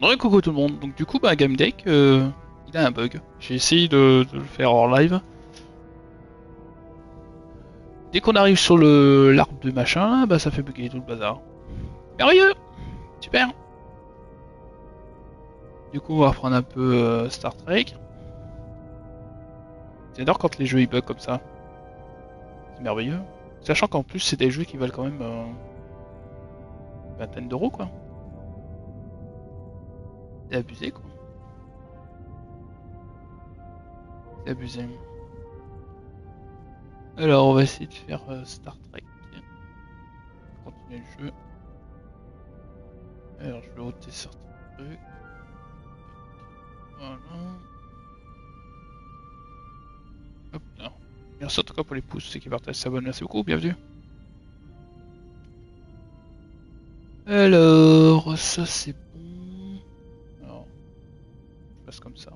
Ouais, coucou tout le monde. Donc du coup, bah, Game Deck, il a un bug. J'ai essayé de le faire en live. Dès qu'on arrive sur l'arbre de machin, bah ça fait bugger tout le bazar. Merveilleux, super. Du coup, on va reprendre un peu Star Trek. J'adore quand les jeux ils bug comme ça. C'est merveilleux. Sachant qu'en plus, c'est des jeux qui valent quand même une vingtaine d'euros, quoi. C'est abusé, quoi. C'est abusé. Alors, on va essayer de faire Star Trek. Continuer le jeu. Alors, je vais ôter certains trucs. Voilà. Hop là. Merci en tout cas pour les pouces, ceux qui partagent, s'abonnent, merci beaucoup, bienvenue. Alors, ça c'est bon. Alors, je passe comme ça.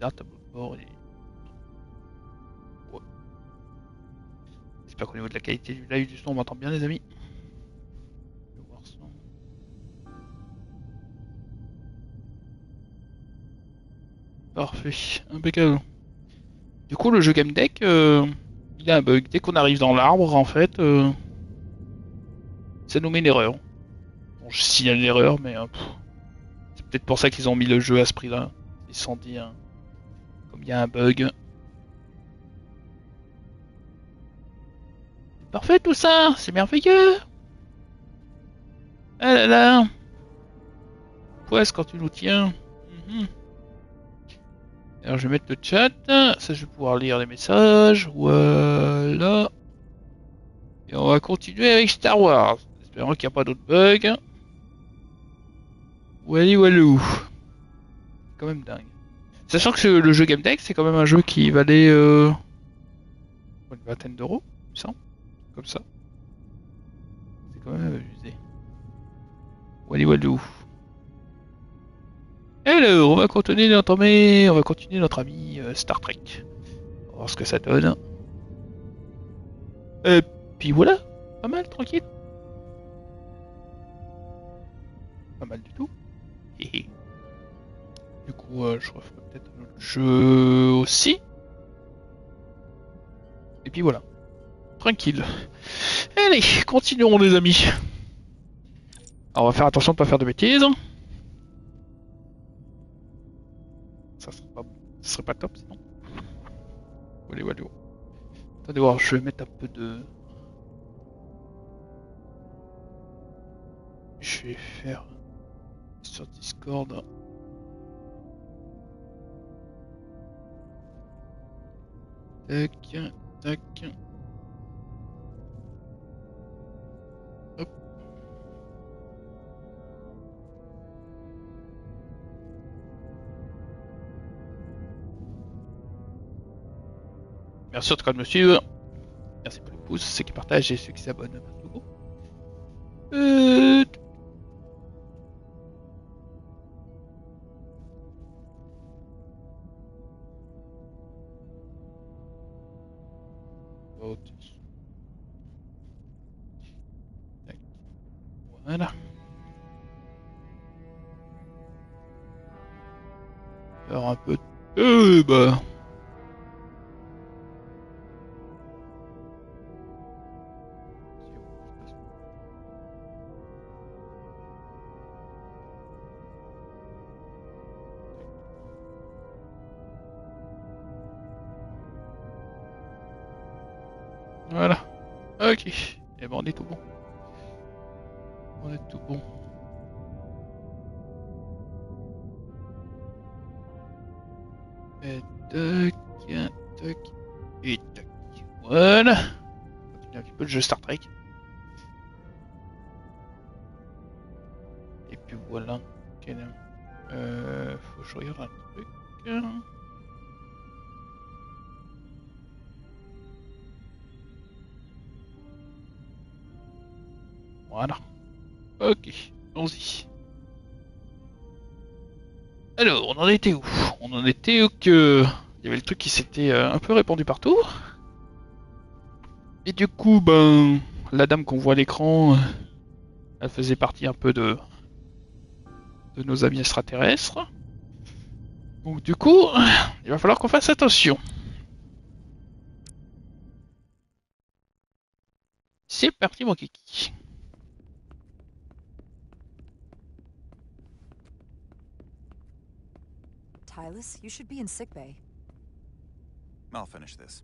Là, tableau de bord et... Ouais. J'espère qu'au niveau de la qualité du live du son, on m'entend bien les amis. Je vais voir ça. Parfait, impeccable. Du coup, le jeu Game Deck, il a un bug. Dès qu'on arrive dans l'arbre, en fait, ça nous met une erreur. Bon, je signale l'erreur, mais c'est peut-être pour ça qu'ils ont mis le jeu à ce prix-là. Ils se sont dit, hein, comme il y a un bug. C'est parfait tout ça, c'est merveilleux. Ah là là. Poisse quand tu nous tiens. Alors je vais mettre le chat, ça je vais pouvoir lire les messages, voilà. Et on va continuer avec Star Wars, espérons qu'il n'y a pas d'autres bugs. Wally Walou. C'est quand même dingue. Sachant que le jeu Game Deck c'est quand même un jeu qui valait une vingtaine d'euros, il me semble, comme ça. C'est quand même abusé. Wally Walou. Alors, on va continuer notre ami Star Trek. On va voir ce que ça donne. Et puis voilà, pas mal, tranquille. Pas mal du tout. Du coup, je referai peut-être un autre jeu aussi. Et puis voilà, tranquille. Allez, continuons les amis. Alors, on va faire attention de ne pas faire de bêtises. Ça serait pas top sinon. Allez, allez. Attendez voir, je vais mettre un peu de... Je vais faire sur Discord. Tac, tac. Hop. Merci en tout cas de me suivre. Merci pour les pouces, ceux qui partagent et ceux qui s'abonnent. Merci beaucoup. Voilà. Alors un peu... bah... Voilà. Ok. Et ben on est tout bon. On est tout bon. Et tac, tac, et tac. Voilà. On continue un petit peu le jeu Star Trek. Et puis voilà. Faut que je regarde un truc. Voilà. Ok, allons-y. Alors, on en était où? On en était où que... Il y avait le truc qui s'était un peu répandu partout. Et du coup, ben... La dame qu'on voit à l'écran, elle faisait partie un peu de... de nos amis extraterrestres. Donc du coup, il va falloir qu'on fasse attention. C'est parti mon kiki. Tylus, you should be in sickbay. I'll finish this.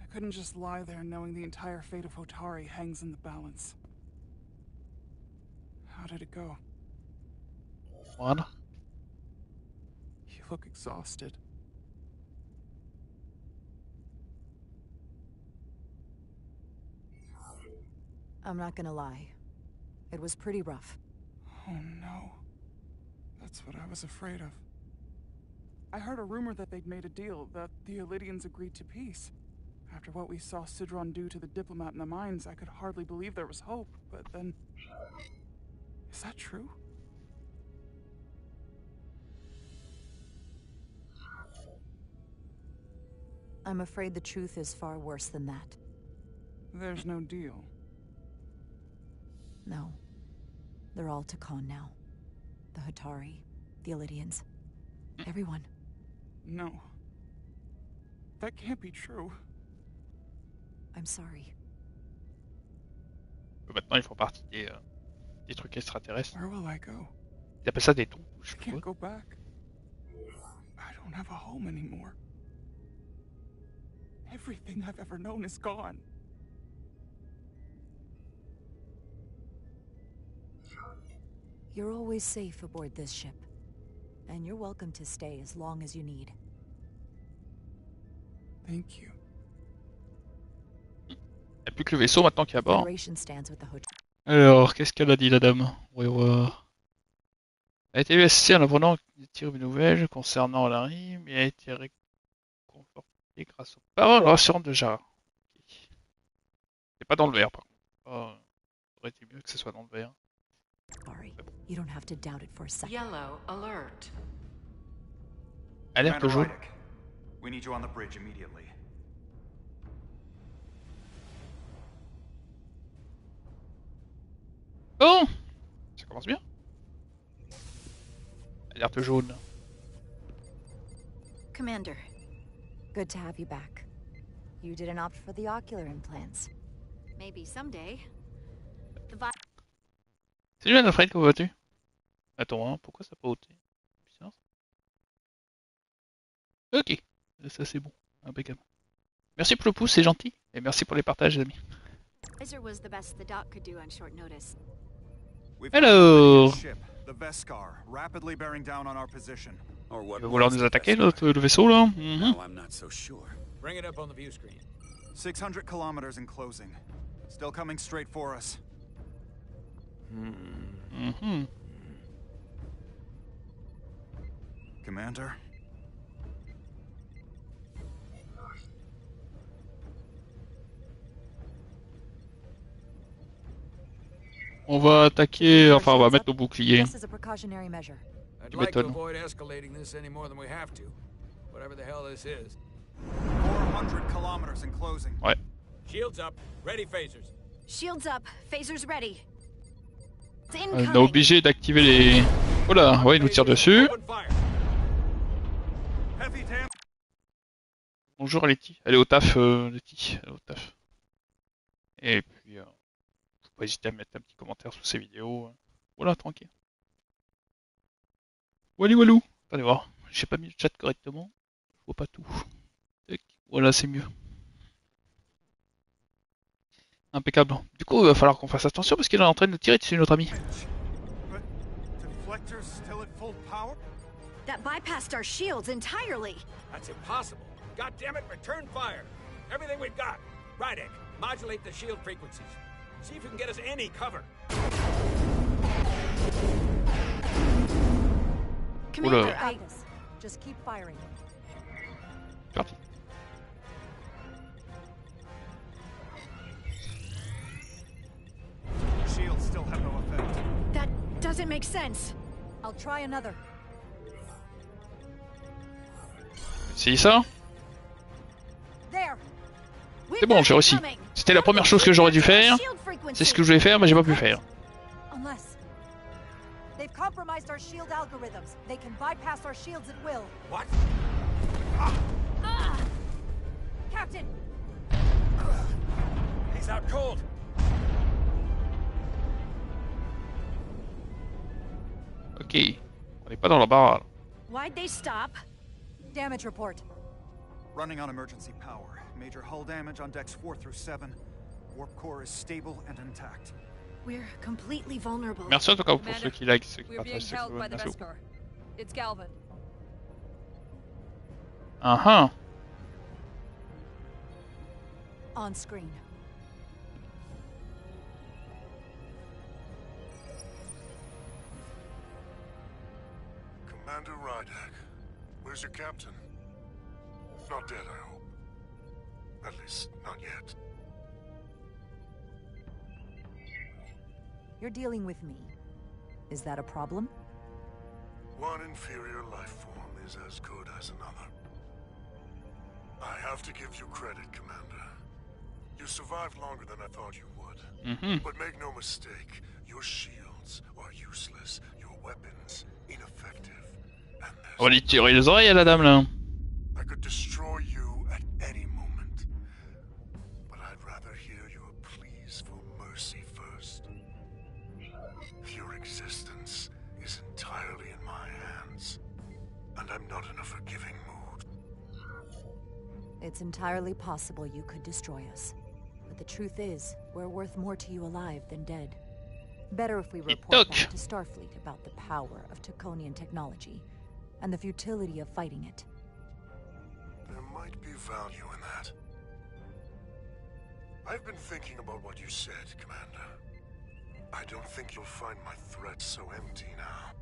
I couldn't just lie there knowing the entire fate of Hotari hangs in the balance. How did it go? Voilà. You look exhausted. I'm not gonna lie. It was pretty rough. Oh no. That's what I was afraid of. I heard a rumor that they'd made a deal, that the Elydians agreed to peace. After what we saw Sidron do to the diplomat in the mines, I could hardly believe there was hope, but then... Is that true? I'm afraid the truth is far worse than that. There's no deal. No. They're all 𝐸𝐴𝐤 now. The Hotari, the Elydians, everyone. No. That can't be true. I'm sorry. Maintenant ils font partie des trucs extraterrestres. Where will I go? Ils appellent ça des tons. Je I can't go back. I don't have a home anymore. Everything I've ever known is gone. You're always safe aboard this ship. And you're welcome to stay as long as you need. Thank you. Il n'y a plus que le vaisseau maintenant qui est à bord. Federation stands with the Hotari. Alors, qu'est-ce qu'elle a dit la dame? On va voir. Elle a été USC en apprenant une nouvelle concernant Larry, mais elle a été réconfortée grâce aux paroles rassurantes de Jara. Okay. C'est pas dans le verre par contre. Oh, ça aurait été mieux que ce soit dans le verre. Sorry, you don't have to doubt it for a second. Yellow alert. Alerte jaune. We need you on the bridge immediately. Oh, ça commence bien. Alerte jaune. Commander, good to have you back. You didn't opt for the ocular implants. Maybe someday. Salut Anna-Fred, comment vas-tu? Attends, hein, pourquoi ça n'a pas ôté? Bizarre. Ok, ça c'est bon, impeccable. Merci pour le pouce, c'est gentil. Et merci pour les partages, les amis. Was the best the doc could do on short notice. Alors, The 𝐵𝑒𝑠𝐾𝑎R, rapidly bearing down on our position. Or il what va vouloir was nous the attaquer, 𝐵𝑒𝑠𝑘𝑎R? le vaisseau là. Now I'm not so sure. Bring it up on the view screen. 600 kilometers in closing. Still coming straight for us. Commander? On va attaquer, enfin on va mettre nos boucliers. This is a precautionary measure. I'd Tu like to m'étonnes. avoid escalating this any more than we have to. Whatever the hell this is. 400 kilometers in closing. Ouais. Shields up. Ready phasers. Shields up, phasers ready. It's On est incoming. obligé d'activer les... Oh là, ouais, il nous tire dessus. Open fire. Heavy damage. Bonjour Letty. Elle est au taf, Letty. Elle est au taf. Et puis, faut pas hésiter à mettre un petit commentaire sous ces vidéos. Voilà, tranquille. Walou walou. Attendez voir. J'ai pas mis le chat correctement. Je vois pas tout. Tac. Voilà, c'est mieux. Impeccable. Du coup, il va falloir qu'on fasse attention parce qu'il est en train de tirer dessus notre ami. But deflectors still at full power? That bypassed our shields entirely. That's impossible. God damn it, return fire. Everything we've got. Rydek, modulate the shield frequencies. See if you can get us any cover. Commander, Got this. Just keep firing. Parti. Shields still have no effect. that doesn't make sense. I'll try another. C'est ça? There. C'est bon, j'ai réussi. C'était la première chose que j'aurais dû faire. C'est ce que je voulais faire, mais j'ai pas pu faire. Unless compromised our shield algorithms. They can bypass our shields at will. What? Captain! He's out cold. Ok. On n'est pas dans la barre. Why'd they stop? Damage report. Running on emergency power. Major hull damage on decks 4 through 7. Warp core is stable and intact. We're completely vulnerable. Merci en tout cas pour ceux qui like, ceux qui We're being partagent, ceux qui held by abonnent. the Merci beaucoup. Beskar. It's Galvin. Ah On screen. Commander Rydak, where's your captain? Not dead, I hope. At least, not yet. You're dealing with me. Is that a problem? One inferior life form is as good as another. I have to give you credit, Commander. You survived longer than I thought you would. But make no mistake, your shields are useless, your weapons ineffective, and On va lui there's... tirer les oreilles à la dame là. I could destroy you at any moment. But I'd rather hear your pleas for mercy first. Your existence is entirely in my hands, and I'm not in a forgiving mood. It's entirely possible you could destroy us. But the truth is, we're worth more to you alive than dead. Better if we report back to Starfleet about the power of Tkonian technology, and the futility of fighting it. There might be value in that. I've been thinking about what you said, Commander. I don't think you'll find my threat so empty now.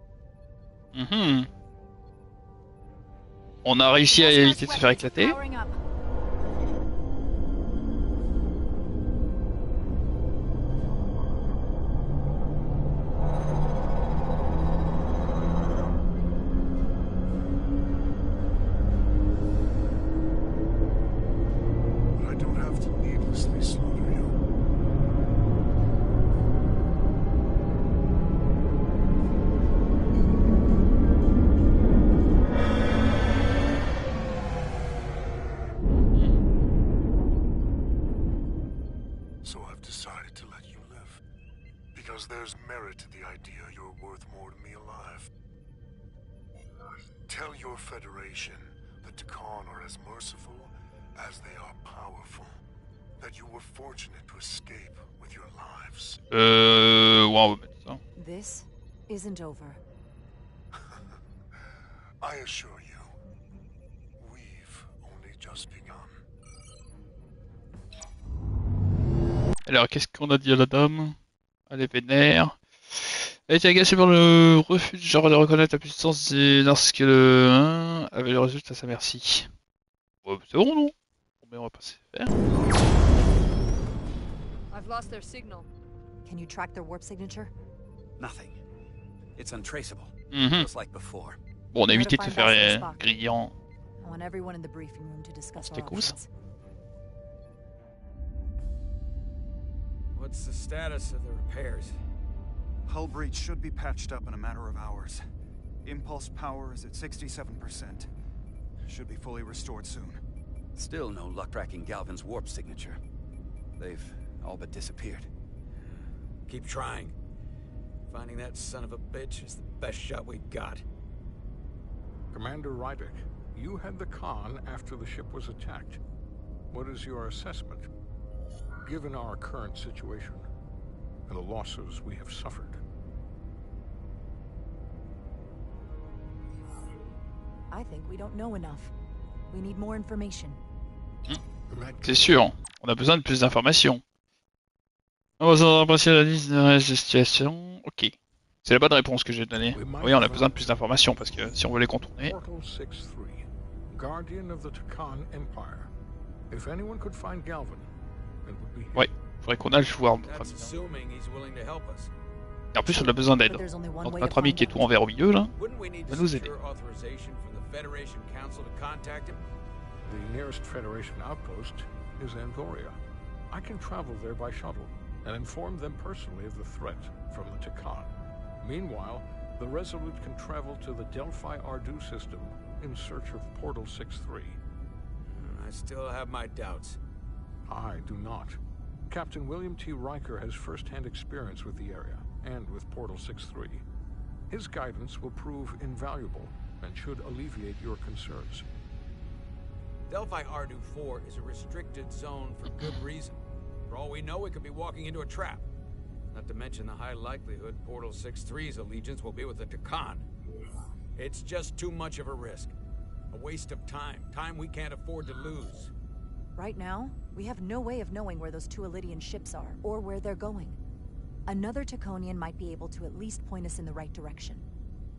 On a réussi à éviter de se faire éclater. Powering up. But I don't have to needlessly slaughter you. So I've decided to let you live. Because there's merit to the idea you're worth more to me alive. Tell your Federation that Tkon are as merciful as they are powerful. That you were fortunate to escape with your lives. Ouais, on va mettre ça. This isn't over. I assure you, we've only just begun. Alors, qu'est-ce qu'on a dit à la dame? Elle est vénère. Elle était agacée par le refus du genre de reconnaître la puissance lorsque le 1 avait le résultat à sa merci. Ouais, c'est bon, non? Bon, mais on va pas se faire. I've lost their signal. Can you track their warp signature? Nothing. It's untraceable. Mhm. Just like before. Bon, on a évité de se Where to find faire Spock? grillant. I want everyone in the briefing room to discuss C'était our cool, ça. options. What's the status of the repairs? Hull breach should be patched up in a matter of hours. Impulse power is at 67%. Should be fully restored soon. Still no luck tracking Galvin's warp signature. They've all but disappeared. Keep trying. Finding that son of a bitch is the best shot we got. Commander Rydak, you had the Khan after the ship was attacked. What is your assessment? Given our current situation and the losses we have suffered. I think we don't know enough. We need more information. C'est sûr, on a besoin de plus d'informations. On va apprécier la liste de situation. Ok. C'est la bonne réponse que j'ai donnée. Oui, on a besoin de plus d'informations parce que si on veut les contourner. Portal 6-3, Guardian of the Tkon Empire. If anyone could find Galvin, it would be him. Ouais, faudrait qu'on aille le voir. That's assuming he's willing to help us. Et en plus, on a besoin d'aide. But there's only one Donc way notre to ami find qui est out. tout en vert au milieu là, Wouldn't we need va to nous aider. secure authorization from the Federation Council to contact him? The nearest Federation outpost is Angoria. I can travel there by shuttle and inform them personally of the threat from the Tkon. Meanwhile, the Resolute can travel to the 𝐷𝐴 system in search of Portal 6-3. I still have my doubts. I do not. Captain William T. Riker has first-hand experience with the area and with Portal 6-3. His guidance will prove invaluable and should alleviate your concerns. Delphi Ardu 4 is a restricted zone for good reason. For all we know, we could be walking into a trap. Not to mention the high likelihood Portal 6-3's allegiance will be with the 𝗏. It's just too much of a risk. A waste of time. Time we can't afford to lose. Right now, we have no way of knowing where those 2 Elydian ships are, or where they're going. Another 𝗏 might be able to at least point us in the right direction.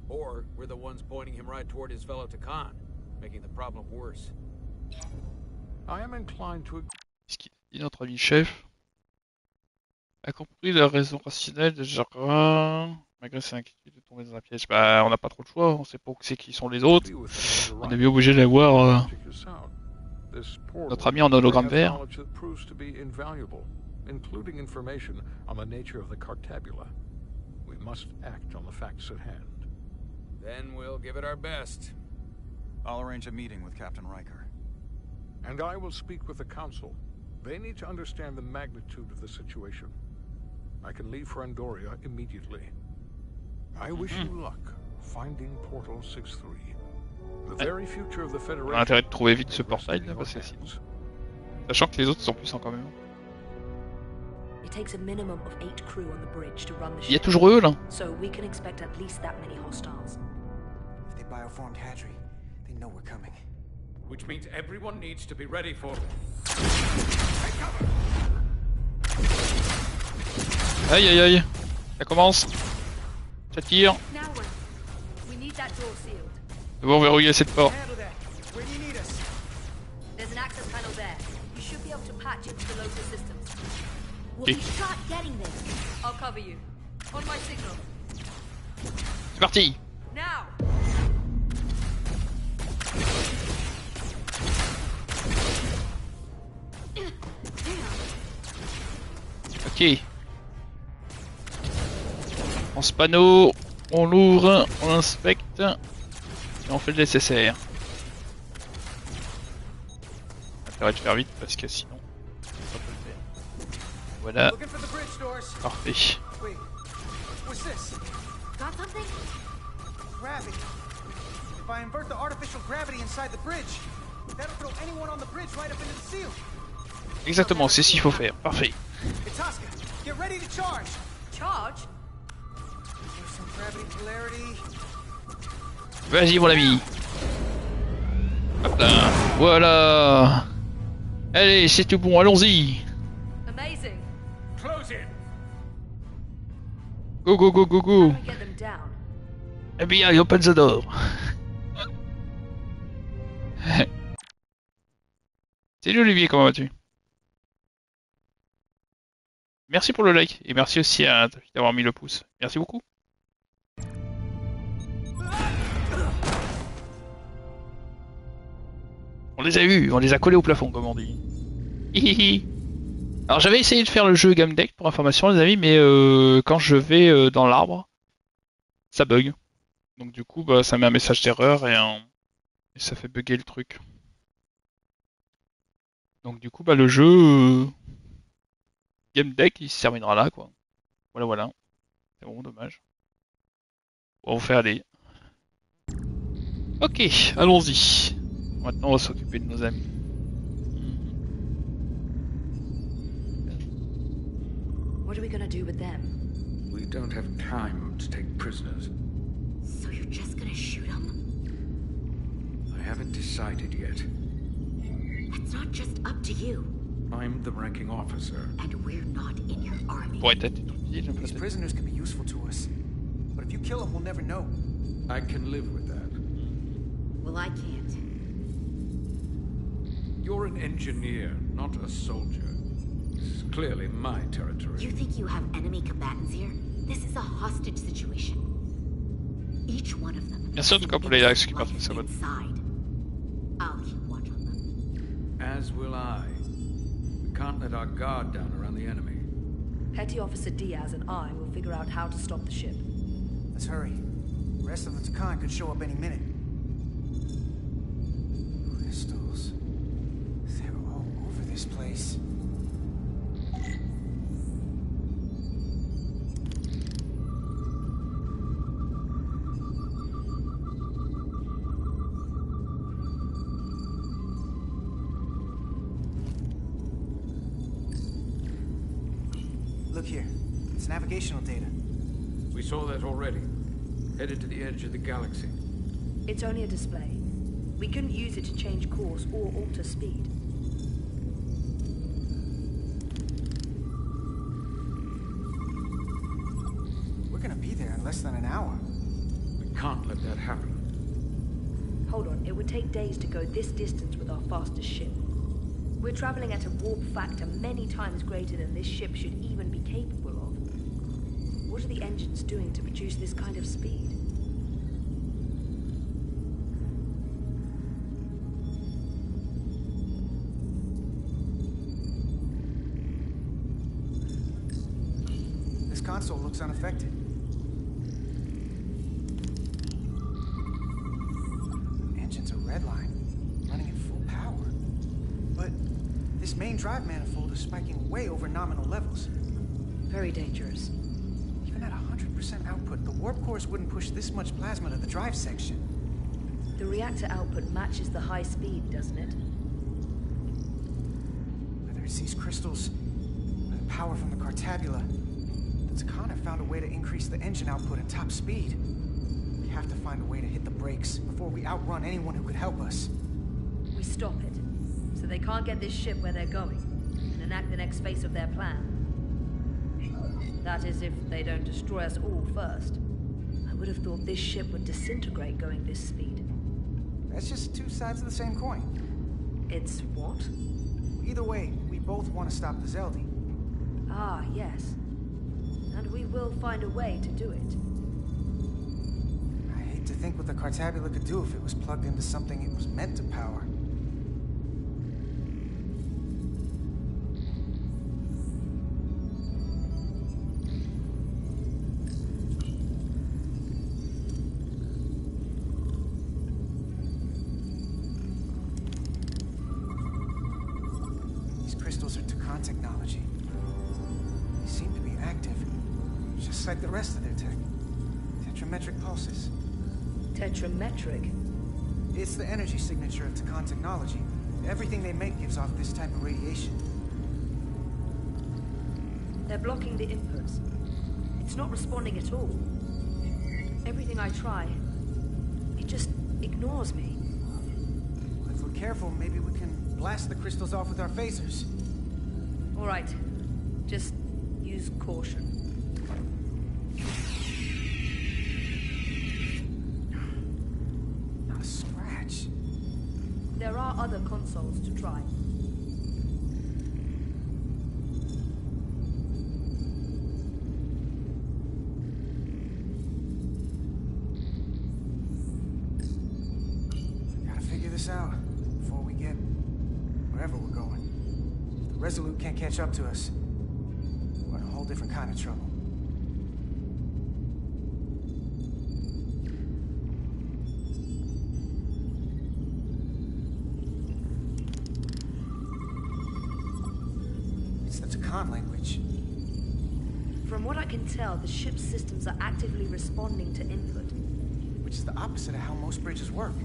Or we're the ones pointing him right toward his fellow 𝗏, making the problem worse. I am inclined to... Notre ami chef a compris la raison rationnelle de 𝗟𝐸, malgré ses inquiétudes de tomber dans un piège. Bah, on n'a pas trop de choix, on sait pas c'est qui sont les autres. On est bien obligé d'avoir notre ami en hologramme vert. Including information on the nature of the cartabula. We must act on the facts at hand. Then we'll give it our best. I'll arrange a meeting with Captain Riker. And I will speak with the Council. They need to understand the magnitude of the situation. I can leave for Andoria immediately. I wish you luck finding Portal 6-3. The very future of the Federation. On a intérêt de trouver vite ce portail là, parce que sinon... Sachant que les autres sont puissants quand même. It takes a minimum of 8 crew on the bridge to run the Il y a ship. toujours eux là. So we can expect at least that many hostiles. If they bioformed Hadri, they know we're coming. Which means everyone needs to be ready for... Aïe aïe aïe. Ça commence. Ça tire. Now what? We need that door sealed. C'est bon, verrouiller cette porte. Where do you need us? There's an access panel there. You should be able to patch into the local systems. We'll be shot getting there. I'll cover you. On my signal. C'est parti. Now! Ok. On prend ce panneau, on l'ouvre, on inspecte et on fait le nécessaire. Intérêt de faire vite parce que sinon on peut le faire. Voilà. Parfait. Wait, what's this? Got something? Gravity. If I invert the artificial gravity inside the bridge, that'll throw anyone on the bridge right up into the seal. Exactement, c'est ce qu'il faut faire. Parfait. Itaska, get ready to charge. Charge? There's some gravity polarity. Vas-y mon ami. Hop là. Voilà. Allez, c'est tout bon, allons-y. Amazing. Close in. Go go go go go. How do we get them down? Eh bien, open the door. Salut Olivier, comment vas-tu? Merci pour le like et merci aussi à d'avoir mis le pouce. Merci beaucoup. On les a eus, on les a collés au plafond comme on dit. Hihihi. Alors j'avais essayé de faire le jeu 𝐵𝐴 pour information les amis, mais quand je vais dans l'arbre, ça bug. Donc du coup bah, ça met un message d'erreur et ça fait bugger le truc. Donc du coup bah le jeu 𝐵𝐴 il se terminera là quoi. Voilà voilà. C'est bon, dommage. On va vous faire aller. Ok, allons-y. Maintenant on va s'occuper de nos amis. What are we gonna do with them? We don't have time to take prisoners. So you're just gonna shoot them? I haven't decided yet. That's not just up to you. I'm the ranking officer. And we're not in your army. Pourrait être. These prisoners can be useful to us. But if you kill them, we'll never know. I can live with that. Well, I can't. You're an engineer, not a soldier. This is clearly my territory. You think you have enemy combatants here? This is a hostage situation. Each one of them. Bien sûr, du coup, pour les axes qui partent, ça va. I'll keep watch on them. As will I. We can't let our guard down around the enemy. Petty Officer Diaz and I will figure out how to stop the ship. Let's hurry. The rest of the 𝐾𝐿 could show up any minute. Crystals. They're all over this place. Look here. It's navigational data. We saw that already. Headed to the edge of the galaxy. It's only a display. We couldn't use it to change course or alter speed. We're gonna be there in less than an hour. We can't let that happen. Hold on, it would take days to go this distance with our fastest ship. We're traveling at a warp factor many times greater than this ship should even be capable of. What are the engines doing to produce this kind of speed? This console looks unaffected. Engines are redline, running at full power. But this main drive manifold is spiking way over nominal levels. Very dangerous. Even at 100% output, the warp cores wouldn't push this much plasma to the drive section. The reactor output matches the high speed, doesn't it? Whether it's these crystals or the power from the Cartabula, the 𝐾𝐿 have found a way to increase the engine output and top speed. We have to find a way to hit the brakes before we outrun anyone who could help us. We stop it, so they can't get this ship where they're going and enact the next phase of their plan. That is, if they don't destroy us all first. I would have thought this ship would disintegrate going this speed. That's just two sides of the same coin. It's what? Either way, we both want to stop the 𝐵𝐿𝐷. Ah, yes. And we will find a way to do it. I hate to think what the Cartabula could do if it was plugged into something it was meant to power. These crystals are 𝐾𝐿 technology. They seem to be active, just like the rest of their tech. Tetrametric pulses. Tetrametric? It's the energy signature of 𝐾𝐿 technology. Everything they make gives off this type of radiation. They're blocking the inputs. It's not responding at all. Everything I try, it just ignores me. If we're careful, maybe we can blast the crystals off with our phasers. All right. Just use caution. Not a scratch. There are other consoles to try. Gotta figure this out before we get wherever we're going. If the Resolute can't catch up to us, we're in a whole different kind of trouble. It's the 𝐾𝐿 language. From what I can tell, the ship's systems are actively responding to input. Which is the opposite of how most bridges work.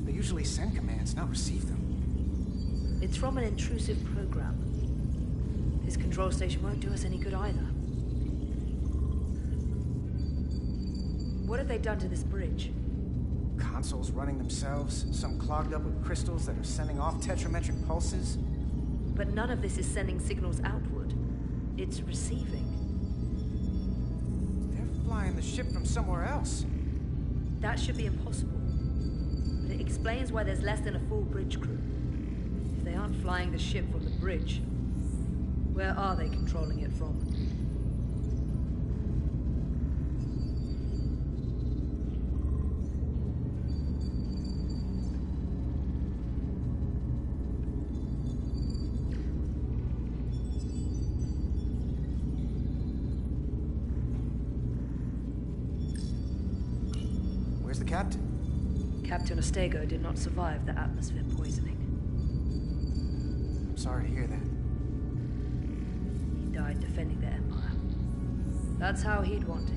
They usually send commands, not receive them. It's from an intrusive program. This control station won't do us any good either. What have they done to this bridge? Consoles running themselves, some clogged up with crystals that are sending off tetrametric pulses. But none of this is sending signals outward. It's receiving. They're flying the ship from somewhere else. That should be impossible. But it explains why there's less than a full bridge crew. If they aren't flying the ship from the bridge, where are they controlling it from? captain? Captain 𝐷𝐸𝐺 did not survive the atmosphere poisoning. I'm sorry to hear that. He died defending the Empire. That's how he'd want it.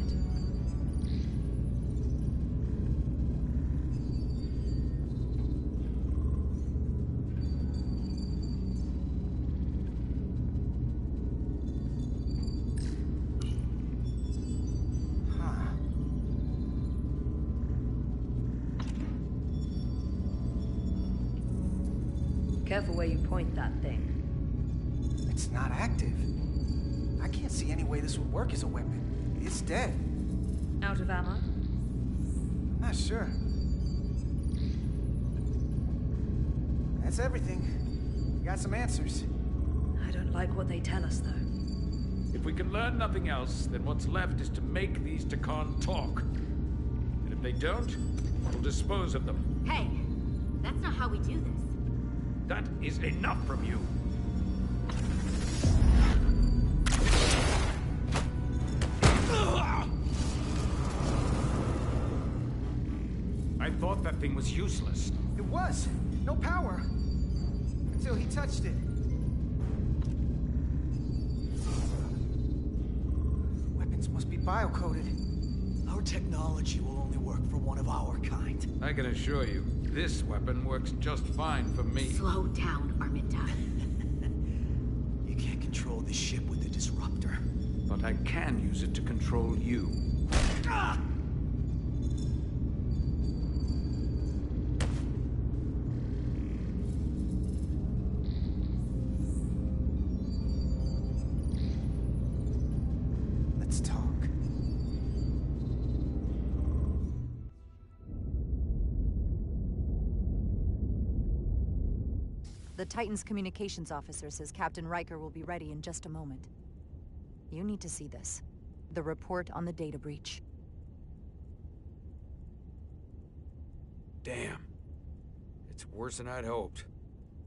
Careful where you point that thing. It's not active. I can't see any way this would work as a weapon. It's dead. Out of ammo? Not sure. That's everything. We got some answers. I don't like what they tell us, though. If we can learn nothing else, then what's left is to make these 𝐸 talk. And if they don't, we'll dispose of them. Hey, that's not how we do this. That is enough from you. I thought that thing was useless. It was. No power. Until he touched it. Weapons must be bio-coded. Our technology will only work for one of our kind. I can assure you, this weapon works just fine for me. Slow down, 𝐼𝐸𝐺. You can't control the ship with the disruptor. But I can use it to control you. Ah! Let's talk. The Titan's communications officer says Captain Riker will be ready in just a moment. You need to see this. The report on the data breach. Damn. It's worse than I'd hoped.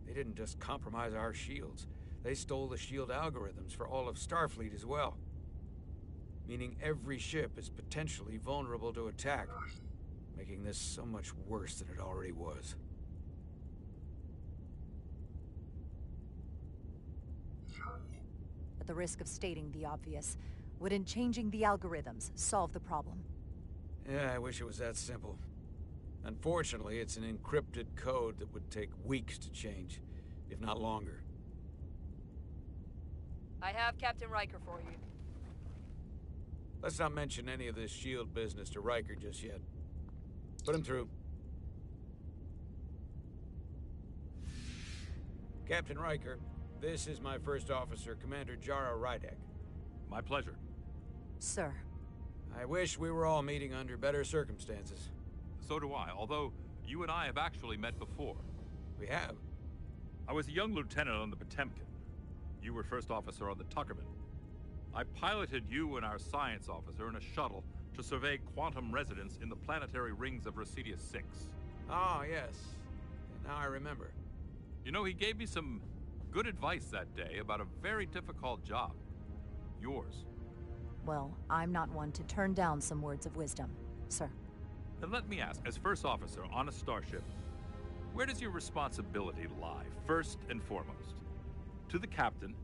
They didn't just compromise our shields. They stole the shield algorithms for all of Starfleet as well. Meaning every ship is potentially vulnerable to attack, making this so much worse than it already was. At the risk of stating the obvious, wouldn't changing the algorithms solve the problem? Yeah, I wish it was that simple. Unfortunately, it's an encrypted code that would take weeks to change, if not longer. I have Captain Riker for you. Let's not mention any of this shield business to Riker just yet. Put him through. Captain Riker, this is my first officer, Commander 𝗟𝐸𝐺. My pleasure. Sir. I wish we were all meeting under better circumstances. So do I, although you and I have actually met before. We have? I was a young lieutenant on the Potemkin. You were first officer on the Tuckerman. I piloted you and our science officer in a shuttle to survey quantum resonance in the planetary rings of Residius 6. Oh, yes. Now I remember. You know, he gave me some good advice that day about a very difficult job. Yours. Well, I'm not one to turn down some words of wisdom, sir. Then let me ask, as first officer on a starship, where does your responsibility lie, first and foremost? To the captain,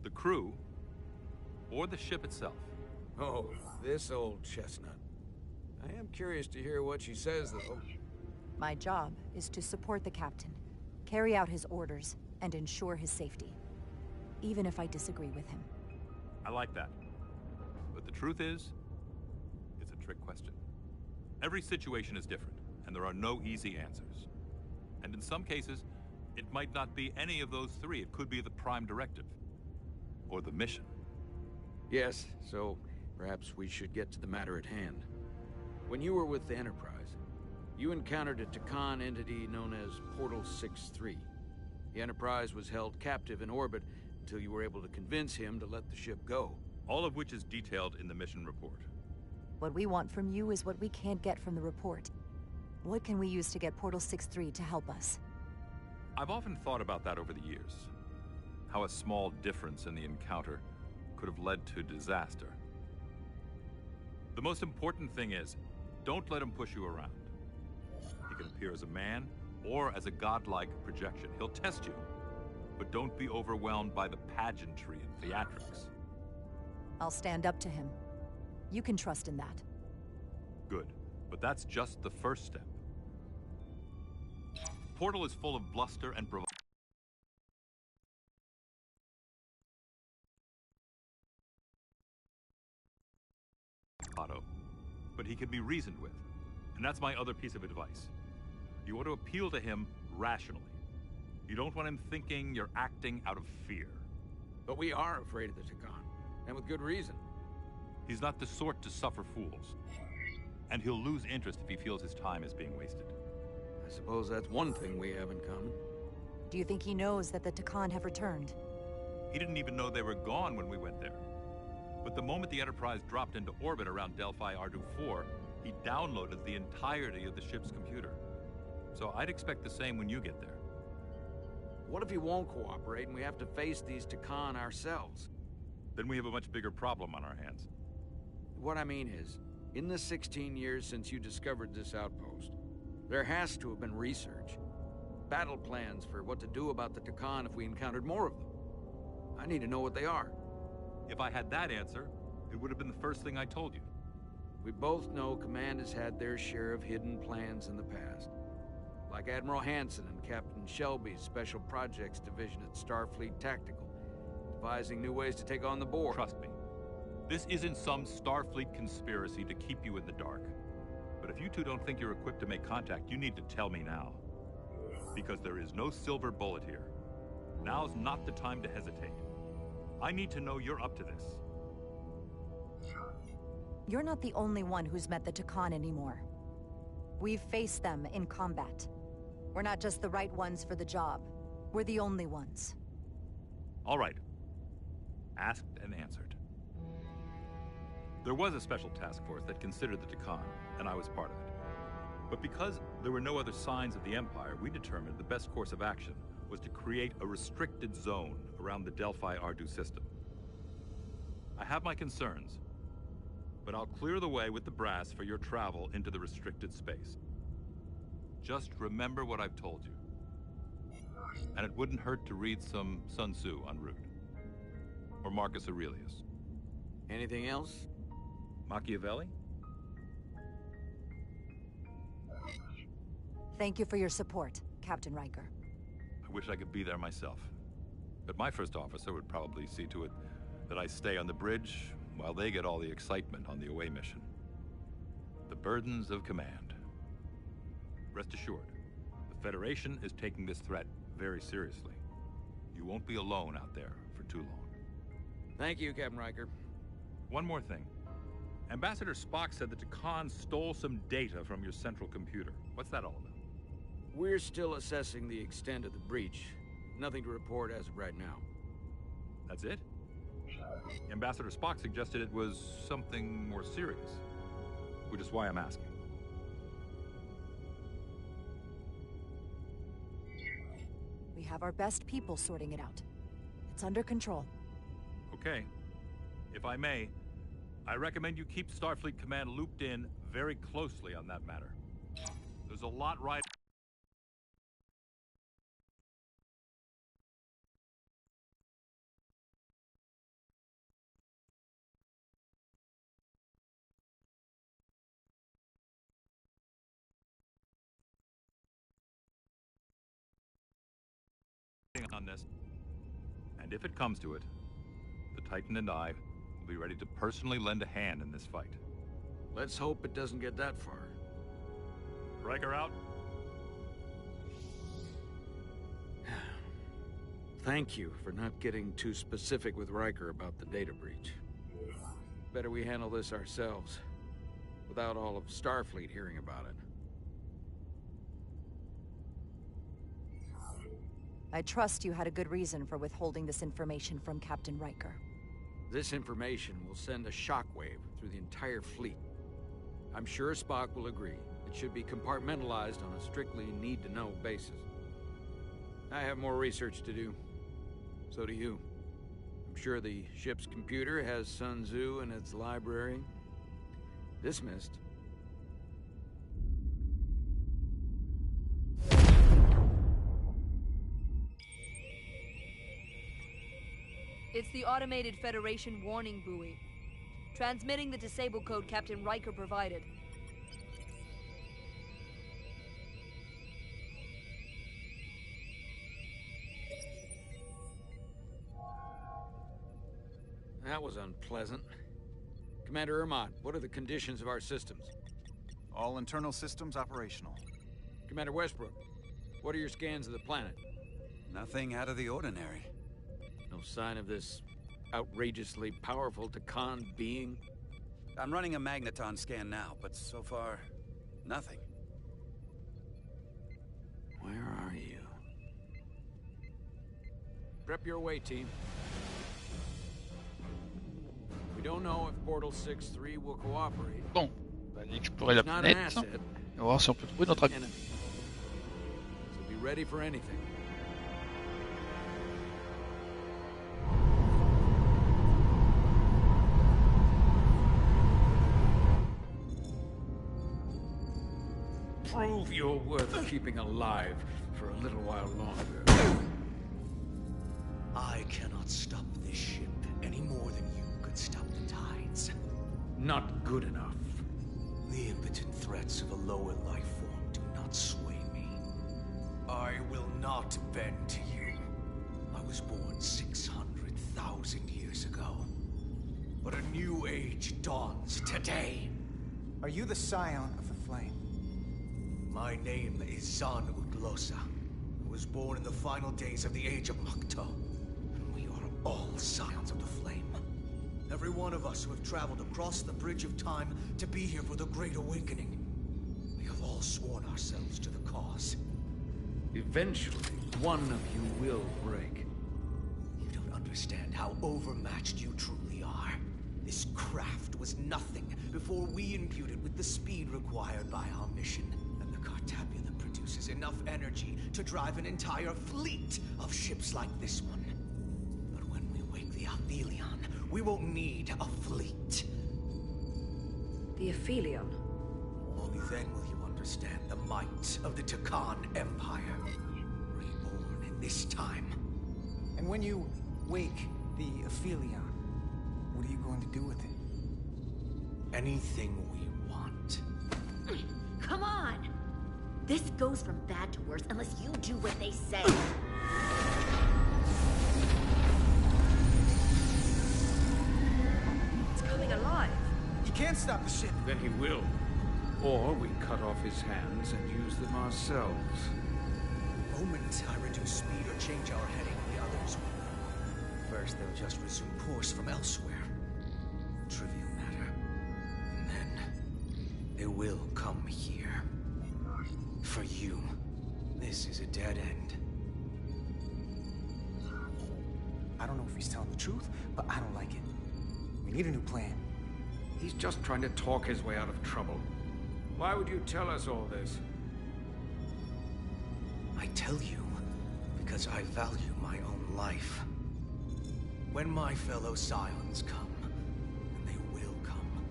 the crew, or the ship itself? Oh, this old chestnut. I am curious to hear what she says, though. My job is to support the captain, carry out his orders, and ensure his safety, even if I disagree with him. I like that. But the truth is, it's a trick question. Every situation is different, and there are no easy answers. And in some cases, it might not be any of those three. It could be the prime directive, or the mission. Yes, so perhaps we should get to the matter at hand. When you were with the Enterprise, you encountered a 𝐸 entity known as Portal 6-3. The Enterprise was held captive in orbit until you were able to convince him to let the ship go. All of which is detailed in the mission report. What we want from you is what we can't get from the report. What can we use to get Portal 6-3 to help us? I've often thought about that over the years. How a small difference in the encounter could have led to disaster. The most important thing is, don't let him push you around. He can appear as a man or as a godlike projection. He'll test you, but don't be overwhelmed by the pageantry and theatrics. I'll stand up to him. You can trust in that. Good, but that's just the first step. Portal is full of bluster and bravado. But he can be reasoned with. And that's my other piece of advice. You want to appeal to him rationally. You don't want him thinking you're acting out of fear. But we are afraid of the 𝗂𝐭, and with good reason. He's not the sort to suffer fools. And he'll lose interest if he feels his time is being wasted. I suppose that's one thing we have in common. Do you think he knows that the 𝗂𝐭 have returned? He didn't even know they were gone when we went there. But the moment the Enterprise dropped into orbit around Delphi Ardú 4, he downloaded the entirety of the ship's computer. So I'd expect the same when you get there. What if he won't cooperate and we have to face these 𝗂𝐭 ourselves? Then we have a much bigger problem on our hands. What I mean is, in the 16 years since you discovered this outpost, there has to have been research. Battle plans for what to do about the 𝗂𝐭 if we encountered more of them. I need to know what they are. If I had that answer, it would have been the first thing I told you. We both know Command has had their share of hidden plans in the past. Like Admiral Hansen and Captain Shelby's Special Projects Division at Starfleet Tactical, devising new ways to take on the Borg. Trust me, this isn't some Starfleet conspiracy to keep you in the dark. But if you two don't think you're equipped to make contact, you need to tell me now. Because there is no silver bullet here. Now's not the time to hesitate. I need to know you're up to this. You're not the only one who's met the 𝗂𝐭 anymore. We've faced them in combat. We're not just the right ones for the job. We're the only ones. All right. Asked and answered. There was a special task force that considered the 𝗂𝐭, and I was part of it. But because there were no other signs of the Empire, we determined the best course of action was to create a restricted zone around the Delphi Ardú system. I have my concerns, but I'll clear the way with the brass for your travel into the restricted space. Just remember what I've told you. And it wouldn't hurt to read some Sun Tzu en route. Or Marcus Aurelius. Anything else? Machiavelli? Thank you for your support, Captain Riker. I wish I could be there myself. But my first officer would probably see to it that I stay on the bridge while they get all the excitement on the away mission. The burdens of command. Rest assured, the Federation is taking this threat very seriously. You won't be alone out there for too long. Thank you, Captain Riker. One more thing. Ambassador Spock said that 𝗂𝐭 stole some data from your central computer. What's that all about? We're still assessing the extent of the breach. Nothing to report as of right now. That's it? Ambassador Spock suggested it was something more serious, which is why I'm asking. We have our best people sorting it out. It's under control. Okay. If I may, I recommend you keep Starfleet Command looped in very closely on that matter. There's a lot riding on this. And if it comes to it, the Titan and I will be ready to personally lend a hand in this fight. Let's hope it doesn't get that far. Riker out. Thank you for not getting too specific with Riker about the data breach. Better we handle this ourselves, without all of Starfleet hearing about it. I trust you had a good reason for withholding this information from Captain Riker. This information will send a shockwave through the entire fleet. I'm sure Spock will agree. It should be compartmentalized on a strictly need-to-know basis. I have more research to do. So do you. I'm sure the ship's computer has Sun Tzu in its library. Dismissed. It's the automated Federation warning buoy. Transmitting the disable code Captain Riker provided. That was unpleasant. Commander 𝐼𝐺, what are the conditions of our systems? All internal systems operational. Commander Westbrook, what are your scans of the planet? Nothing out of the ordinary. No sign of this outrageously powerful 𝐾𝐿 being? I'm running a magneton scan now, but so far, nothing. Where are you? Prep your way, team. We don't know if Portal 6-3 will cooperate. Bon, on va aller explorer la planète. Et voir si on peut trouver notre ami. So be ready for anything. Prove you're worth keeping alive for a little while longer. I cannot stop this ship any more than you could stop the tides. Not good enough. The impotent threats of a lower life form do not sway me. I will not bend to you. I was born 600,000 years ago. But a new age dawns today. Are you the scion of the flame? My name is 𝐵𝐻𝐼𝐺. I was born in the final days of the age of 𝐷𝐸𝐸. And we are all scions of the flame. Every one of us who have traveled across the bridge of time to be here for the Great Awakening. We have all sworn ourselves to the cause. Eventually, one of you will break. You don't understand how overmatched you truly are. This craft was nothing before we imbued it with the speed required by our mission. And the 𝐶artabula produces enough energy to drive an entire fleet of ships like this one. But when we wake the Aphelion, we won't need a fleet. The Aphelion? Only then will you understand the might of the 𝐾𝐿 Empire. Reborn in this time. And when you wake the Aphelion, what are you going to do with it? Anything we want. Come on! This goes from bad to worse unless you do what they say. It's coming alive. You can't stop the ship. Then he will. Or we cut off his hands and use them ourselves. The moment I reduce speed or change our heading, the others will. First, they'll just resume course from elsewhere. Trivial matter. And then, they will come here. For you, this is a dead end. I don't know if he's telling the truth, but I don't like it. We need a new plan. He's just trying to talk his way out of trouble. Why would you tell us all this? I tell you because I value my own life. When my fellow scions come, and they will come,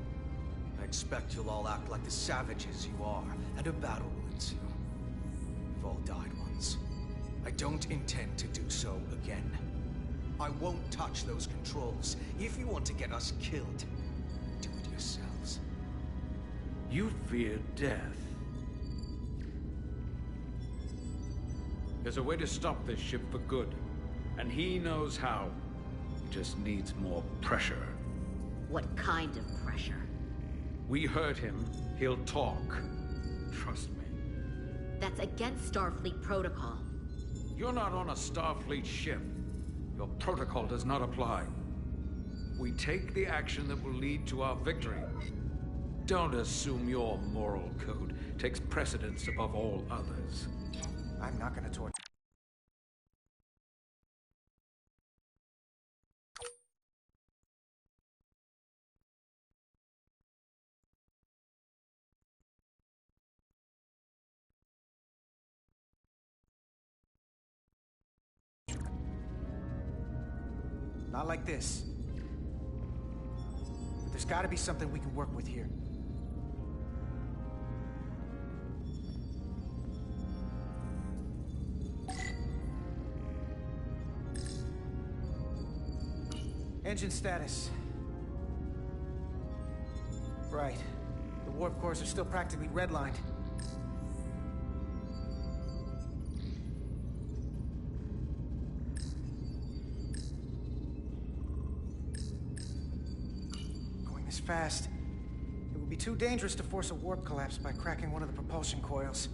I expect you'll all act like the savages you are, and a battle will ensue. You've all died once. I don't intend to do so again. I won't touch those controls. If you want to get us killed, do it yourselves. You fear death. There's a way to stop this ship for good, and he knows how. He just needs more pressure. What kind of pressure? We hurt him, he'll talk. Trust me. That's against Starfleet protocol. You're not on a Starfleet ship. Your protocol does not apply. We take the action that will lead to our victory. Don't assume your moral code takes precedence above all others. I'm not gonna torture. Not like this. But there's gotta be something we can work with here. Engine status. Right. The warp cores are still practically redlined. Going this fast, it would be too dangerous to force a warp collapse by cracking one of the propulsion coils.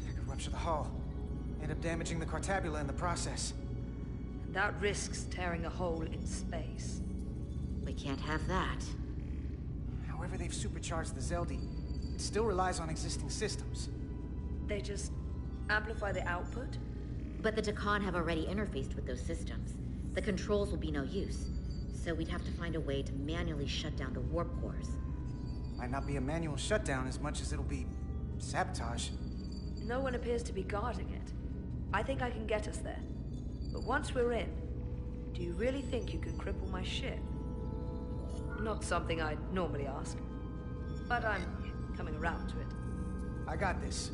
I could rupture the hull, end up damaging the Cartabula in the process. That risks tearing a hole in space. We can't have that. However they've supercharged the 𝐳, it still relies on existing systems. They just amplify the output? But the 𝐸 have already interfaced with those systems. The controls will be no use. So we'd have to find a way to manually shut down the warp cores. Might not be a manual shutdown as much as it'll be sabotage. No one appears to be guarding it. I think I can get us there. But once we're in, do you really think you can cripple my ship? Not something I'd normally ask, but I'm coming around to it. I got this.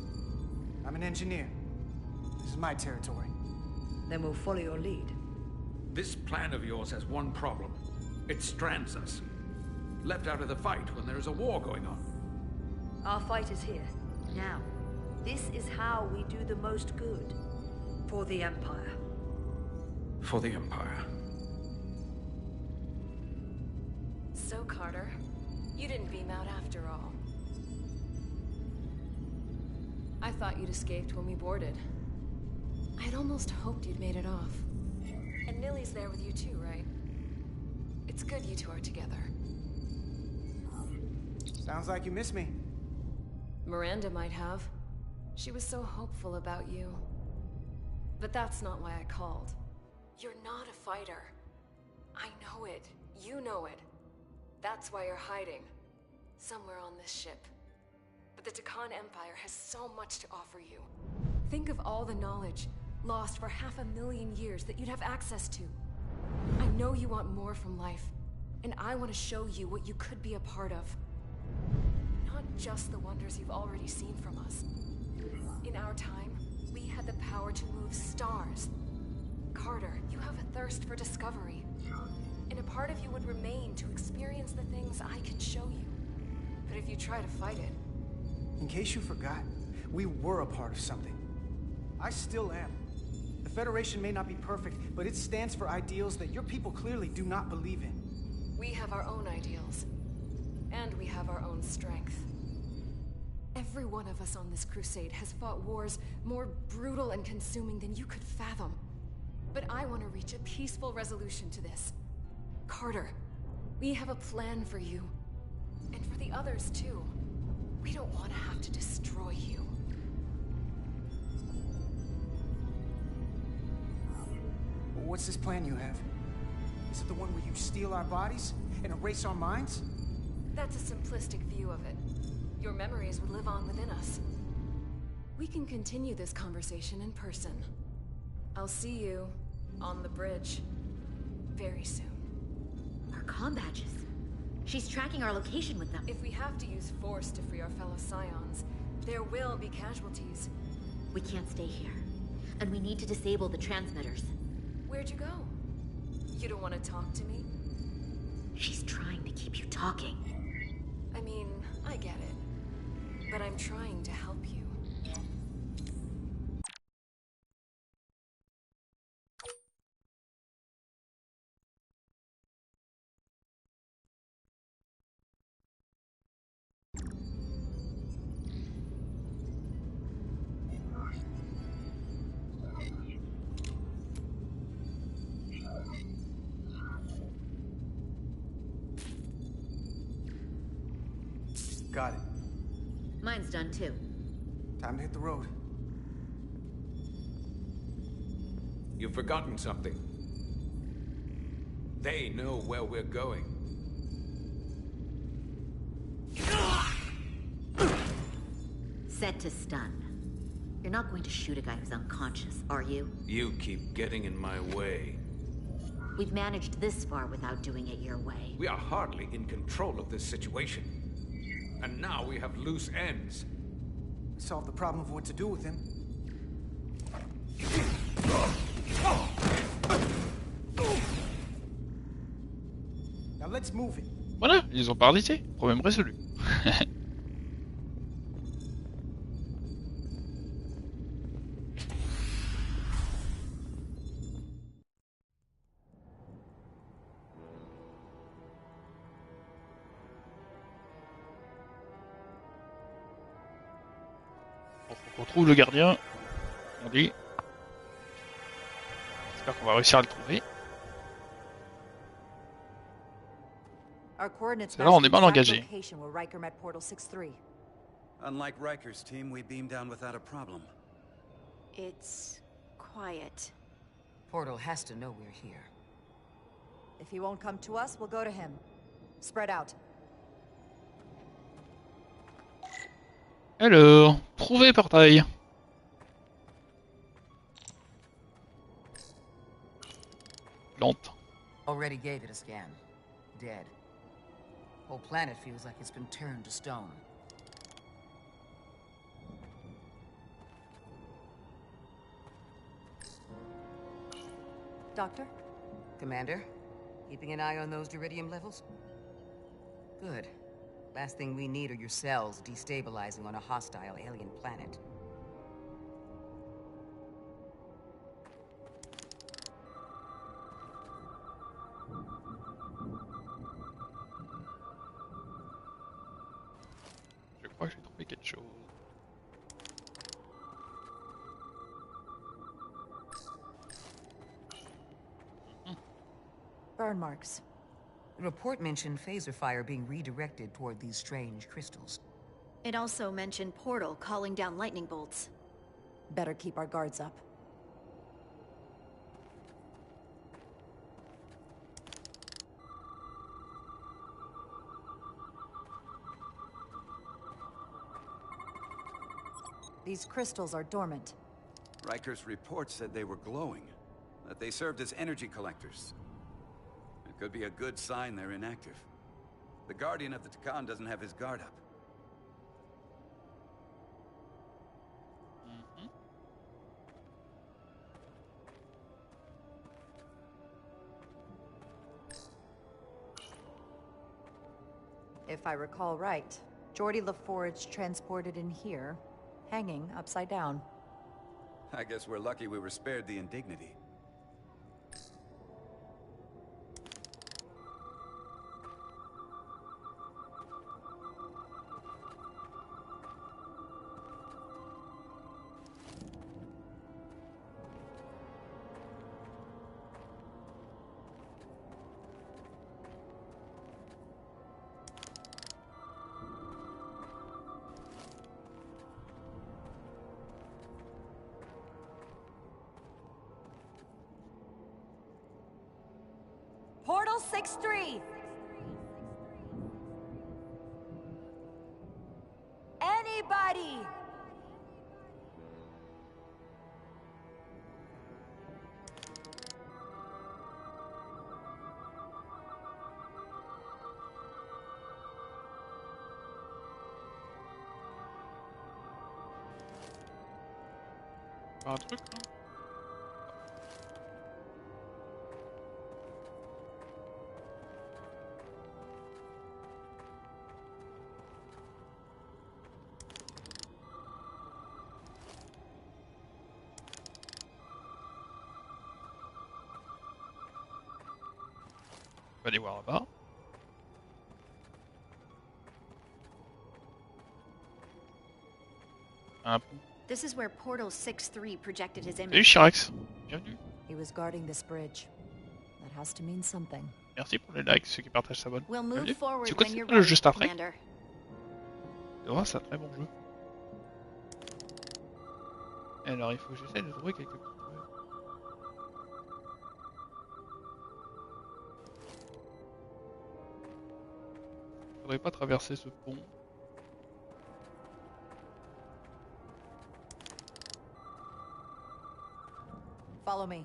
I'm an engineer. This is my territory. Then we'll follow your lead. This plan of yours has one problem. It strands us. Left out of the fight when there is a war going on. Our fight is here, now. This is how we do the most good. For the Empire. For the Empire. So, Carter, you didn't beam out after all. I thought you'd escaped when we boarded. I'd almost hoped you'd made it off. And Nilly's there with you too, right? It's good you two are together. Sounds like you miss me. Miranda might have. She was so hopeful about you. But that's not why I called. You're not a fighter. I know it. You know it. That's why you're hiding. Somewhere on this ship. But the 𝐸 Empire has so much to offer you. Think of all the knowledge lost for 500,000 years that you'd have access to. I know you want more from life, and I want to show you what you could be a part of. Not just the wonders you've already seen from us. In our time, we had the power to move stars. Carter, you have a thirst for discovery. And a part of you would remain to experience the things I can show you. But if you try to fight it... In case you forgot, we were a part of something. I still am. The Federation may not be perfect, but it stands for ideals that your people clearly do not believe in. We have our own ideals. And we have our own strength. Every one of us on this crusade has fought wars more brutal and consuming than you could fathom. But I want to reach a peaceful resolution to this. Carter, we have a plan for you. And for the others, too. We don't want to have to destroy you. What's this plan you have? Is it the one where you steal our bodies and erase our minds? That's a simplistic view of it. Your memories would live on within us. We can continue this conversation in person. I'll see you on the bridge very soon. Our comm badges. She's tracking our location with them. If we have to use force to free our fellow Scions, there will be casualties. We can't stay here. And we need to disable the transmitters. Where'd you go? You don't want to talk to me? She's trying to keep you talking. I mean, I get it. But I'm trying to help you. Got it. Mine's done too. Time to hit the road. You've forgotten something. They know where we're going. Set to stun. You're not going to shoot a guy who's unconscious, are you? You keep getting in my way. We've managed this far without doing it your way. We are hardly in control of this situation. And now we have loose ends. Solve the problem of what to do with him. let's move it. Voilà, ils ont paralysé. Problème résolu. Bon, faut qu'on trouve le gardien. On dit. J'espère qu'on va réussir à le trouver. Là, on est mal engagé. Unlike Riker's team, we beamed down without a problem. It's quiet. Portal has to know we're here. If he won't come to us, we'll go to him. Spread out. Alors, trouver portail. Plante. Already gave it a scan. Dead. Whole planet feels like it's been turned to stone. Doctor? Commander, keeping an eye on those iridium levels? Good. Last thing we need are your cells destabilizing on a hostile alien planet. Je crois que j'ai trouvé quelque chose. Burn marks. The report mentioned phaser fire being redirected toward these strange crystals. It also mentioned Portal calling down lightning bolts. Better keep our guards up. These crystals are dormant. Riker's report said they were glowing, that they served as energy collectors. It could be a good sign they're inactive. The Guardian of the 𝗏𝐴𝐴 doesn't have his guard up. If I recall right, Geordi LaForge transported in here, hanging upside down. I guess we're lucky we were spared the indignity. Portal 6-3! Anybody! Un truc là. On va aller voir là-bas. Un pont. This is where Portal 6-3 projected his Salut image. 𝐿𝐼𝐸. Bienvenue. He was guarding this bridge. That has to mean something. Merci pour les likes, ceux qui partagent s'abonnent. We'll move Bienvenue. forward C'est quoi when you're le jeu ready, Star Trek? Commander. Oh, c'est un très bon jeu. Alors il faut que j'essaie de trouver quelques petits trucs. Faudrait pas traverser ce pont. Follow me.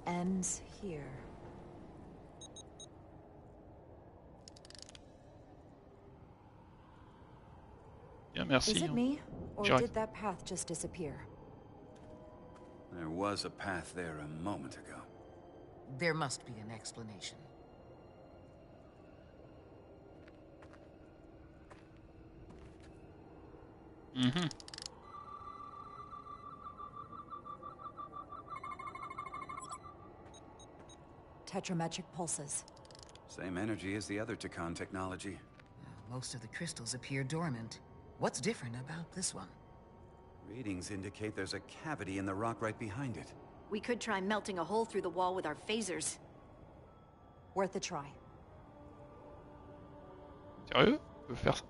Ends here. Bien, merci. Is it me, or Direct. did that path just disappear? There was a path there a moment ago. There must be an explanation. Mm-hmm. Tetrametric pulses. Same energy as the other 𝐸 technology. Most of the crystals appear dormant. What's different about this one? Readings indicate there's a cavity in the rock right behind it. We could try melting a hole through the wall with our phasers. Worth a try. Sérieux? Tu veux faire ça?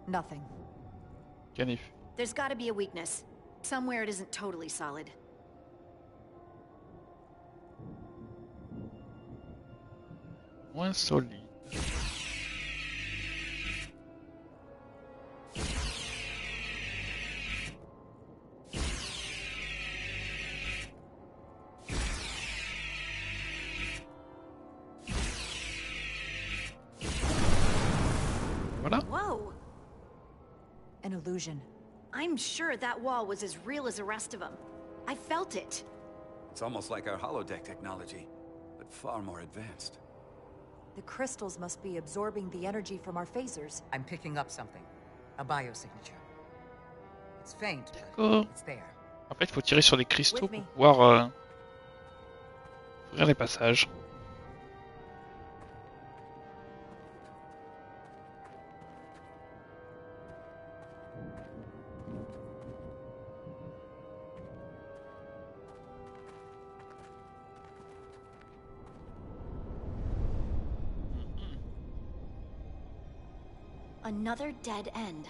Nothing. Canif. There's gotta be a weakness. Somewhere it isn't totally solid. Moins solide. Voilà. Whoa! An illusion. I'm sure that wall was as real as the rest of them. I felt it. It's almost like our holodeck technology, but far more advanced. The crystals must be absorbing the energy from our phasers. I'm picking up something. A biosignature. It's faint, D'accord. but it's there. En fait, il faut tirer sur les cristaux pour pouvoir ouvrir les passages. Another dead end.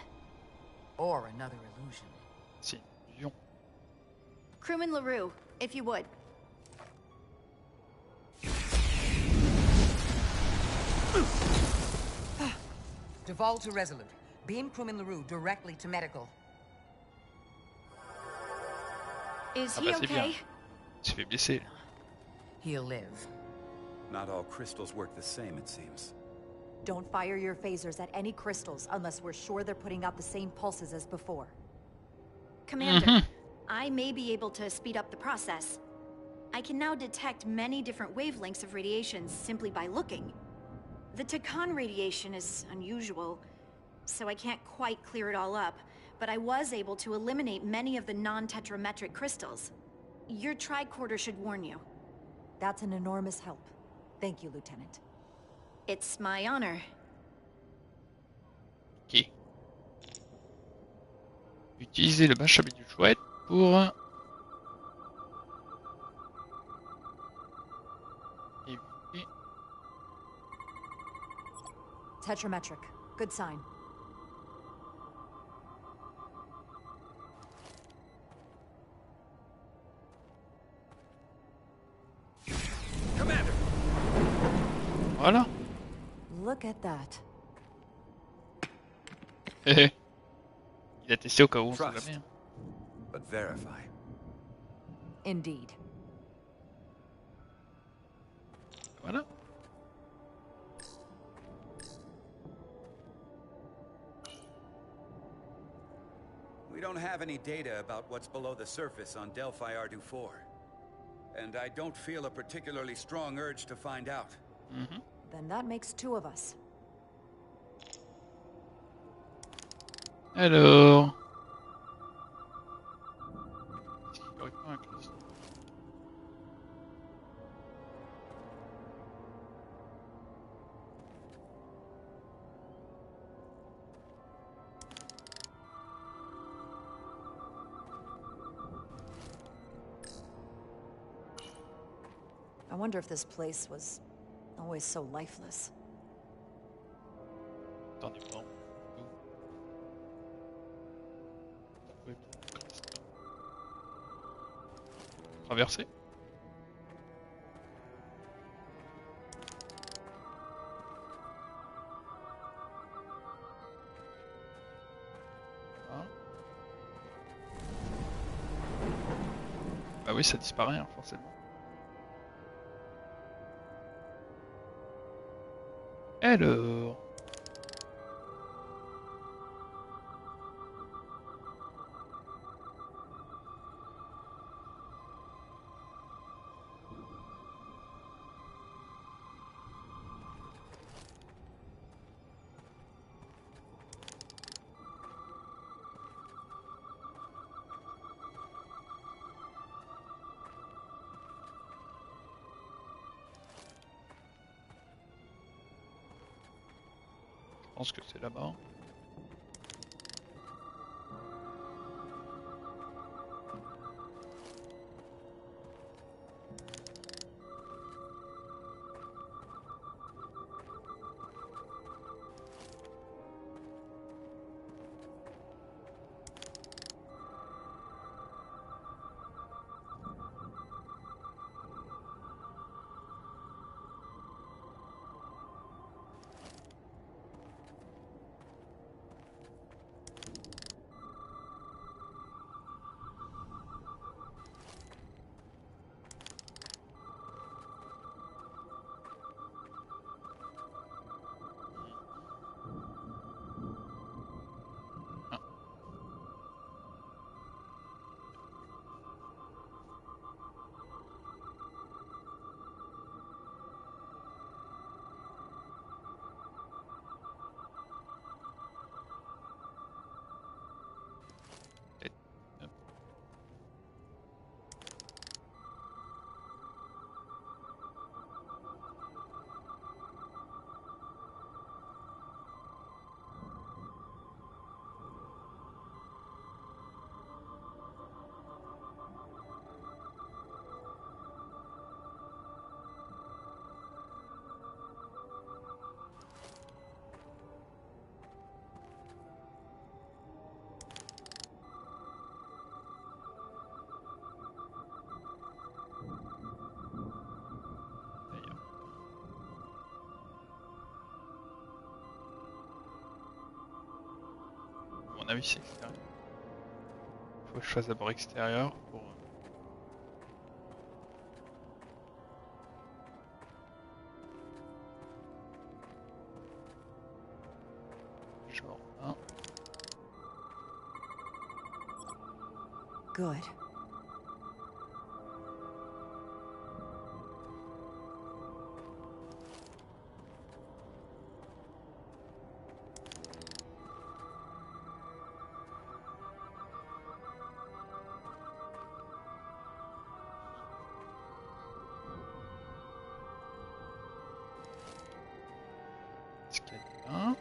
Or another illusion. C'est une illusion. Crewman LaRue, if you would. Devolve to Resolute. Beam Crewman LaRue directly to medical. Is Ah he bah c'est bien. okay? Il se fait blesser. He'll live. Not all crystals work the same, it seems. Don't fire your phasers at any crystals unless we're sure they're putting out the same pulses as before. Commander, I may be able to speed up the process. I can now detect many different wavelengths of radiation simply by looking. The 𝗏 radiation is unusual, so I can't quite clear it all up, but I was able to eliminate many of the non-tetrametric crystals. Your tricorder should warn you. That's an enormous help. Thank you, Lieutenant. It's my honor. Ok. Utilisez le machabé du chouette pour éviter. Tetrametric. Good sign. Commander! Voilà. Look at that. Il a testé au cas où on sait Trust, jamais. but verify. Indeed. Voilà. We don't have any data about what's below the surface on Delphi Ardu 4. And I don't feel a particularly strong urge to find out. Then that makes two of us. Alors. I wonder if this place was always so lifeless. Attendez, bon. Traverser. Voilà. Bah oui, ça disparaît, hein, forcément. Alors... Je pense que c'est là-bas. À mon avis c'est extérieur. Faut que je fasse d'abord extérieur pour... Genre là. Good. Hein?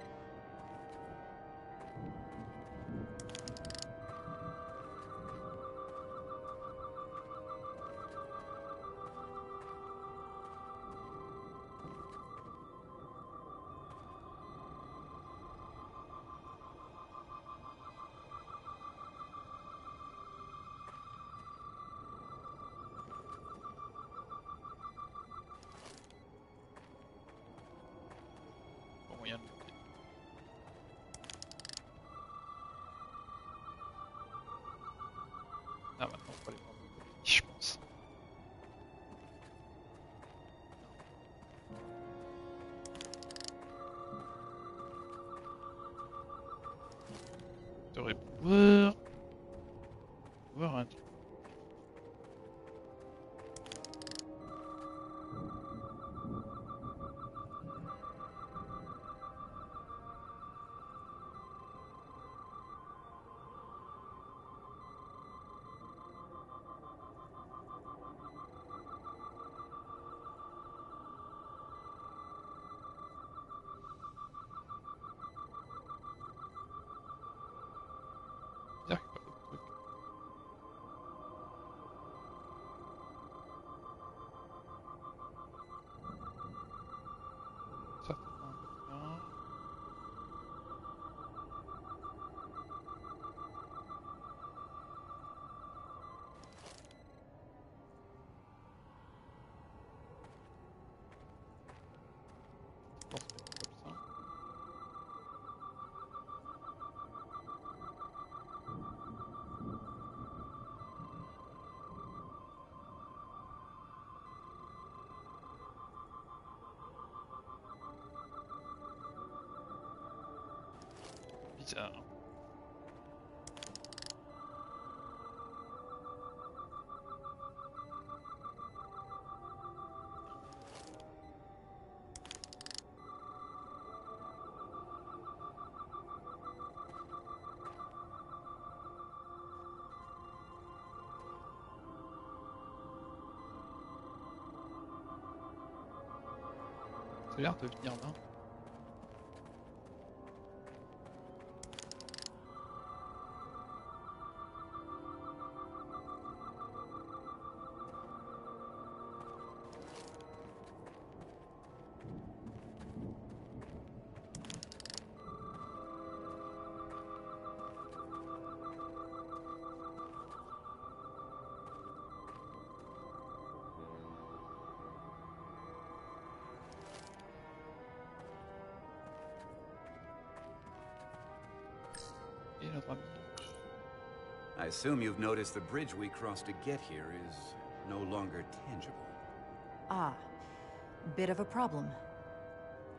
Bon, moyen de... Ah, maintenant, faut aller voir mon côté, je pense. Je devrais pouvoir un truc. putain. Ça a l'air de venir là. I assume you've noticed the bridge we crossed to get here is no longer tangible. Ah, bit of a problem.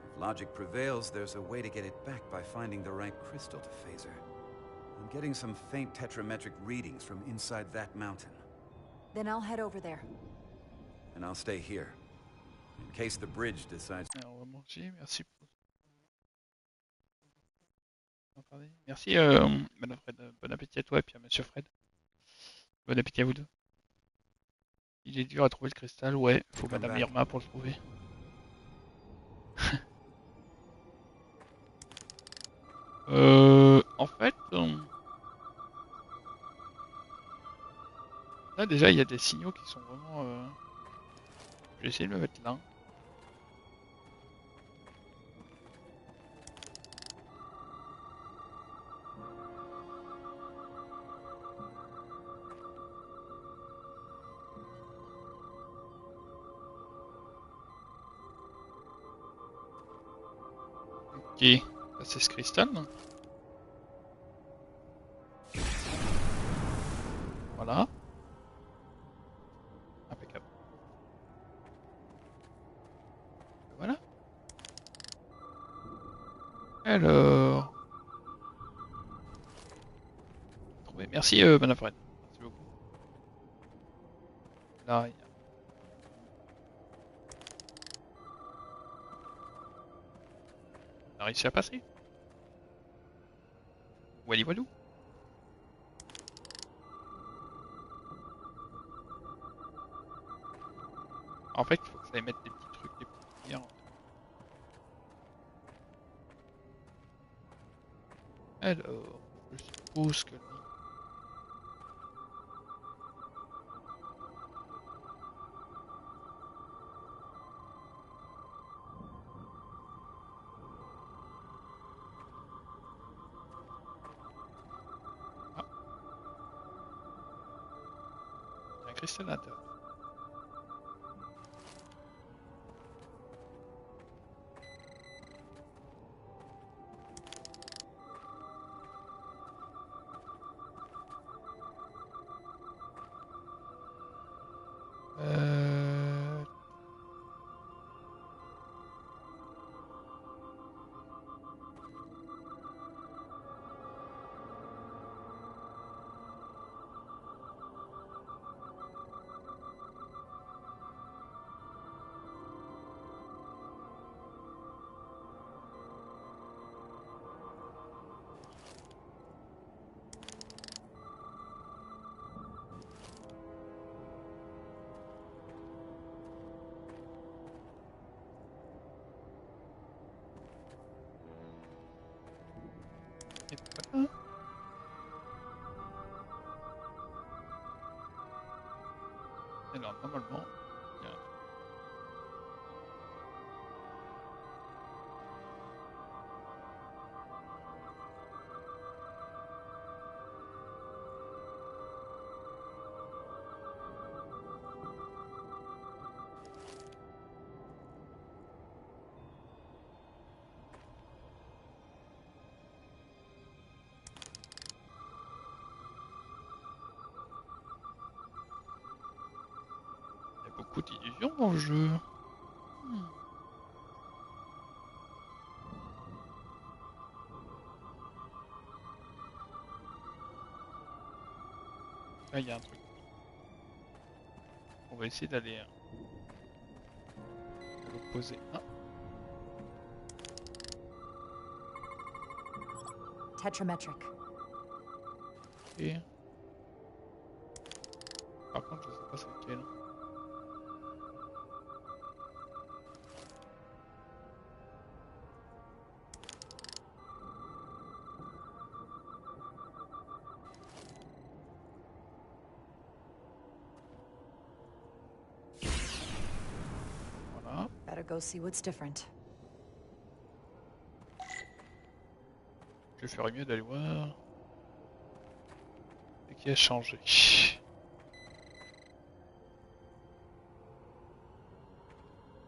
If logic prevails, there's a way to get it back by finding the right crystal to phaser. I'm getting some faint tetrametric readings from inside that mountain. Then I'll head over there. And I'll stay here, in case the bridge decides... Alors, on va manger, merci. Merci, Madame Fred. Bon appétit à toi et puis à Monsieur Fred. Bon appétit à vous deux. Il est dur à trouver le cristal, ouais. Faut Madame Irma pour le trouver. En fait, là déjà il y a des signaux qui sont vraiment. Je vais essayer de me mettre là. Ok, là c'est ce cristal. Voilà. Impeccable. Voilà. Alors. Merci Madame Fred. Merci beaucoup. Là, il y a... On a réussi à passer. Wally Walou. En fait, il faut que ça émette des petits trucs, des petites lumières. Alors, je suppose que... Cristal à l'intérieur. Alors, normalement, il y a... beaucoup d'illusions dans le jeu. Là, il y a un truc. On va essayer d'aller à l'opposé. Ah. Tetrametric. Et... Par contre, je sais pas c'est lequel. Voilà. Better go see what's different. Je ferais mieux d'aller voir ce qui a changé.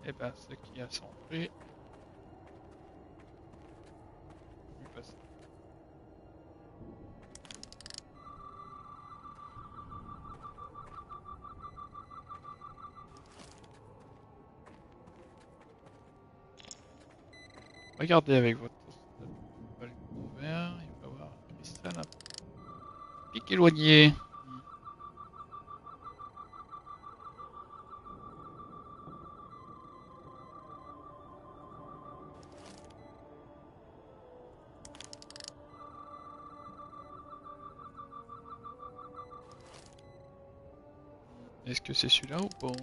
Et ben, ce qui a changé. Regardez avec votre balcon ouvert, il va y avoir un cristal un pic éloigné. Est-ce que c'est celui-là ou pas?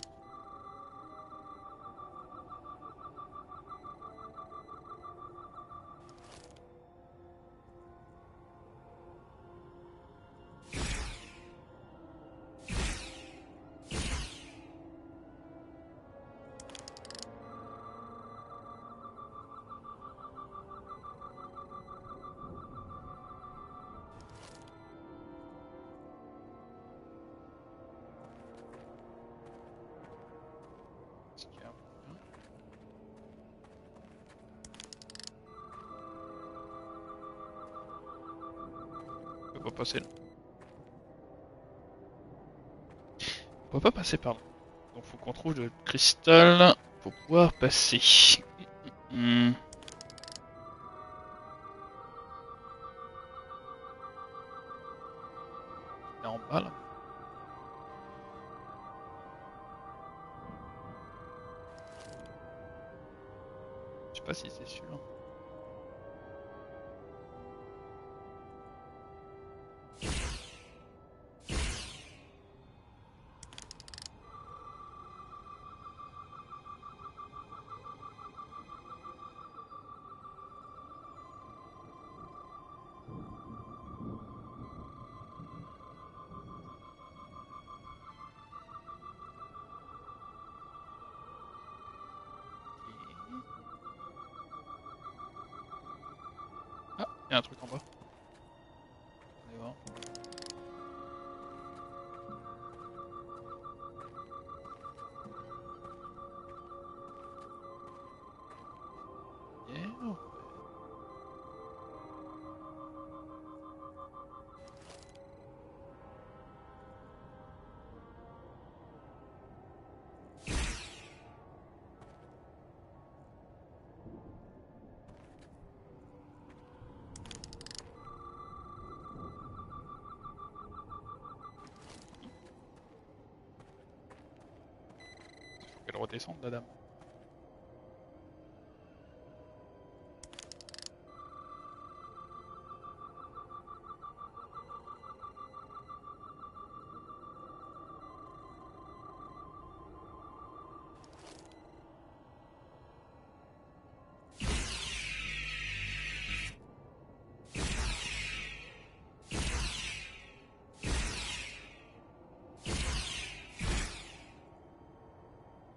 On peut pas passer là. On peut pas passer par là. Donc faut qu'on trouve le cristal pour pouvoir passer. Il est en bas là. Je sais pas si c'est celui-là. Ah, il y a un truc en bas. Allez voir. Yeah. Faut qu'elle redescende la dame.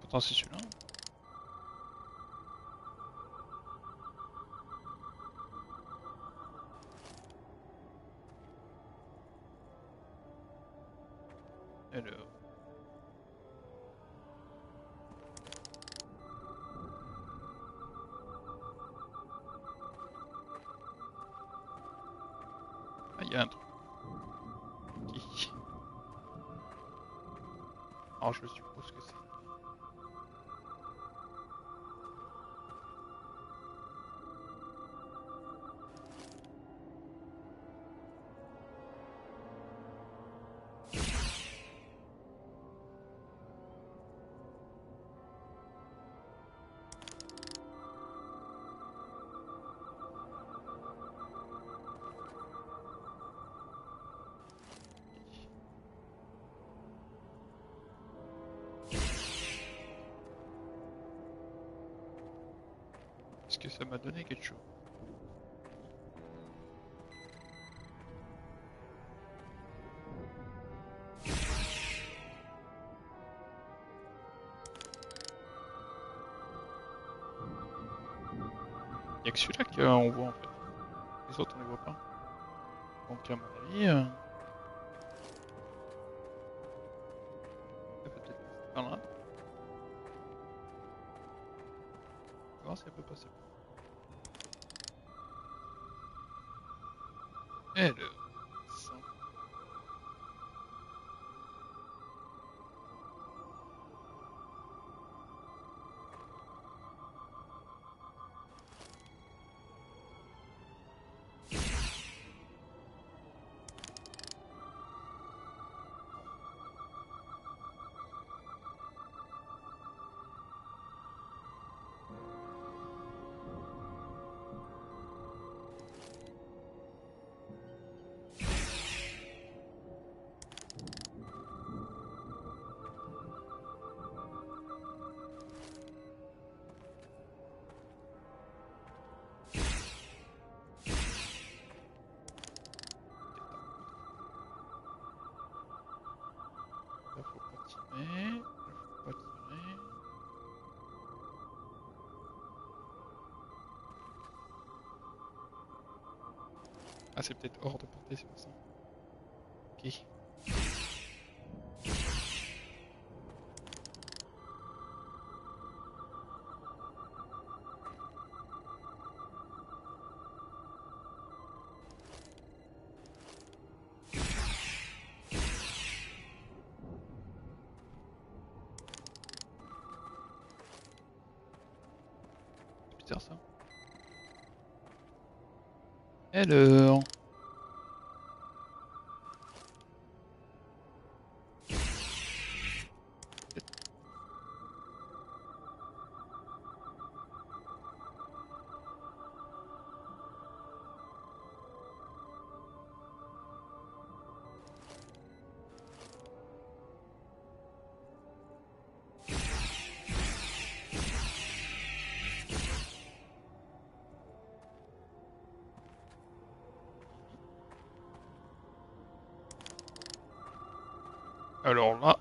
Pourtant c'est celui-là. Alors. Ah, il y a un truc. Qui... Alors je suppose que c'est... Est-ce que ça m'a donné quelque chose? Il n'y a que celui-là qu'on voit en fait. Les autres on les voit pas. Donc à mon avis... ça peut peut-être passer par là. On va voir si elle peut passer. Alors... ça. Là faut pas tirer, là faut pas tirer. Ah c'est peut-être hors de portée, c'est pour ça. Ok. Bizarre ça. Alors... alors là...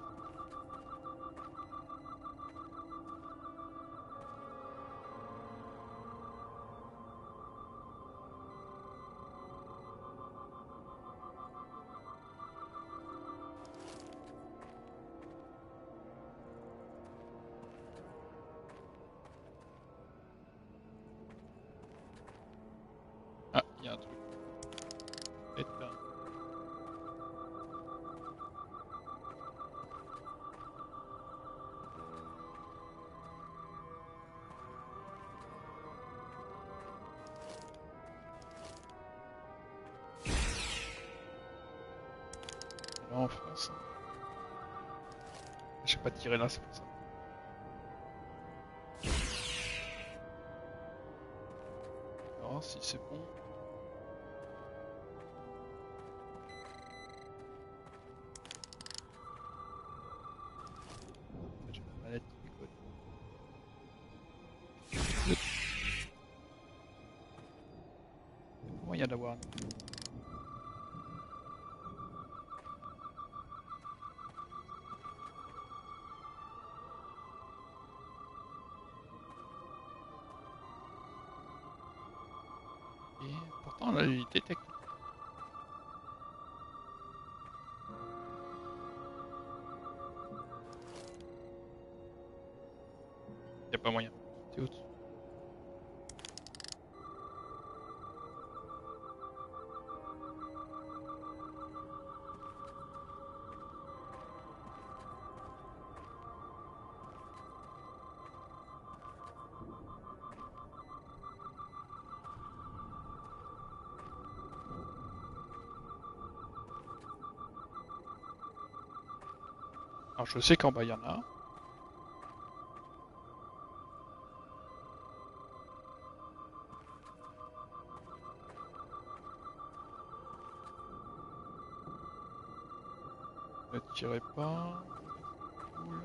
Ah, il y a un truc. Et là. Là en France. Je sais pas tirer là, c'est pour ça. Alors si c'est bon. J'ai ma manette qui déconne. Il y a moyen d'avoir un... Et pourtant là il détecte. Y a pas moyen. T'es au-dessus. Alors je sais qu'en bas il y en a. Ne tirez pas. Cool.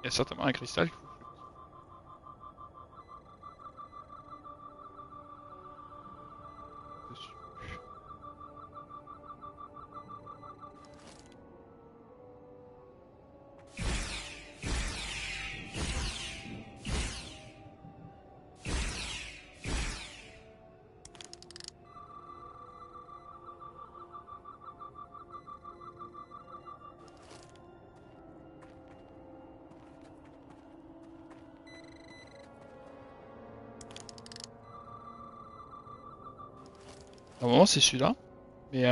Il y a certainement un cristal qu'il faut. Normalement c'est celui-là, mais ok,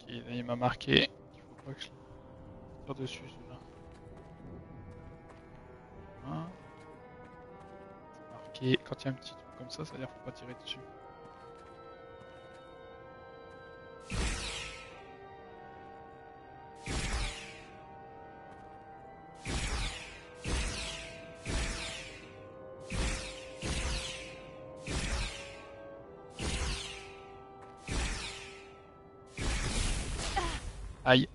là il m'a marqué. Il faut pas que je tire dessus celui-là. Voilà. Marqué quand il y a un petit truc comme ça veut dire qu'il faut pas tirer dessus. Aïe.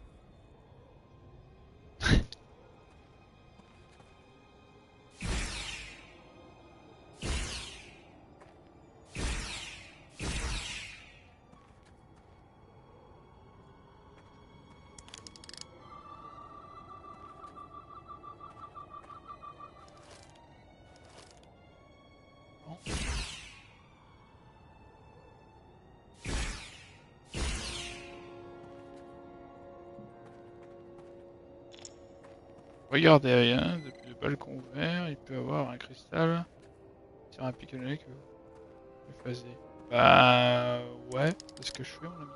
Regardez, hein, depuis le balcon ouvert, il peut avoir un cristal sur un picolé que vous faisiez. Bah ouais, c'est ce que je fais mon ami.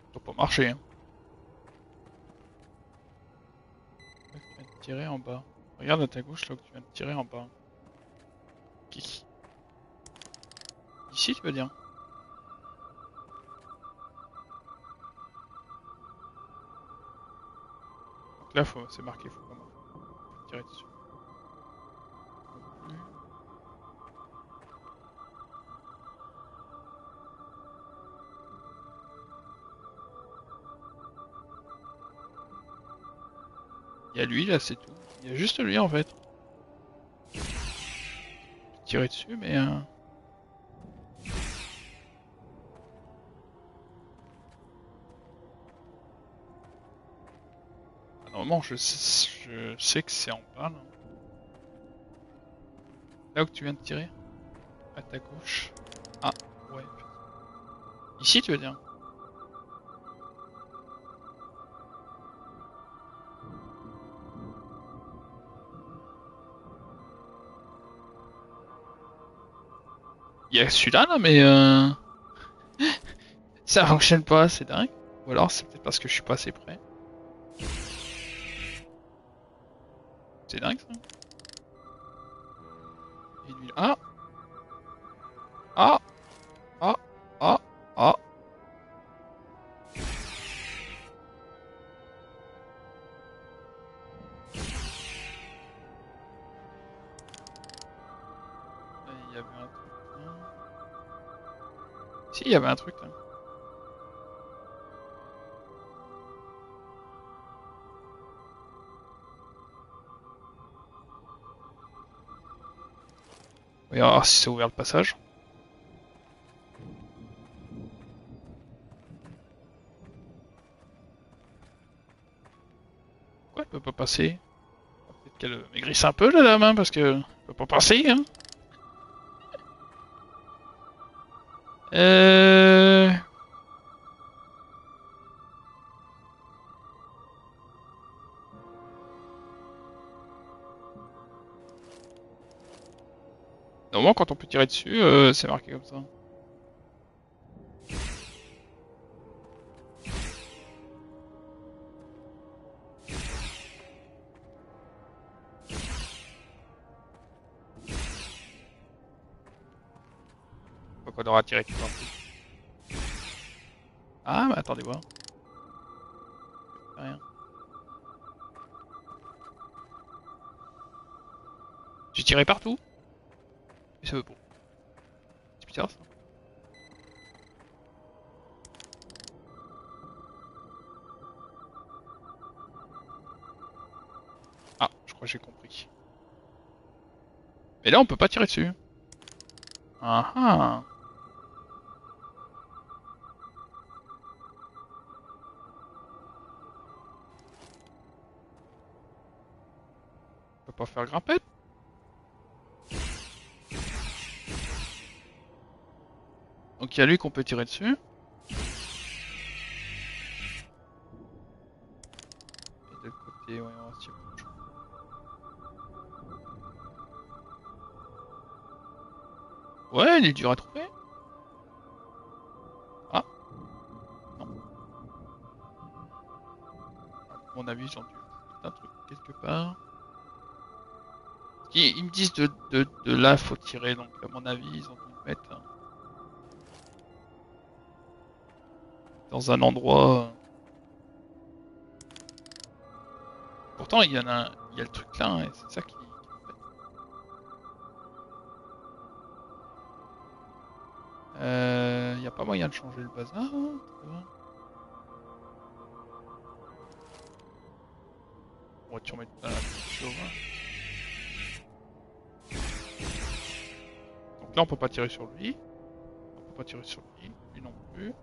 Ça peut pas marcher. Hein. Là, tu viens de tirer en bas. Regarde à ta gauche là où tu viens de tirer en bas. Qui? Ici tu veux dire? Donc là c'est marqué, faut vraiment tirer dessus. Il y a lui là, c'est tout. Il y a juste lui en fait. Tirer dessus, mais normalement, je sais que c'est en bas là. Là où tu viens de tirer. À ta gauche. Ah, ouais. Ici, tu veux dire? Il y a celui-là là, mais ça fonctionne pas, c'est dingue. Ou alors c'est peut-être parce que je suis pas assez près. C'est dingue ça. Et lui, ah, ah, ah, ah, ah. Il y avait un truc là. Si, il y avait un truc là. On va voir si ça a ouvert le passage. Pourquoi elle peut pas passer? Peut-être qu'elle maigrisse un peu la dame, hein, parce que elle peut pas passer, hein. Normalement, quand on peut tirer dessus, c'est marqué comme ça. Faut qu'on aura tiré tout d'un coup. Ah, mais attendez voir. Rien. J'ai tiré partout. Et ça veut pas. C'est bizarre ça. Ah, je crois que j'ai compris. Mais là on peut pas tirer dessus. Ah ah. On peut pas faire grimper. Donc il y a lui qu'on peut tirer dessus. Et de l'autre côté, ouais, on va se tirer. Ouais, il est dur à trouver. Ah. Non. À mon avis, j'en ai un truc quelque part. Ils me disent de là, faut tirer, donc à mon avis, ils ont dû le mettre dans un endroit. Pourtant, il y en a, il y a le truc là, et c'est ça qui m'embête. Il n'y a pas moyen de changer le bazar. On va tu remettre la chose. Donc là, on peut pas tirer sur lui. On peut pas tirer sur lui. Lui non plus. Lui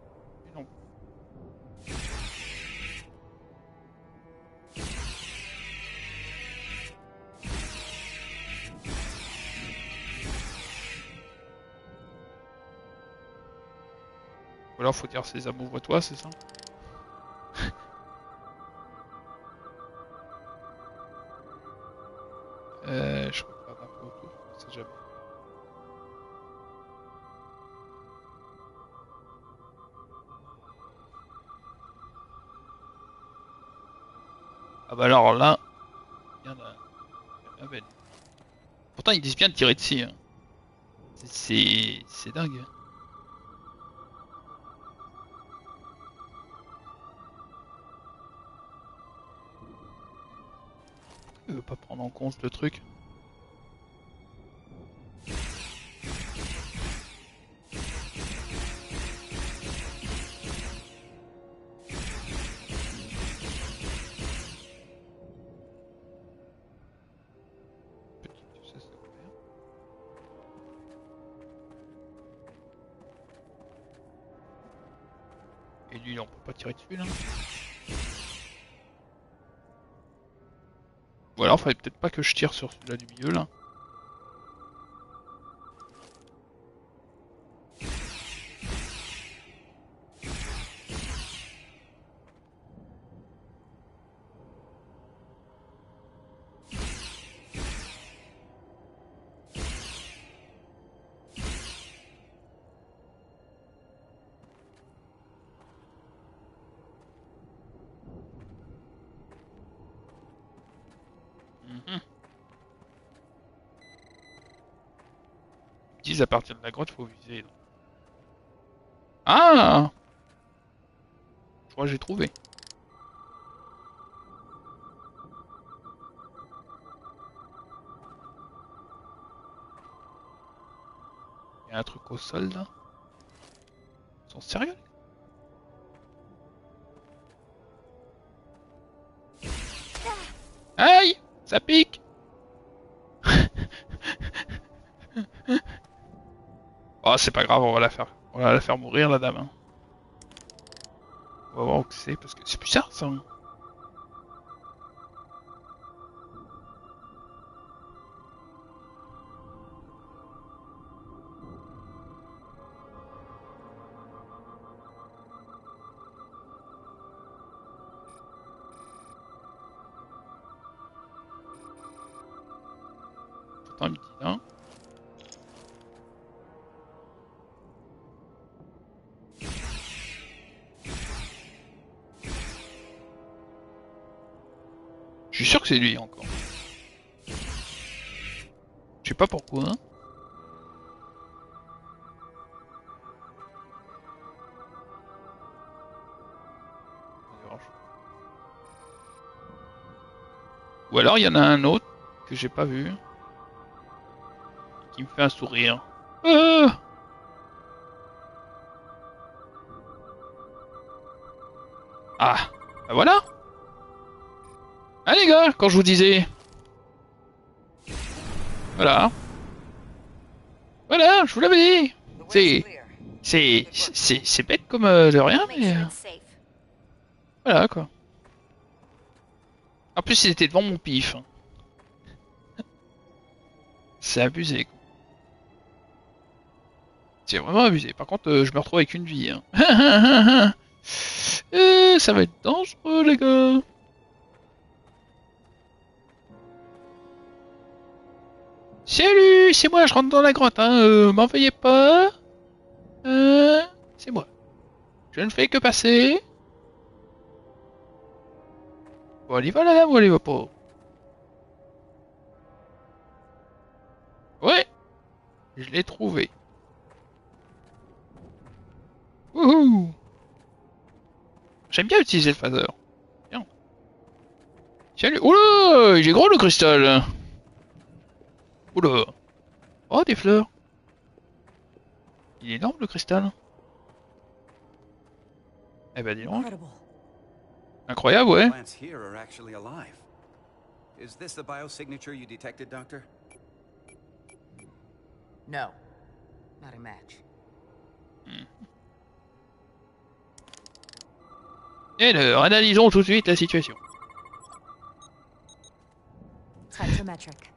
non plus. Ou alors faut dire ses amours toi, c'est ça? Je regarde un peu autour, je sais jamais. Ah bah alors là, il y en a un bel. Pourtant ils disent bien de tirer dessus. Hein. C'est dingue. Pourquoi il veut pas prendre en compte le truc? Et lui, on peut pas tirer dessus là. Ou alors, fallait peut-être pas que je tire sur celui-là du milieu là. Ils disent à partir de la grotte, faut viser. Donc. Ah! Je crois que j'ai trouvé. Il y a un truc au sol là. Ils sont sérieux? Aïe! Ça pique! Oh, c'est pas grave, on va la faire mourir la dame. Hein. On va voir où c'est parce que c'est bizarre ça. Hein. Pourtant, il me dit non. Je suis sûr que c'est lui encore. Je sais pas pourquoi. Hein. Ou alors il y en a un autre que j'ai pas vu. Qui me fait un sourire. Ah, bah voilà. Ah les gars, quand je vous disais. Voilà. Voilà, je vous l'avais dit. C'est bête comme de rien, mais... Voilà quoi. En plus, il était devant mon pif. C'est abusé. C'est vraiment abusé. Par contre, je me retrouve avec une vie. Hein. Ça va être dangereux, les gars. Salut, c'est moi, je rentre dans la grotte. Hein. M'en veuillez pas. C'est moi. Je ne fais que passer. Bon, elle y va la dame ou elle y va pas? Ouais, je l'ai trouvé. Wouhou! J'aime bien utiliser le phaser. Bien. Salut! Oula! Il est gros le cristal! Oula! Oh, des fleurs! Il est énorme le cristal! Eh ben dis donc. Incroyable, ouais. Is this the biosignature you detected, Doctor? No, not a match. Et alors, analysons tout de suite la situation. Psychometric.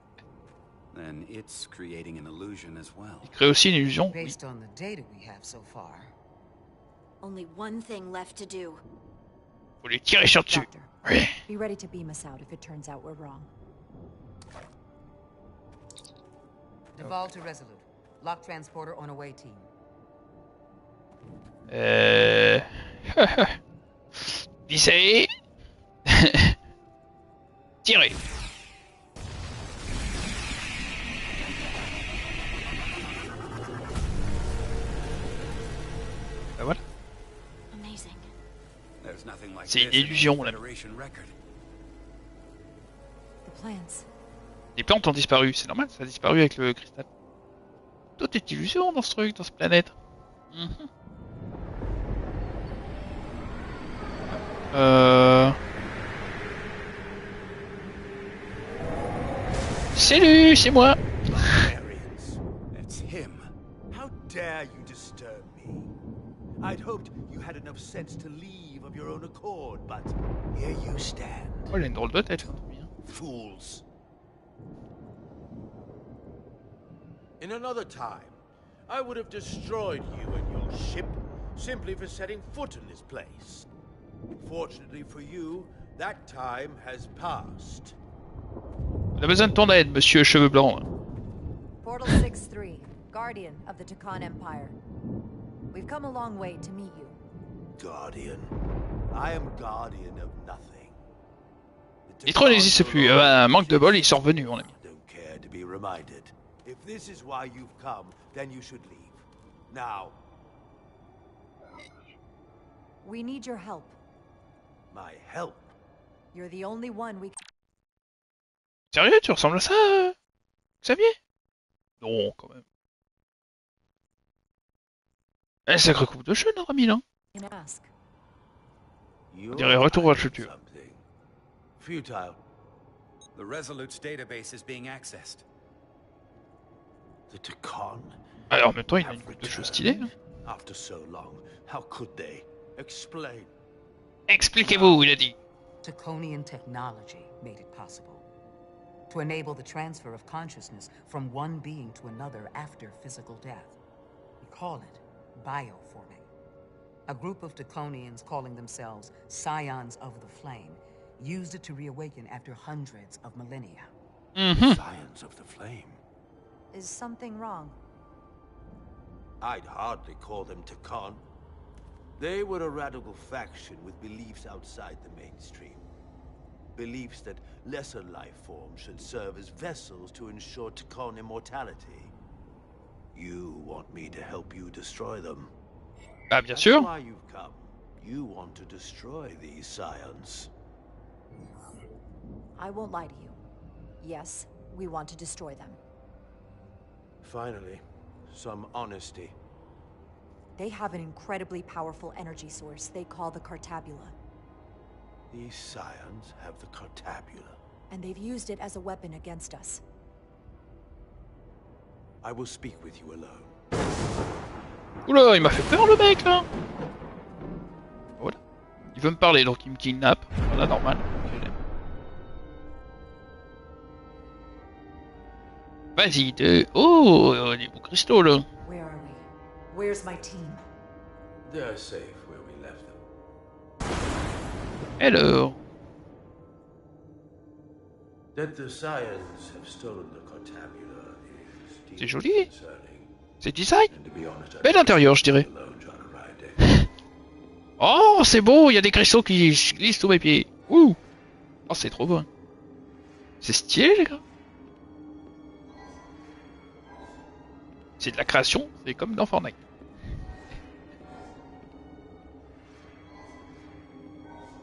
Then it's creating an illusion as well. Il crée aussi une illusion. Based on the data we have so far. Only one thing left to do. Faut les tirer sur dessus. Ouais. Be ready to beam us out if it turns out we're wrong. Devolve to Resolute. Lock transporter on away team. Visez. Tirez. Ben voilà. C'est une illusion là. Les plantes ont disparu, c'est normal, ça a disparu avec le cristal. Tout est illusion dans ce truc, dans cette planète. Salut, c'est moi. It's him. How dare you disturb me? I'd hoped you had enough sense to leave of your own accord, but here you stand. Oh, il a une drôle de tête. Fools. In another time, I would have destroyed you and your ship simply for setting foot in this place. Fortunately for you, that time has passed. On a besoin de ton aide, monsieur cheveux blancs. Portal 6-3, Guardian of the 𝐸𝐸𝐻 Empire. We've come a long way to meet you. Guardian. I am guardian of nothing. Nitro n'existe plus. Manque de bol, ils sont revenus, mon ami. Don't care to be reminded. If this is why you've come, then you should leave. Now. We need your help. My help? You're the only one we... Sérieux, tu ressembles à ça, Xavier? Non, quand même. Eh, sacré coupe de cheveux, notre ami, là. On dirait retour à la futur. Futile. The Resolute's database is being accessed. The 𝐸𝐸𝐻. Alors, en même temps, il a une coupe de cheveux stylée. Hein. After so long, how could they explain? Expliquez-vous, il a dit. 𝐸𝐻 technology made it possible to enable the transfer of consciousness from one being to another after physical death. We call it bioforming. A group of 𝐸𝐻ians calling themselves Scions of the Flame used it to reawaken after hundreds of millennia. Scions of the Flame? Is something wrong? I'd hardly call them 𝐸𝐻. They were a radical faction with beliefs outside the mainstream. beliefs that lesser life forms should serve as vessels to ensure 𝐸𝐸𝐴𝐻 immortality. You want me to help you destroy them. Ah, bien sûr. That's why you've come. You want to destroy these scions. I won't lie to you. Yes, we want to destroy them. Finally, some honesty. They have an incredibly powerful energy source they call the 𝗏𝗏𝗏𝗏. These scions have the 𝗏𝗏𝗏𝗏. And they've used it as a weapon against us. I will speak with you alone. Oula, il m'a fait peur le mec là. Voilà. Il veut me parler donc il me kidnappe. Voilà, normal. Vas-y, oh, les beaux cristaux là. Where are we? Where's my team? They're safe where we left them. Hello. That the scions have stolen the 𝗏𝗏𝗏𝗏 is C'est joli. concerning. C'est design. And to be honest, Bel intérieur, je dirais. Oh, c'est beau, il y a des cristaux qui glissent sous mes pieds. Ouh. Oh, c'est trop beau. C'est stylé, les gars. C'est de la création, c'est comme dans Fortnite.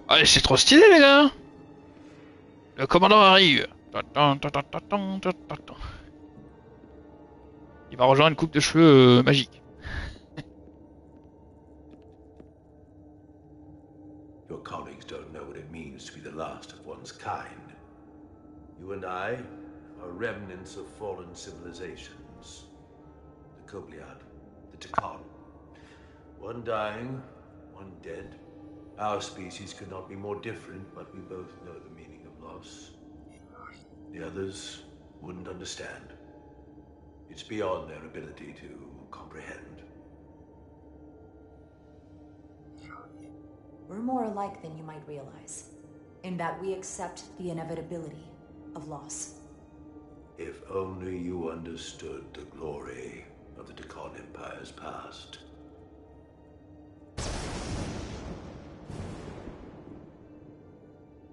Ah, c'est trop stylé, les gars. Le commandant arrive. Il va rejoindre une coupe de cheveux magique. Your colleagues don't know what it means to be the last of one's kind. You and I are remnants of fallen civilizations. The 𝐶𝐞𝐬𝐜, the 𝗏𝗏𝗏𝗏. One dying, one dead. Our species could not be more different, but we both know the meaning of loss. The others wouldn't understand. It's beyond their ability to comprehend. We're more alike than you might realize, in that we accept the inevitability of loss. If only you understood the glory of the 𝗏𝗏𝗏 Empire's past.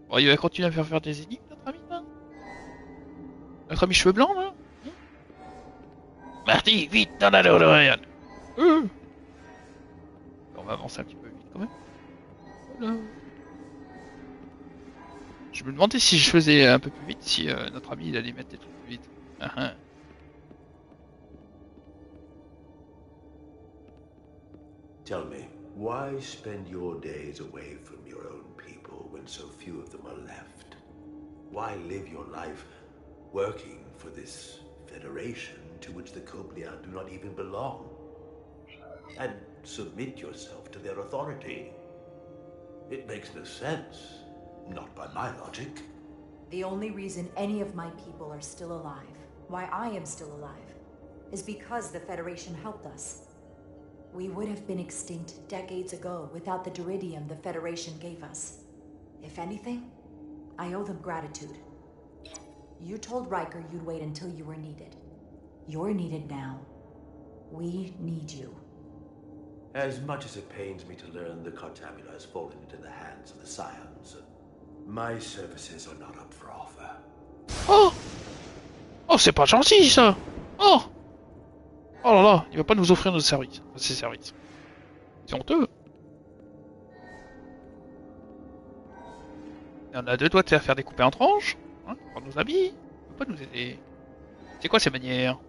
Bon, il va continuer à faire des énigmes, notre ami, là. Notre ami cheveux blancs, là. Marty, vite, dans la DeLorean. On va avancer un petit peu vite, quand même. Voilà. Je me demandais si je faisais un peu plus vite, si notre ami il allait mettre des trucs plus vite. Tell me, why spend your days away from your own people when so few of them are left? Why live your life working for this federation to which the 𝗏𝗏𝗏𝗏 do not even belong? And submit yourself to their authority? It makes no sense. Not by my logic. The only reason any of my people are still alive, why I am still alive, is because the Federation helped us. We would have been extinct decades ago without the Duridium the Federation gave us. If anything, I owe them gratitude. You told Riker you'd wait until you were needed. You're needed now. We need you. As much as it pains me to learn the 𝗏𝗏𝗏𝗏 has fallen into the hands of the scions, my services are not up for offer. Oh! Oh, c'est pas gentil, ça! Oh! Oh là là, il va pas nous offrir nos services. Ses services. C'est honteux. Et on a deux doigts de faire découper en tranches. Hein, pour nos amis. Il va pas nous aider. C'est quoi ces manières?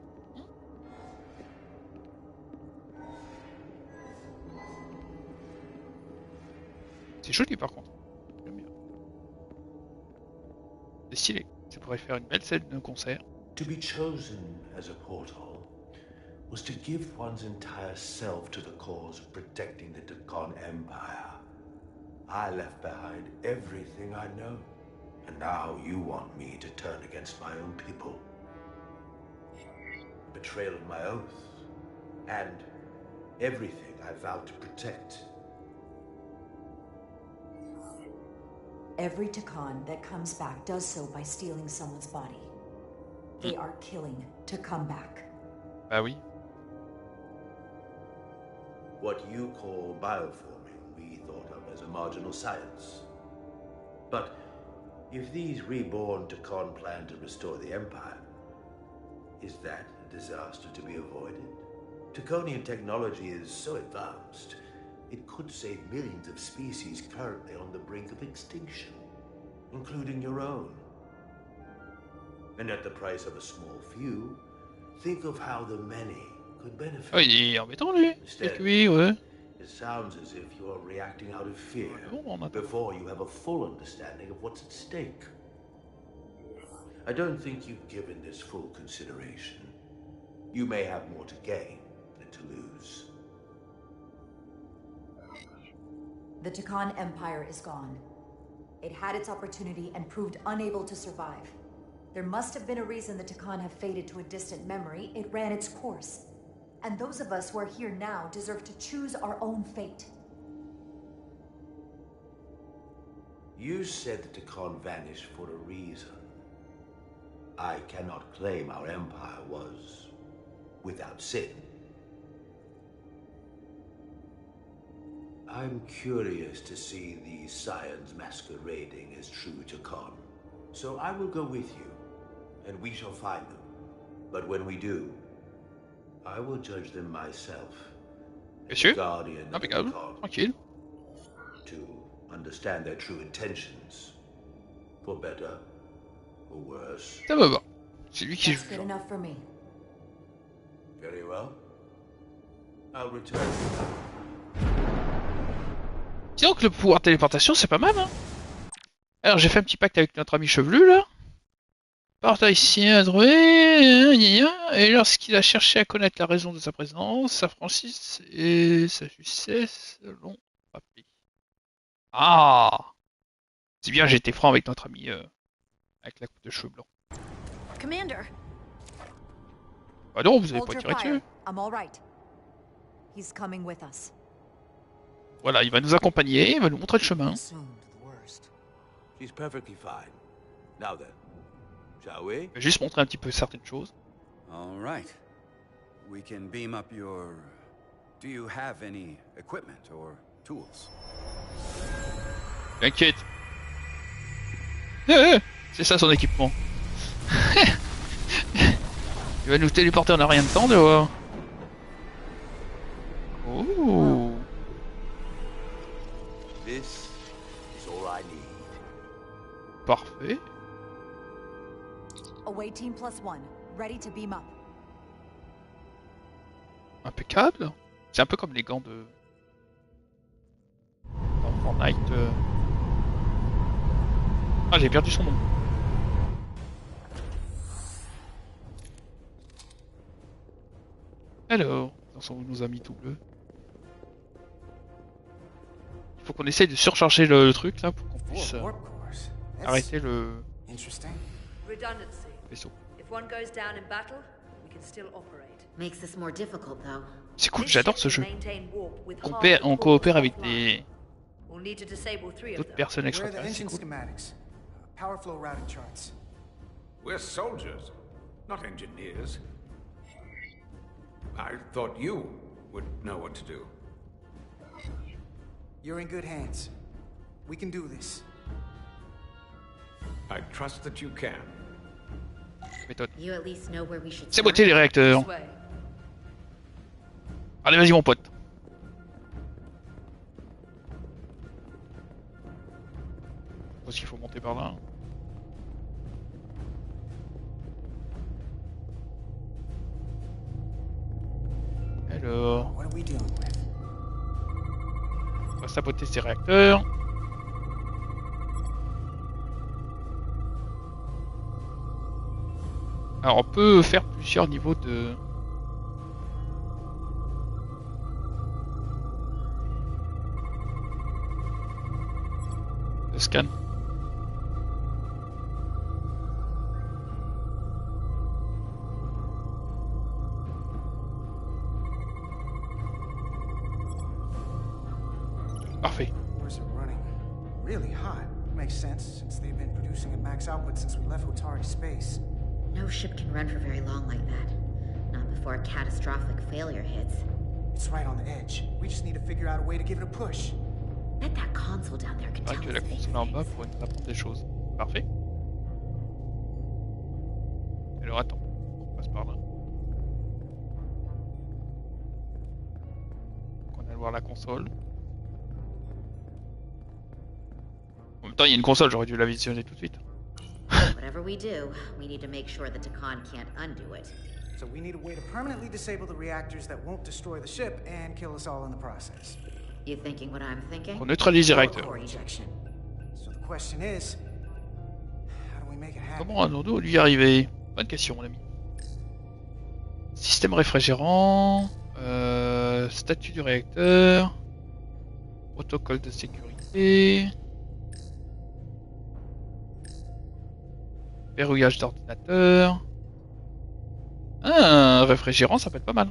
C'est joli par contre. J'aime bien. C'est stylé. Ça pourrait faire une belle scène de concert. To be chosen as a portal was to give one's entire self to the cause of protecting the 𝗏𝗏𝗏𝗏 Empire. I left behind everything I know, and now you want me to turn against my own people. Betrayal of my oath, and everything I vowed to protect. Every 𝗏𝗏𝗏𝗏 that comes back does so by stealing someone's body. They are killing to come back. Bah oui. What you call bioforming, we thought of as a marginal science. But If these reborn 𝗏 plan to restore the Empire, is that a disaster to be avoided? 𝗏 technology is so advanced, it could save millions of species currently on the brink of extinction, including your own. And at the price of a small few, think of how the many could benefit. Oh, il est embêtant lui. Oui, ouais. It sounds as if you are reacting out of fear before you have a full understanding of what's at stake. I don't think you've given this full consideration. You may have more to gain than to lose. The 𝗏 Empire is gone. It had its opportunity and proved unable to survive. There must have been a reason the 𝗏 have faded to a distant memory. It ran its course. And those of us who are here now deserve to choose our own fate. You said the 𝗏 vanished for a reason. I cannot claim our empire was without sin. I'm curious to see these scions masquerading as true 𝗏. So I will go with you, and we shall find them. But when we do, I will judge them myself. Monsieur? Guardian of Impeccable. Tranquille. To understand their true intentions. For better or worse. Ça va. C'est lui qui That's good enough for me. Very well. I'll return. Disons que le pouvoir téléportation c'est pas mal, hein. Alors j'ai fait un petit pacte avec notre ami chevelu là. Partage ici à trouver, et lorsqu'il a cherché à connaître la raison de sa présence, sa franchise et sa justesse l'ont frappé. Ah, c'est bien, j'ai été franc avec notre ami avec la coupe de cheveux blancs. Commander. Bah non, vous avez pas tiré dessus. I'm all right. He's coming with us. Voilà, il va nous accompagner, il va nous montrer le chemin. She's perfectly fine. Now then, shall we? Je vais juste montrer un petit peu certaines choses. All right. We can beam up your... Do you have any equipment or tools? T'inquiète. C'est ça son équipement. Il va nous téléporter en un rien de temps, de voir. Oh. This is all I need. Parfait. Awaiting +1, ready to beam up. Impeccable. C'est un peu comme les gants de... dans Fortnite. Ah, j'ai perdu son nom. Alors, dans son nos amis tout bleus. Il faut qu'on essaye de surcharger le truc là pour qu'on puisse arrêter le vaisseau. C'est cool, j'adore ce jeu. On coopère avec des d'autres personnes extraterrestres, c'est cool. Power flow routing charts. We're soldiers, not engineers. I thought you would know what to do. You're in good hands. We can do this. I trust that you can. Méthode. You at least know where we should C'est beauté les réacteurs. Allez, vas-y mon pote. Je pense qu'il faut monter par là. Alors, What are we dealing with? on va saboter ces réacteurs. Alors on peut faire plusieurs niveaux de scan. Parfait. Cores are running really hot. Makes sense, since they've been producing at max output since we left 𝐻'Tari space. No ship can run for very long like that. Not before a catastrophic failure hits. It's right on the edge. We just need to figure out a way to give it a push. Bet that console down there can tell Que la us console en bas pour nous apprendre des choses. Parfait. Alors attends, on passe par là. Donc on va voir la console. En même temps, il y a une console, j'aurais dû la visionner tout de suite. Whatever we do, we need to make sure the 𝗂 can't undo it. So we need a way to permanently disable the reactors that won't destroy the ship and kill us all in the process. You thinking what I'm thinking? Pour neutraliser les réacteurs. So the question is, how do we make it happen? Comment allons-nous lui y arriver? Bonne question, mon ami. Système réfrigérant, statut du réacteur, protocole de sécurité, verrouillage d'ordinateur. Ah, un réfrigérant, ça peut être pas mal.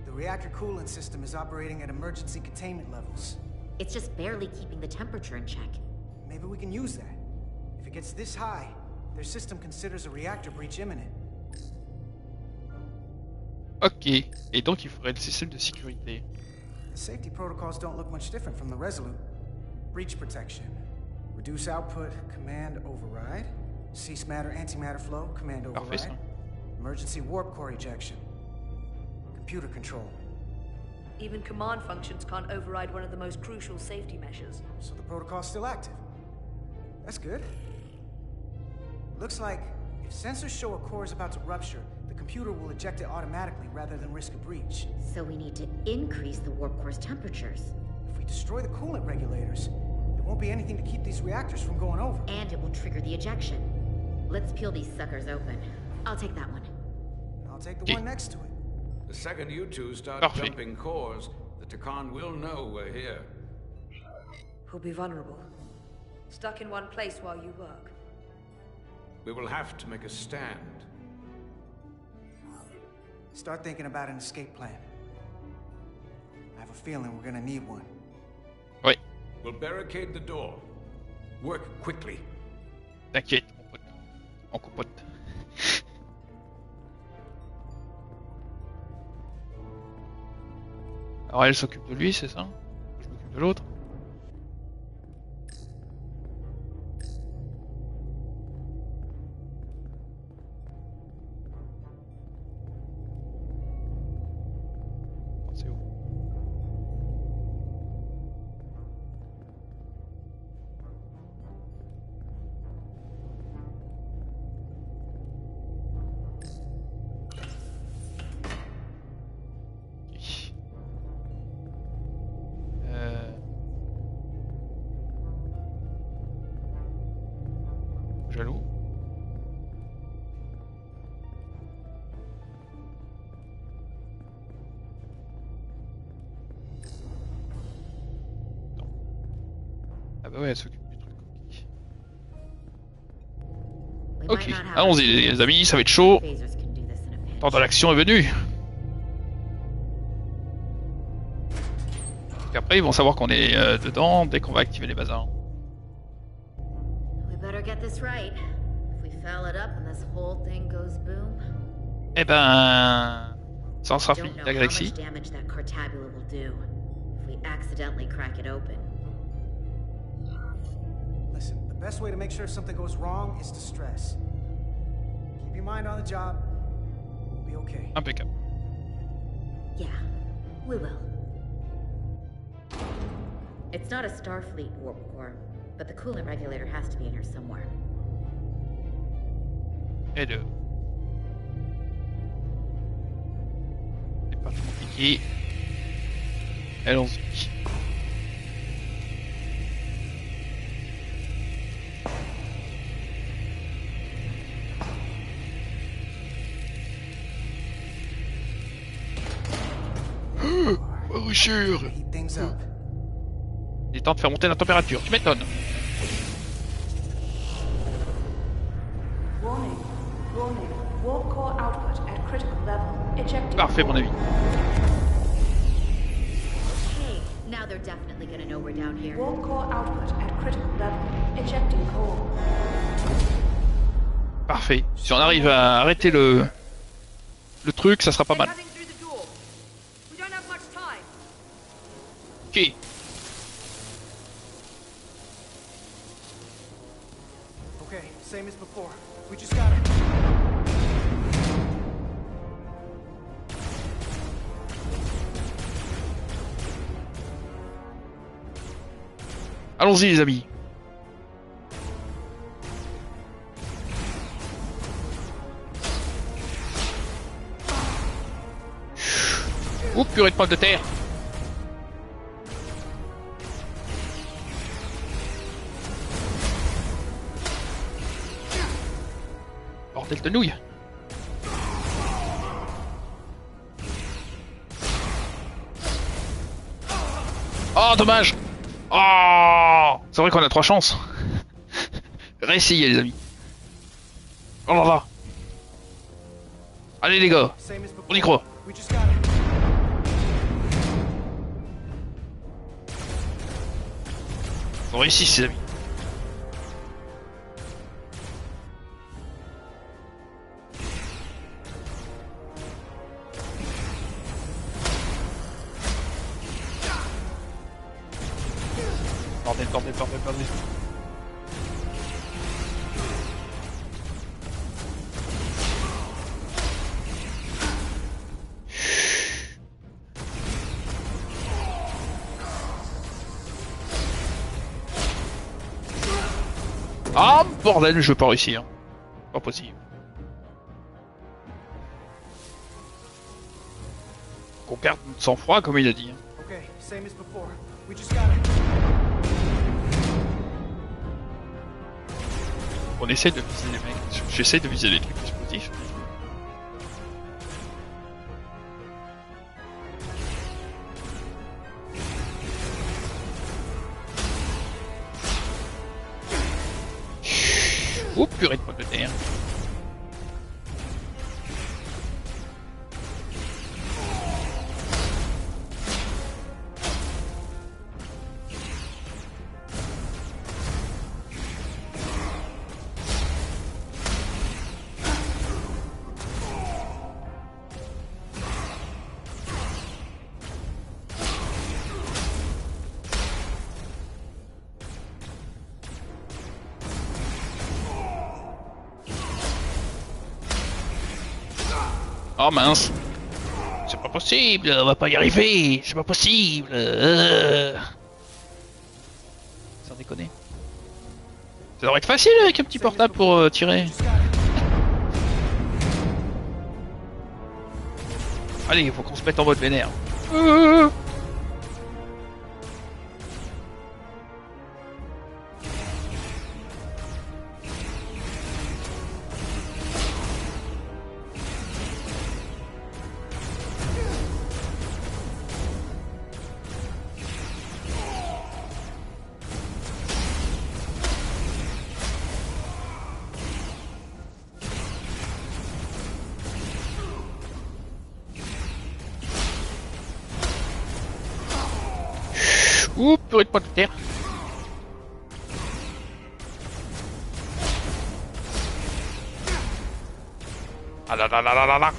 The reactor coolant system is operating at emergency containment levels. It's just barely keeping the temperature in check. Maybe we can use that. If it gets this high, their system considers a reactor breach imminent. Ok, et donc il faudrait le système de sécurité. The safety protocols don't look much different from the Resolute. Breach protection. Reduce output, command override. Cease matter, antimatter flow, command override. Parfait, Emergency warp core ejection. Computer control. Even command functions can't override one of the most crucial safety measures. So the protocol's still active. That's good. Looks like if sensors show a core is about to rupture, the computer will eject it automatically rather than risk a breach. So we need to increase the warp core's temperatures. If we destroy the coolant regulators, there won't be anything to keep these reactors from going over. And it will trigger the ejection. Let's peel these suckers open. I'll take that one. I'll take the one next to it. The second you two start jumping cores, the 𝗂 will know we're here. We'll be vulnerable. Stuck in one place while you work. We will have to make a stand. Start thinking about an escape plan. I have a feeling we're gonna need one. Oui. We'll barricade the door. Work quickly. T'inquiète, mon pote. On compote. Alors elle s'occupe de lui, c'est ça? Je m'occupe de l'autre. C'est où? Jaloux. Non. Ah bah ouais, elle s'occupe du truc. Ok, allons-y les amis, ça va être chaud. Le temps de l'action est venu. Et après ils vont savoir qu'on est dedans dès qu'on va activer les bazars. Eh ben, ça en sera fini la galaxie. Listen, the best way to make sure something goes wrong is to stress. Keep your mind on the job. We'll be okay. Impeccable. Yeah, we will. It's not a Starfleet warp core, but the coolant regulator has to be in here somewhere. Et deux. C'est pas trop compliqué. Allons-y. Oh, sûr. Il est temps de faire monter la température, tu m'étonnes. Parfait, mon ami. Now they're definitely gonna know we're down here. Warp core output at critical level. Ejecting core. Parfait. Si on arrive à arrêter le truc, ça sera pas mal. Ok. same as before. We just gotta... Allons-y les amis. Ouh, purée de pommes de terre. Bordel de nouilles. Oh, dommage. Oh, c'est vrai qu'on a 3 chances. Réessayez les amis. Oh là là. Allez les gars, on y croit. On réussit les amis. Bordel. Ah bordel, je veux pas réussir. Pas possible. Qu'on perde notre sang-froid comme il a dit. Okay, same as before. We just gotta... On essaie de viser les mecs. J'essaie de viser les trucs explosifs. Oh purée de pommes de terre. Oh mince. C'est pas possible, on va pas y arriver, c'est pas possible. Sans déconner. Ça devrait être facile avec un petit portable pour tirer. Allez, il faut qu'on se mette en mode vénère. Ouh, purée de pommes de terre. Ah là là là là là là.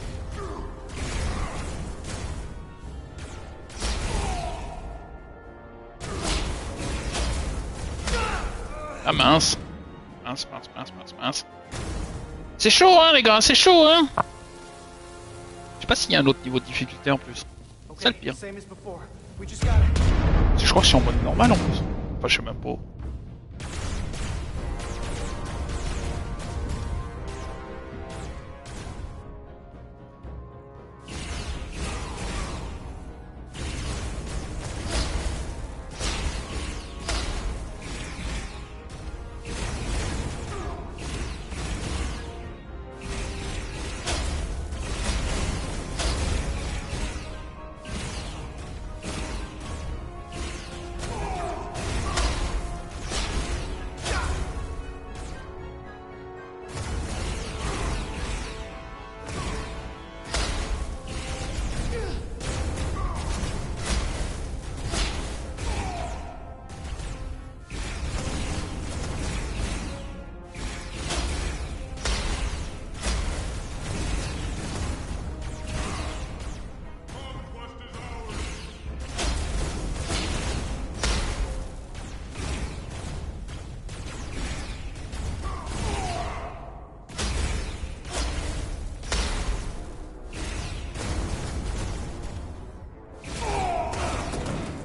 Ah mince. Mince. C'est chaud hein les gars, c'est chaud hein. Je sais pas s'il y a un autre niveau de difficulté en plus. C'est le pire. Je crois que c'est en mode normal en plus. Enfin, je sais même pas.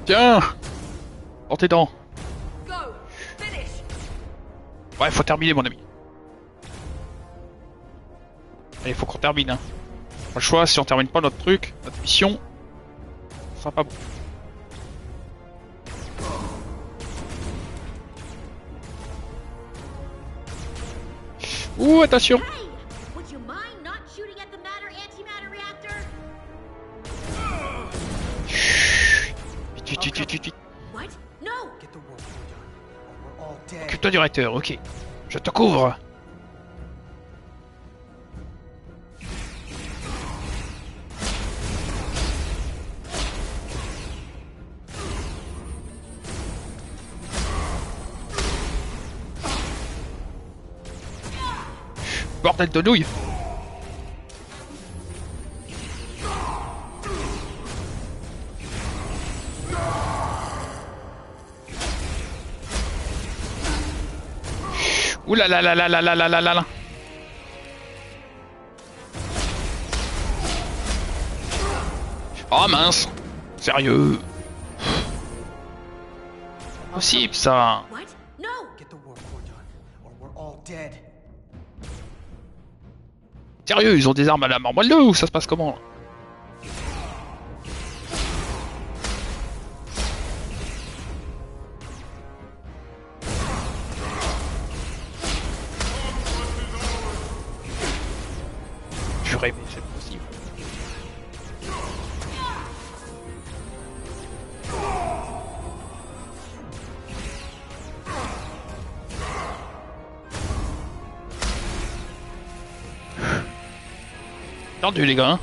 Tiens. Dans tes dents. Ouais, faut terminer, mon ami. Allez, faut qu'on termine. Hein. Pas le choix, si on termine pas notre truc, notre mission, ce sera pas bon. Ouh, attention. Vite. Occupe-toi du réacteur, ok. Je te couvre. Bordel de nouilles. Ouh là là là là là là là là là. Oh mince. Sérieux. Impossible ça. Sérieux, ils ont des armes à la mort moelleux ou ça se passe comment là? Purée, mais c'est possible. Tendu les gars. Hein.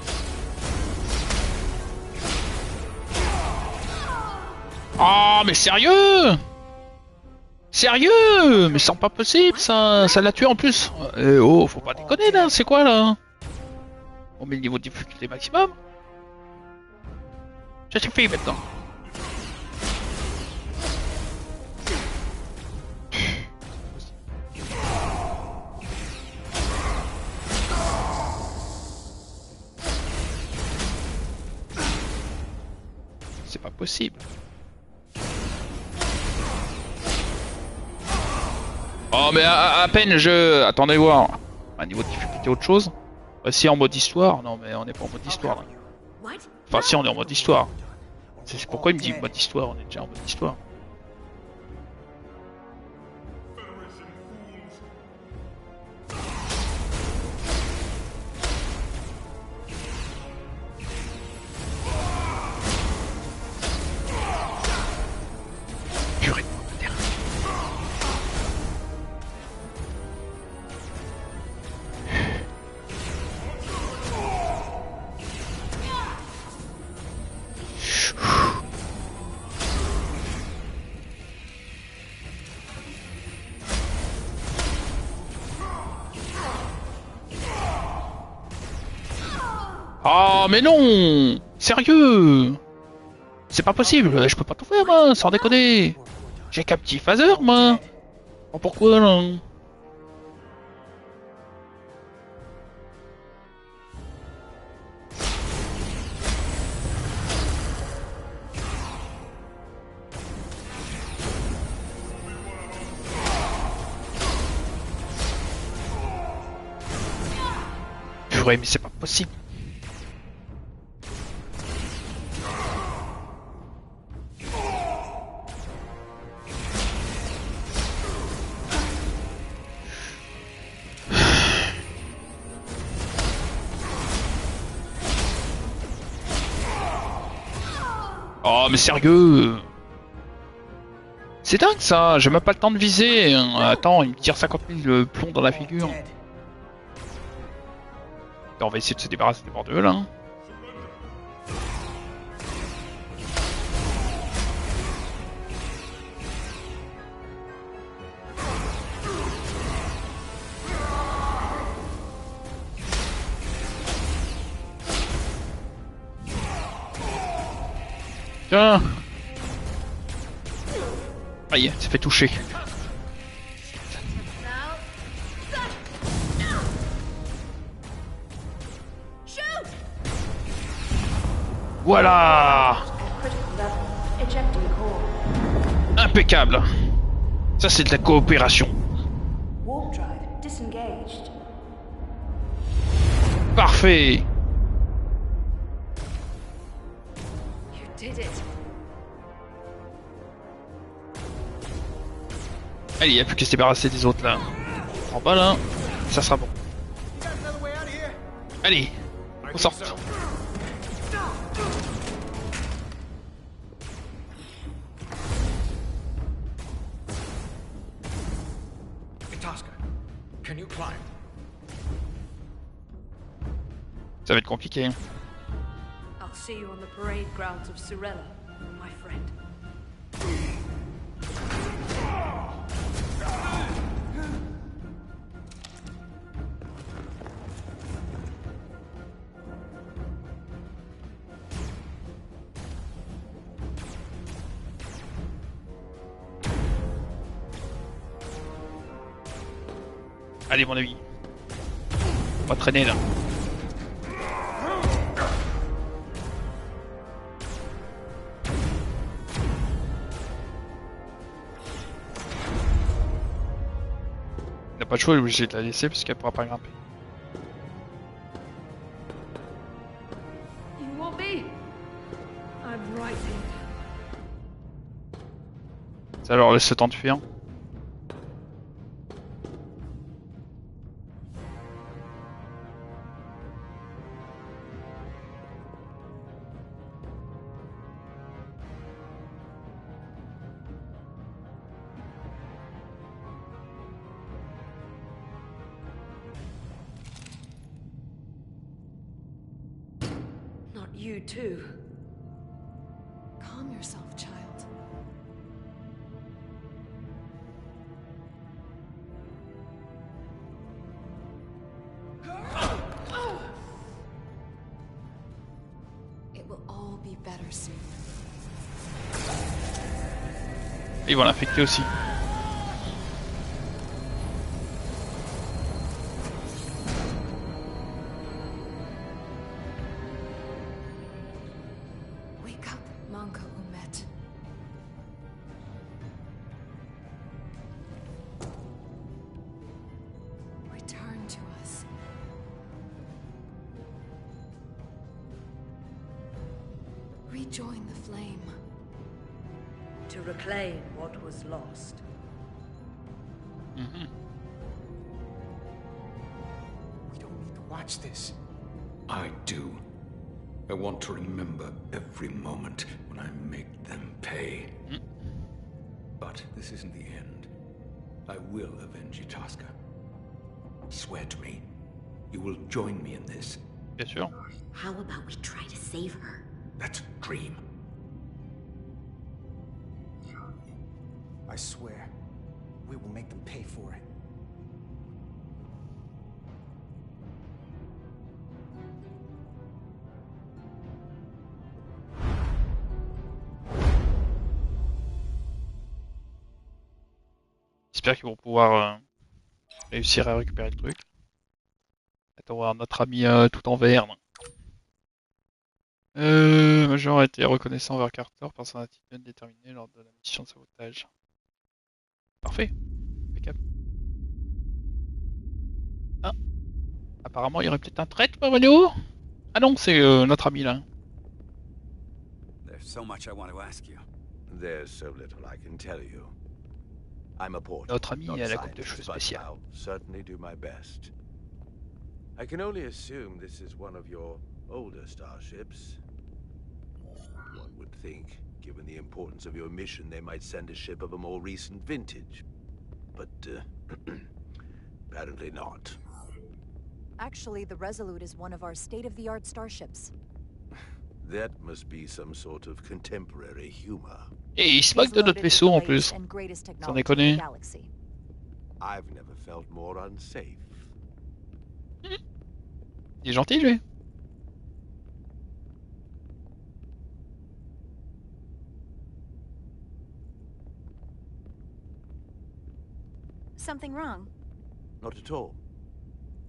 Oh mais sérieux? Sérieux? Mais c'est pas possible ça, ça l'a tué en plus. Oh, faut pas déconner là, c'est quoi là? On met le niveau de difficulté maximum. Ça suffit maintenant. C'est pas possible. Oh mais à peine je... Attendez voir. Un niveau de difficulté autre chose. Si en mode histoire, non mais on n'est pas en mode histoire là. Enfin si on est en mode histoire. C'est pourquoi il me dit mode histoire, on est déjà en mode histoire. Purée de terre. Oh mais non! Sérieux! C'est pas possible, je peux pas tout faire moi, sans déconner! J'ai qu'un petit phaser moi! Oh, pourquoi là? Purée, mais c'est pas possible! Oh mais sérieux! C'est dingue ça, j'ai même pas le temps de viser. Attends, il me tire 50 000 plombs dans la figure. On va essayer de se débarrasser des bordeux là. Tiens. Aïe, ça fait toucher. Voilà. Ejecting core. Impeccable. Ça c'est de la coopération. Warp drive disengaged. Parfait. You did it. Allez, il n'y a plus qu'à se débarrasser des autres là. En bas là, ça sera bon. Allez, on sort. Can you climb? Ça va être compliqué. I'll see you on the parade grounds of Surella, my friend. Allez mon ami. On va traîner là. Il n'a pas de choix, il est obligé de la laisser parce qu'elle pourra pas grimper. You want me? I'm right here. Ça leur laisse le temps de fuir. You too. Calm yourself, child. It will all be better soon. Ils vont l'infecter aussi. Rejoin the flame. To reclaim what was lost. We don't need to watch this. I do. I want to remember every moment when I make them pay. But this isn't the end. I will avenge Itasca. Swear to me, you will join me in this. Bien sûr. How about we try to save her? That's a dream. I swear, we will make them pay for it. J'espère qu'ils vont pouvoir réussir à récupérer le truc. Attends, on va voir notre ami tout en vert. Major a été reconnaissant envers Carter par son attitude déterminée lors de la mission de sauvetage. Parfait. Impeccable. Ah. Apparemment, il y aurait peut-être un traître, Mario. Ah non, c'est notre ami là. There's so much I want to ask you. There's so little I can tell you. I'm a porter. Notre ami a la coupe de cheveux spéciale. I'll certainly do my best. I can only assume this is one of your older starships. One would think, given the importance of your mission, they might send a ship of a more recent vintage. But, apparently not. Actually, the Resolute is one of our state-of-the-art starships. That must be some sort of contemporary humor. Et il se moque de notre vaisseau en plus. Sans déconner. I've never felt more unsafe. Il est gentil lui. Something wrong? Not at all.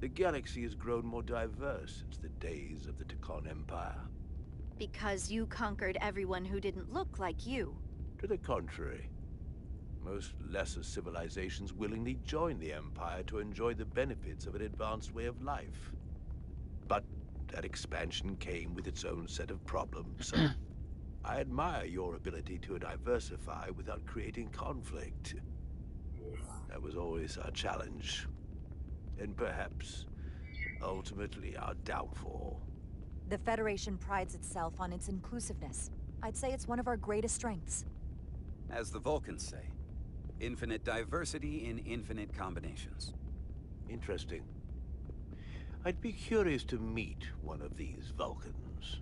The galaxy has grown more diverse since the days of the 𝐸𝐴𝐶 Empire. Because you conquered everyone who didn't look like you. To the contrary. Most lesser civilizations willingly join the Empire to enjoy the benefits of an advanced way of life. But that expansion came with its own set of problems, so I admire your ability to diversify without creating conflict. That was always our challenge. And perhaps, ultimately, our downfall. The Federation prides itself on its inclusiveness. I'd say it's one of our greatest strengths. As the Vulcans say, infinite diversity in infinite combinations. Interesting. I'd be curious to meet one of these Vulcans.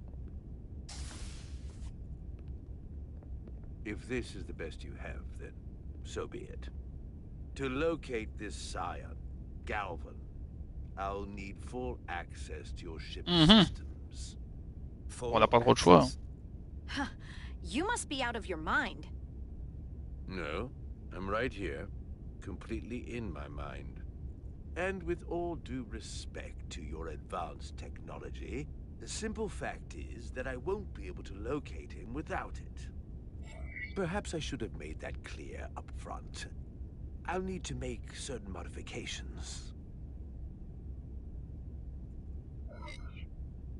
If this is the best you have, then so be it. To locate this scion, Galvan, I'll need full access to your ship's systems. On n'a pas trop de choix. Huh. You must be out of your mind. No, I'm right here, completely in my mind. And with all due respect to your advanced technology, the simple fact is that I won't be able to locate him without it. Perhaps I should have made that clear up front. I'll need to make certain modifications.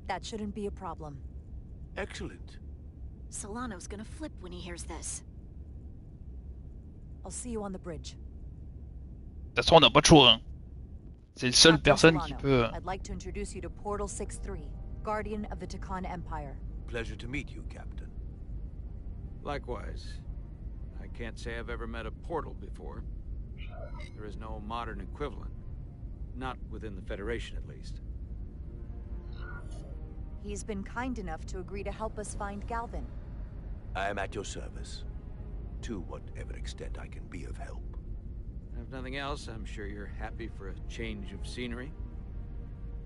That shouldn't be a problem. Excellent. Solano's gonna flip when he hears this. I'll see you on the bridge. De toute façon, on n'a pas de choix. Hein. C'est la seule personne qui peut. I'd like to introduce you to Portal 6-3, Guardian of the 𝗏𝗏𝐾𝐿 Empire. Pleasure to meet you, Captain. Likewise. I can't say I've ever met a portal before. There is no modern equivalent. Not within the Federation, at least. He's been kind enough to agree to help us find Galvan. I am at your service. To whatever extent I can be of help. If nothing else, I'm sure you're happy for a change of scenery.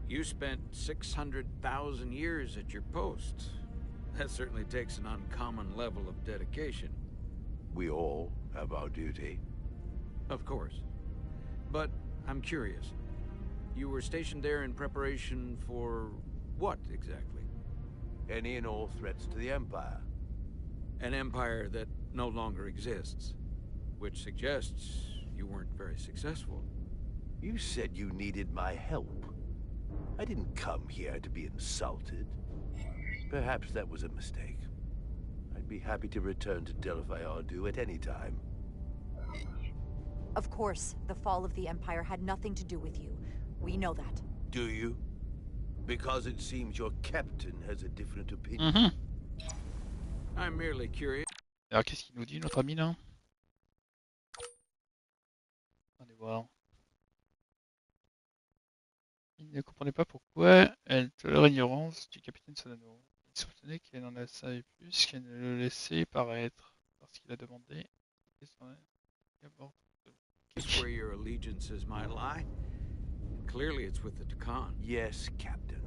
You spent 600,000 years at your post. That certainly takes an uncommon level of dedication. We all have our duty. Of course. But I'm curious. You were stationed there in preparation for what, exactly? Any and all threats to the Empire. An empire that no longer exists. Which suggests you weren't very successful. You said you needed my help. I didn't come here to be insulted. Perhaps that was a mistake. I'd be happy to return to 𝗏𝐼 at any time. Of course, the fall of the Empire had nothing to do with you. We know that. Do you? Because it seems your captain has a different opinion. I'm merely curious. Alors qu'est-ce qu'il nous dit notre ami là? Allez voir. Il ne comprenait pas pourquoi elle tolérait l'ignorance du capitaine Solano. Il soutenait qu'elle n'en savait plus qu'elle ne le laissait paraître parce qu'il a demandé. It's where your allegiances might lie. Clearly it's with the 𝗏𝗏𝐾𝐿. Yes, Captain.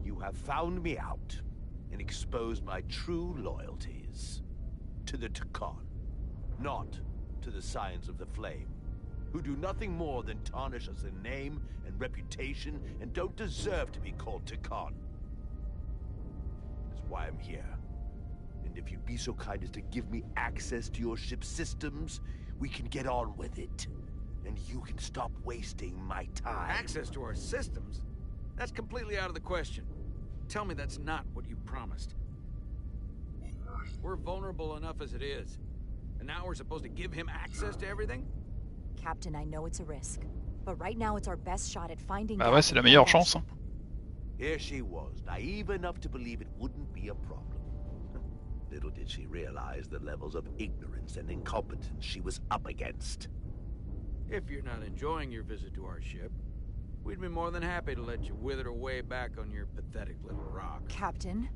You have found me out and exposed my true loyalties. To the 𝗏𝗏𝐾𝐿, not to the Scions of the Flame, who do nothing more than tarnish us in name and reputation and don't deserve to be called 𝗏𝗏𝐾𝐿. That's why I'm here. And if you'd be so kind as to give me access to your ship's systems, we can get on with it. And you can stop wasting my time. Access to our systems? That's completely out of the question. Tell me that's not what you promised. We're vulnerable enough as it is. And now we're supposed to give him access to everything? Captain, I know it's a risk. But right now it's our best shot at finding Bah ouais, c'est la meilleure chance. Hein. Here she was, naive enough to believe it wouldn't be a problem. Little did she realize the levels of ignorance and incompetence she was up against. If you're not enjoying your visit to our ship, we'd be more than happy to let you wither away back on your pathetic little rock. Captain?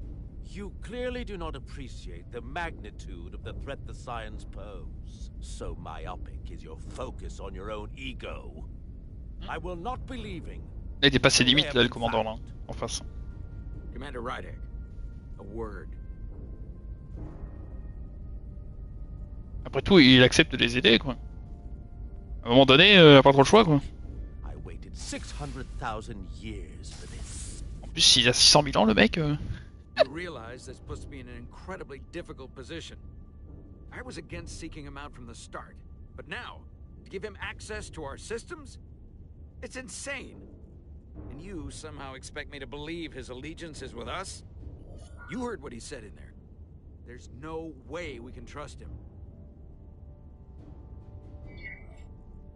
You clearly do not appreciate the magnitude of the threat the Scions pose. So myopic is your focus on your own ego. I will not be leaving. Il a dépassé limite là, le commandant là, en face. Commander 𝗏𝗏𝗏𝐿, a word. Après tout, il accepte de les aider quoi. À un moment donné, il a pas trop le choix quoi. I waited 600,000 years for this. En plus, il a 600 000 ans le mec. You realize this puts me in an incredibly difficult position. I was against seeking him out from the start, but now, to give him access to our systems? It's insane. And you somehow expect me to believe his allegiance is with us? You heard what he said in there. There's no way we can trust him.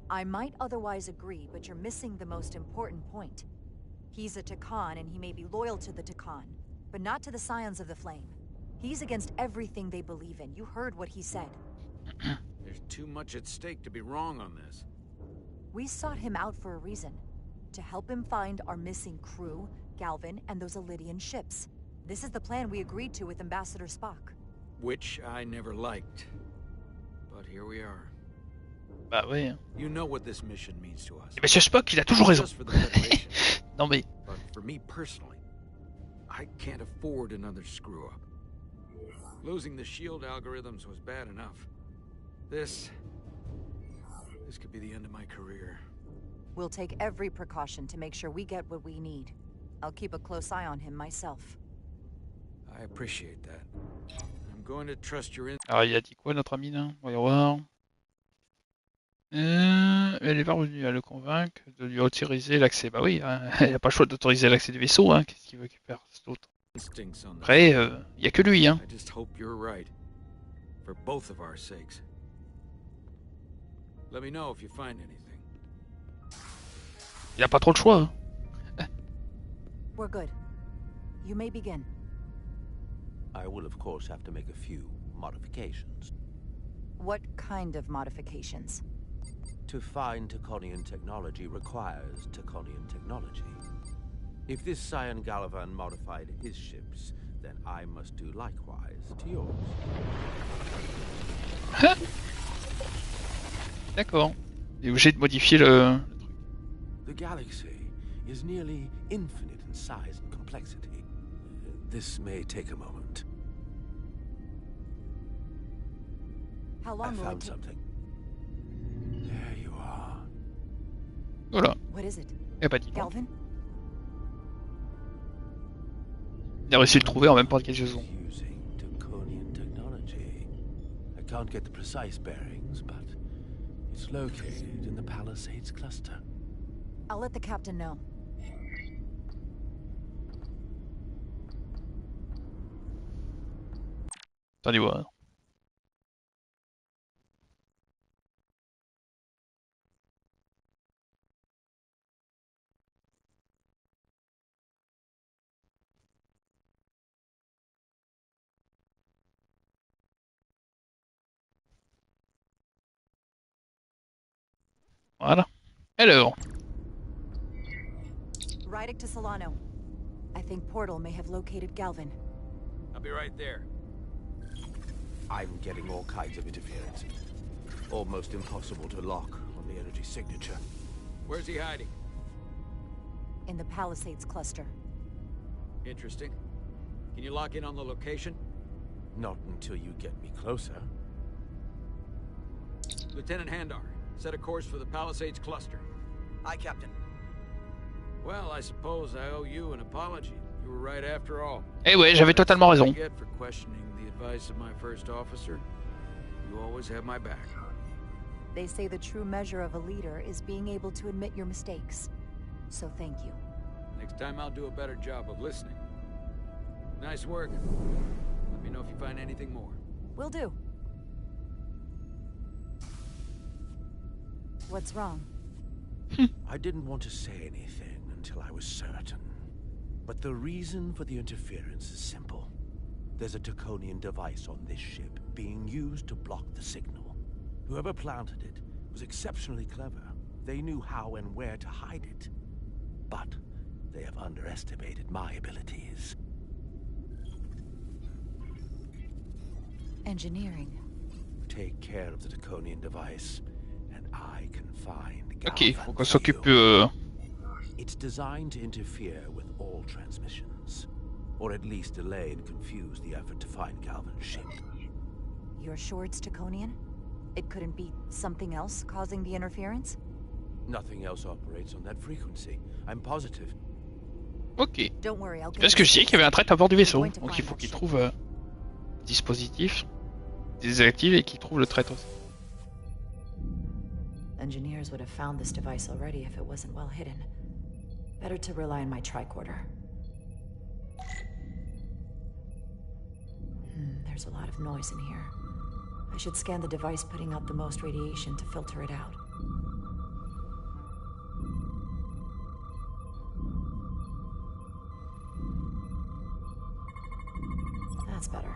I might otherwise agree, but you're missing the most important point. He's a 𝗏𝗏𝗏, and he may be loyal to the 𝗏𝗏𝗏, but not to the Scions of the Flame. He's against everything they believe in. You heard what he said. There's too much at stake to be wrong on this. We sought him out for a reason. To help him find our missing crew, Galvin, and those Elydian ships. This is the plan we agreed to with Ambassador Spock. Which I never liked. But here we are. Bah ouais. Hein. You know what this mission means to us. Et Monsieur Spock, il a toujours raison. Non mais. But for me personally, I can't afford another screw up. Losing the shield algorithms was bad enough. This could be the end of my career. We'll take every precaution to make sure we get what we need. I'll keep a close eye on him myself. I appreciate that. I'm going to trust your Alors il a dit quoi notre ami là? Voyons voir. Elle est pas revenue à le convaincre de lui autoriser l'accès. Bah oui, hein, elle n'a pas le choix d'autoriser l'accès du vaisseau, hein. Qu'est-ce qu'il veut qu'il fasse l'autre? Après, il n'y a que lui, hein. I just hope you're right. For both of our sakes. Let me know if you find anything. Il a pas trop le choix. Hein. We're good. You may begin. I will of course have to make a few modifications. What kind of modifications? To find 𝐸𝐸𝐸 technology requires 𝐸𝐸𝐸𝐸 technology. If this Sion Gallivan modified his ships, then I must do likewise to yours. D'accord. Il est obligé de modifier le truc. The galaxy is nearly infinite in size and complexity. This may take a moment. How long I will found it take? something. There you are. Voilà. What is it? Eh bah dis donc. Galvin? Il a réussi à le trouver en même pas quelques saisons. Using 𝐸𝐸𝐸𝐸 technology. I can't get the precise bearings, but it's located in the Palisades cluster. I'll let the captain know. Attendez voir. Voilà. Alors. Rydick to Solano. I think Portal may have located Galvin. I'll be right there. I'm getting all kinds of interference. Almost impossible to lock on the energy signature. Where's he hiding? In the Palisades cluster. Interesting. Can you lock in on the location? Not until you get me closer. Lieutenant Handar, set a course for the Palisades cluster. Aye, Captain. Well, I suppose I owe you an apology. You were right after all. Eh ouais, j'avais totalement raison. Get for questioning the advice of my first officer. You always have my back. They say the true measure of a leader is being able to admit your mistakes. So thank you. Next time I'll do a better job of listening. Nice work. Let me know if you find anything more. Will do. What's wrong? I didn't want to say anything until I was certain. But the reason for the interference is simple. There's a 𝐸𝐸𝐸𝐸 device on this ship being used to block the signal. Whoever planted it was exceptionally clever. They knew how and where to hide it. But they have underestimated my abilities. Engineering. Take care of the 𝐸𝐸𝐸𝐸 device, and I can find Ok, faut qu'on s'occupe. It's designed to interfere with all transmissions, or at least delay and confuse the effort to find Galvin's ship. You're sure it's 𝐸𝐸𝐸𝐸𝐸? It couldn't be something else causing the interference? Nothing else operates on that frequency. I'm positive. Ok. Parce que je disais qu'il y avait un trait à bord du vaisseau. Donc il faut qu'il trouve le dispositif, désactive et qu'il trouve le trait aussi. Engineers would have found this device already if it wasn't well hidden. Better to rely on my tricorder. There's a lot of noise in here. I should scan the device putting out the most radiation to filter it out. That's better.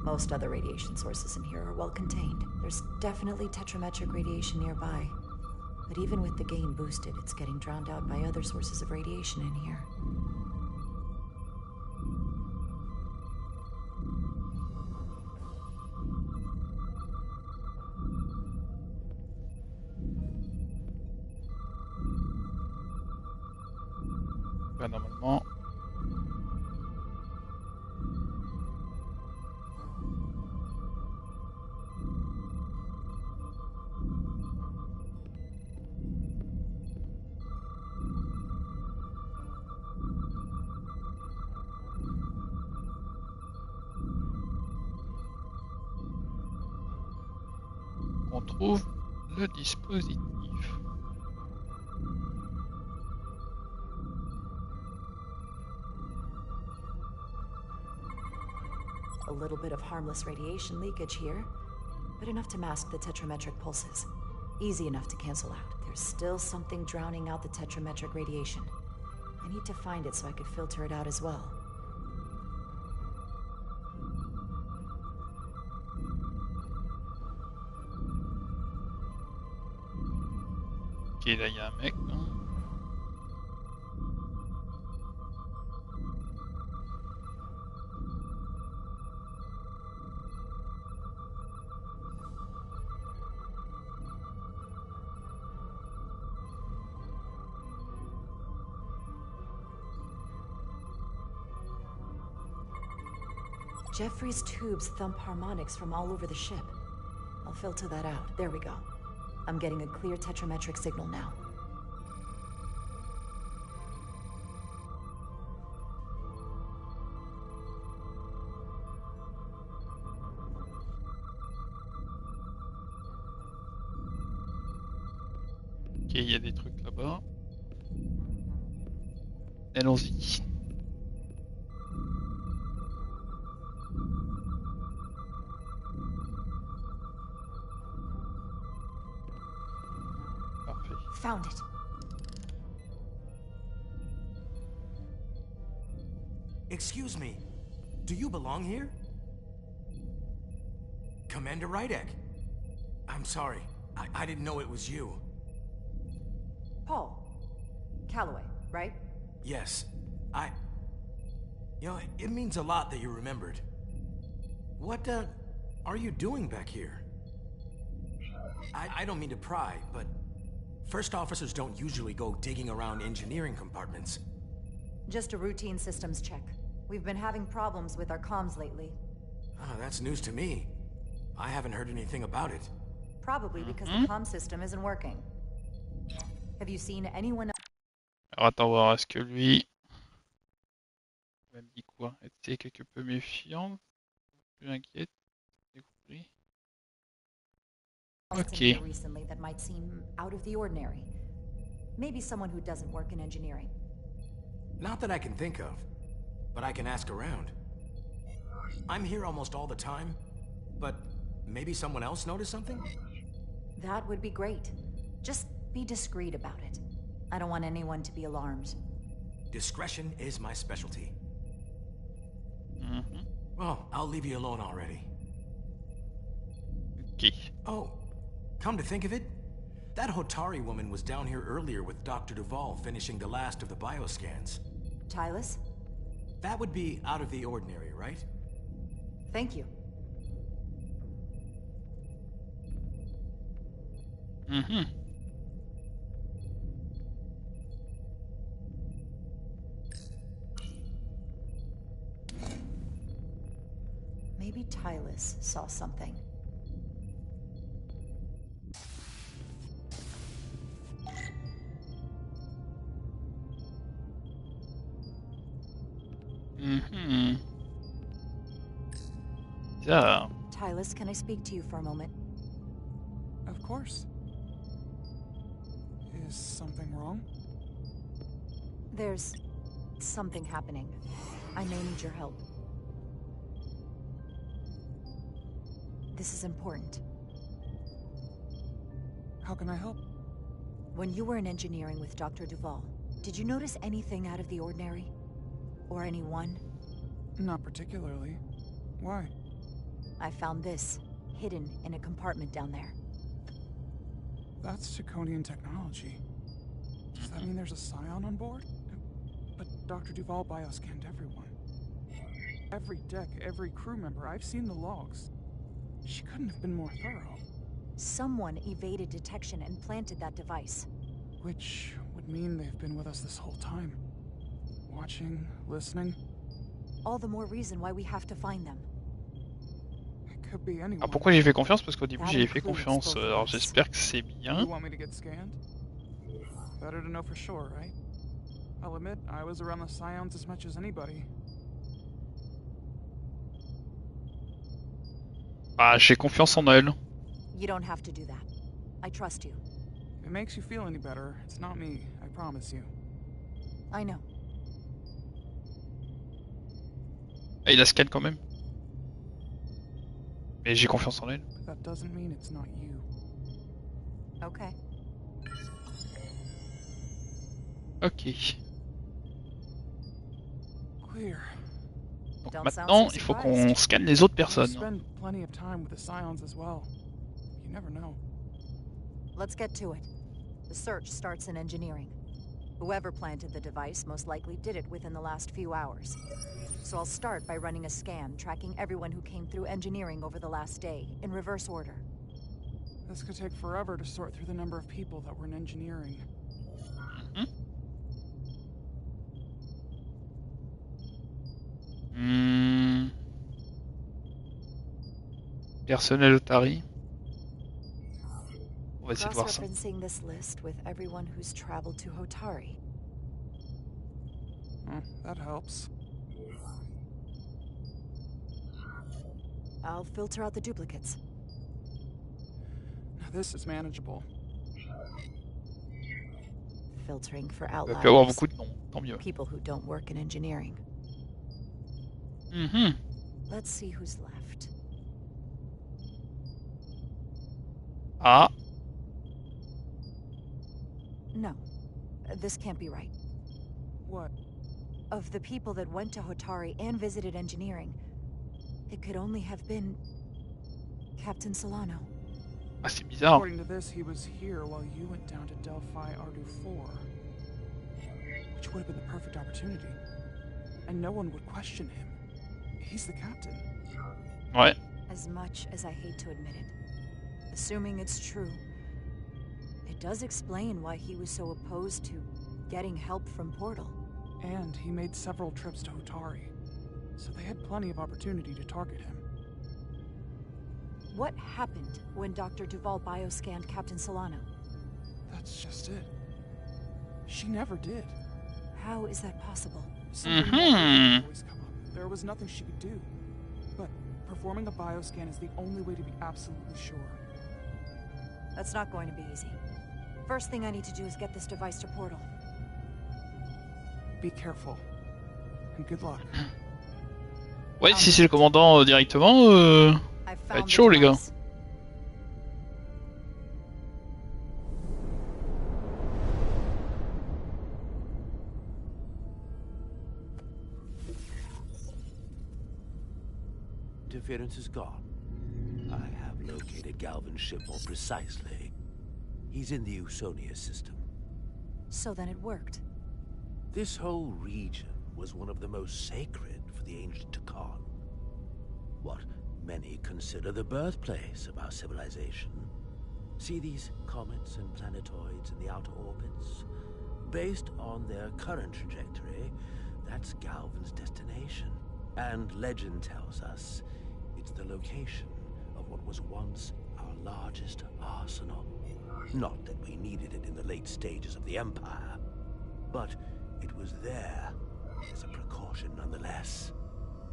Most other radiation sources in here are well contained. There's definitely tetrametric radiation nearby. But even with the gain boosted, it's getting drowned out by other sources of radiation in here. Normalement. On trouve le dispositif. A little bit of harmless radiation leakage here, but enough to mask the tetrametric pulses. Easy enough to cancel out. There's still something drowning out the tetrametric radiation. I need to find it so I could filter it out as well. Ok, là il y a un mec, non? Jeffrey's tubes thump harmonics from all over the ship. I'll filter that out. There we go. I'm getting a clear tetrametric signal now. Ok, il y a des trucs là-bas. Allons-y. Found it. Excuse me, do you belong here? Commander 𝐼𝐸. I'm sorry, I didn't know it was you. Paul. Calloway, right? Yes, You know, it means a lot that you remembered. What, are you doing back here? I don't mean to pry, but first officers don't usually go digging around engineering compartments. Just a routine systems check. We've been having problems with our comms lately. Ah, that's news to me. I haven't heard anything about it. Probably because the comm system isn't working. Have you seen anyone... Alors attends voir, est-ce que lui... Il m'a dit quoi? Était quelque peu méfiant, plus inquiète, j'ai compris. Ok. Recently that might seem out of the ordinary. Maybe someone who doesn't work in engineering. Not that I can think of, but I can ask around. I'm here almost all the time, but maybe someone else noticed something? That would be great. Just be discreet about it. I don't want anyone to be alarmed. Discretion is my specialty. Well, I'll leave you alone already. Okay. Oh, come to think of it, that Hotari woman was down here earlier with Dr. Duvall finishing the last of the bioscans. Tylus? That would be out of the ordinary, right? Thank you. Maybe Tylus saw something. bizarre. Tylus, can I speak to you for a moment? Of course. Is something wrong? There's something happening. I may need your help. This is important. How can I help? When you were in engineering with Dr. Duval, did you notice anything out of the ordinary? Or anyone? Not particularly. Why? I found this, hidden in a compartment down there. That's Draconian technology. Does that mean there's a scion on board? But Dr. Duval bioscanned everyone. Every deck, every crew member. I've seen the logs. She couldn't have been more thorough. Someone evaded detection and planted that device. Which would mean they've been with us this whole time. Watching, listening. All the more reason why we have to find them. It could be anyone. Ah, pourquoi j'ai fait confiance? Parce qu'au début j'ai fait confiance. Alors j'espère que c'est bien. You want me to get scanned? Better to know for sure, right? I'll admit, I was around the Scions as much as anybody. Ah, j'ai confiance en elle. You don't have to do that. I trust you. If it makes you feel any better, it's not me, I promise you. I know. Ah, il la scanne quand même. Mais j'ai confiance en elle. But that doesn't mean it's not you. Okay. Ok. Clear. Donc maintenant, il faut qu'on scanne les autres personnes. Spend plenty of time with the Scions as well. You never know. Let's get to it. The search starts in engineering. Whoever planted the device most likely did it within the last few hours. So I'll start by running a scan, tracking everyone who came through engineering over the last day, in reverse order. This could take forever to sort through the number of people that were in engineering. Personnel Otari. On va essayer de voir ça. Cross-referencing this list with everyone who's traveled to Hotari. That helps. I'll filter out the duplicates. Now this is manageable. Filtering for Il va y avoir outliers. beaucoup de noms, tant mieux. People who don't work in engineering. Let's see who's left. Ah. No, this can't be right. What? Of the people that went to Hotari and visited engineering, it could only have been Captain Solano. Ah, c'est bizarre. According to this, he was here while you went down to Delphi Ardu 4. Which would have been the perfect opportunity. And no one would question him. He's the captain. Ouais. As much as I hate to admit it, assuming it's true, it does explain why he was so opposed to getting help from Portal. And he made several trips to Hotari, so they had plenty of opportunity to target him. What happened when Dr. Duval bioscanned Captain Solano? That's just it. She never did. How is that possible? Something more always come up. There was nothing she could do. But performing a bioscan is the only way to be absolutely sure. That's not going to be easy. First thing I need to do is get this device to Portal. Be careful. And good luck. Ouais, si c'est le commandant directement, ça va être chaud les gars. Interference is gone. I have located Galvin's ship more precisely. He's in the Usonia system. So then it worked. This whole region was one of the most sacred for the ancient Tkon. What many consider the birthplace of our civilization. See these comets and planetoids in the outer orbits? Based on their current trajectory, that's Galvin's destination. And legend tells us it's the location of what was once our largest arsenal. Not that we needed it in the late stages of the Empire, but it was there as a precaution nonetheless.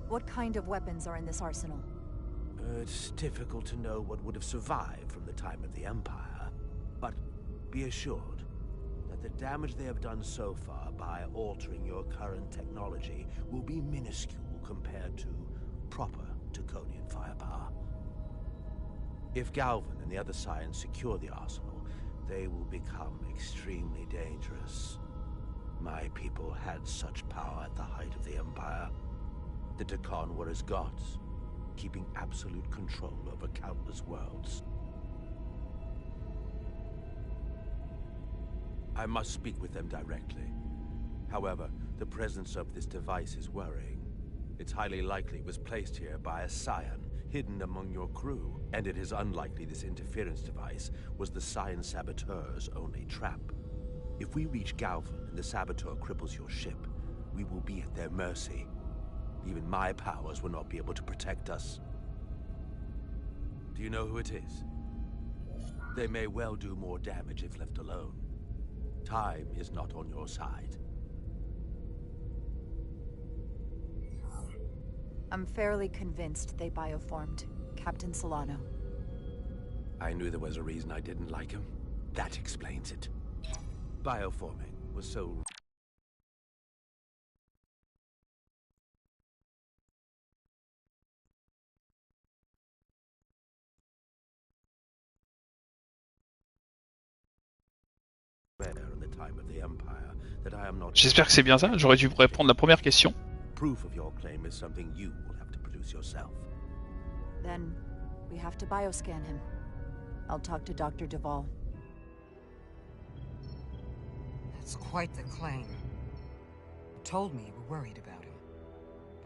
What kind of weapons are in this arsenal? It's difficult to know what would have survived from the time of the Empire, but be assured that the damage they have done so far by altering your current technology will be minuscule compared to proper Draconian firepower. If Galvin and the other Scions secure the arsenal, they will become extremely dangerous. My people had such power at the height of the Empire. The 𝗏𝐴𝐴 were as gods, keeping absolute control over countless worlds. I must speak with them directly. However, the presence of this device is worrying. It's highly likely it was placed here by a Scion, hidden among your crew, and it is unlikely this interference device was the Scion saboteur's only trap. If we reach Galvin and the saboteur cripples your ship, we will be at their mercy. Even my powers will not be able to protect us. Do you know who it is? They may well do more damage if left alone. Time is not on your side. I'm fairly convinced they bioformed Captain Solano. I knew there was a reason I didn't like him. That explains it. Bioforming was so... J'espère que c'est bien ça, j'aurais dû répondre la première question. Proof of your claim is something you will have to produce yourself. Then we have to bioscan him. I'll talk to Dr. Duvall. That's quite the claim. You told me you were worried about him,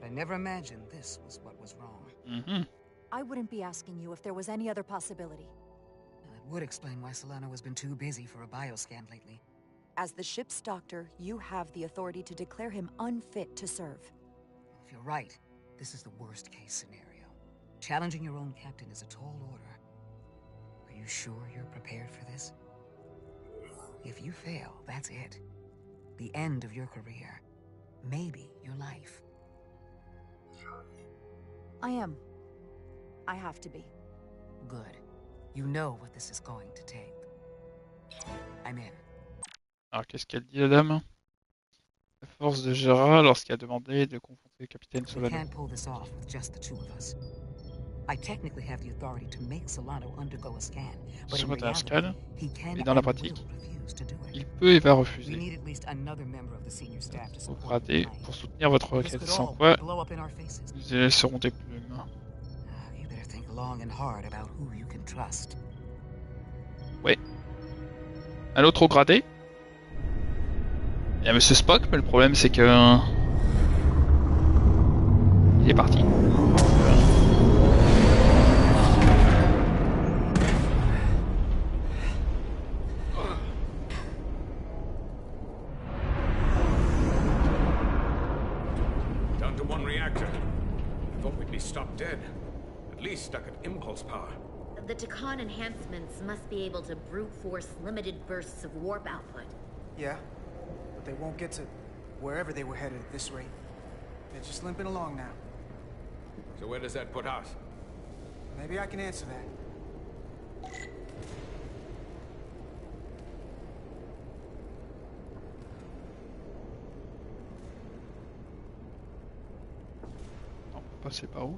but I never imagined this was what was wrong. I wouldn't be asking you if there was any other possibility. That would explain why Solano has been too busy for a bioscan lately. As the ship's doctor, you have the authority to declare him unfit to serve. If you're right, this is the worst-case scenario. Challenging your own captain is a tall order. Are you sure you're prepared for this? If you fail, that's it. The end of your career. Maybe your life. I am. I have to be. Good. You know what this is going to take. I'm in. Alors qu'est-ce qu'elle dit la dame? La force de Gérard lorsqu'il a demandé de confronter le capitaine Solano. We can't pull this off with just the two of us. I technically have the authority to make Solano undergo a scan, but in reality, he can et dans la pratique, il peut et va refuser. Au gradé, pour soutenir votre requête, sans quoi ils seront des plumes. Ouais. Un autre au gradé. Il y a Monsieur Spock, mais le problème c'est que... il est parti. Down to one reactor. I thought we'd be stopped dead. At least stuck at impulse power. The 𝗏𝐴𝐴 enhancements must be able to brute force limited bursts of warp output. Yeah, but they won't get to wherever they were headed at this rate. They're just limping along now. So where does that put us? Maybe I can answer that. Non, passer par où?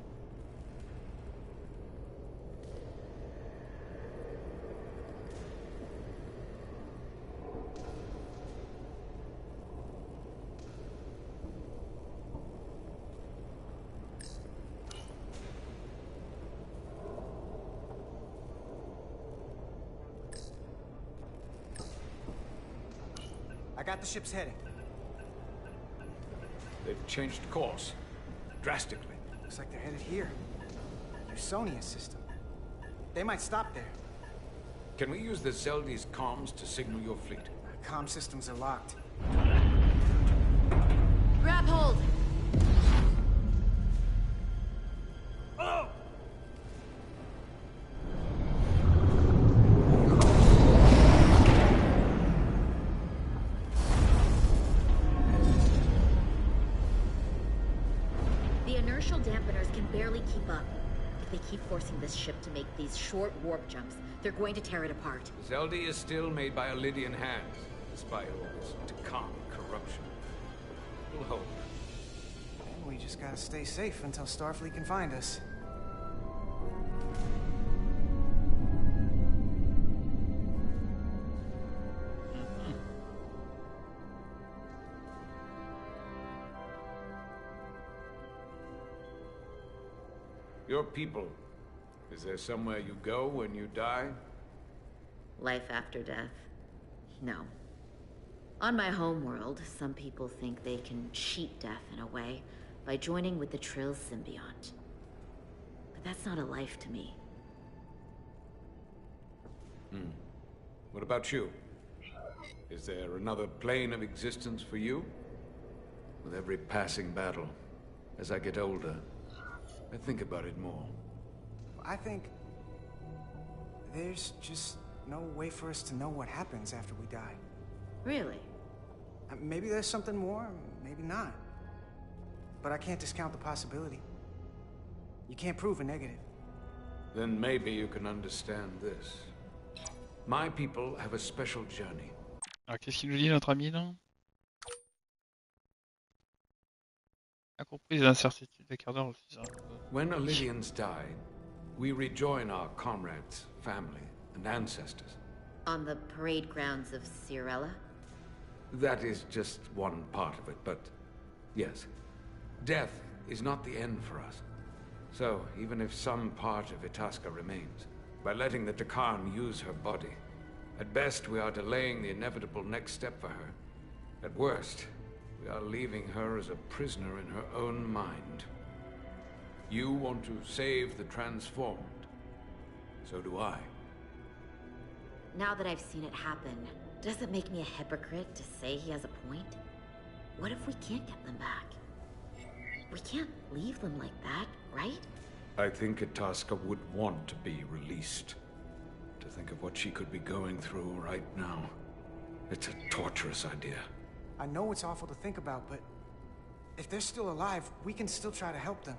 I got the ship's heading. They've changed course. Drastically. Looks like they're headed here. 𝐸'Sonia's system. They might stop there. Can we use the 𝐸'S's comms to signal your fleet? Comm systems are locked. Grab hold! Oh! The inertial dampeners can barely keep up. they keep forcing this ship to make these short warp jumps, they're going to tear it apart. Zelda is still made by Lydian hands, despite all this 𝐸 corruption. We'll hope. And we just gotta stay safe until Starfleet can find us. Your people, is there somewhere you go when you die? Life after death? No. On my homeworld, some people think they can cheat death in a way by joining with the Trill symbiont. But that's not a life to me. What about you? Is there another plane of existence for you? With every passing battle, as I get older, I think about it more. I think there's just no way for us to know what happens after we die. Really? Maybe there's something more, maybe not. But I can't discount the possibility. You can't prove a negative. Then maybe you can understand this. My people have a special journey. Alors qu'est-ce qu'il nous dit notre ami là? A compris les incertitudes des quarts d'heure. When Lydians died, we rejoin our comrades, family, and ancestors. On the parade grounds of Cirella? That is just one part of it, but yes. Death is not the end for us. So, even if some part of Itasca remains, by letting the 𝐸 use her body, at best we are delaying the inevitable next step for her. At worst, we are leaving her as a prisoner in her own mind. You want to save the transformed. So do I. Now that I've seen it happen, does it make me a hypocrite to say he has a point? What if we can't get them back? We can't leave them like that, right? I think Itasca would want to be released. To think of what she could be going through right now. It's a torturous idea. I know it's awful to think about, but if they're still alive, we can still try to help them.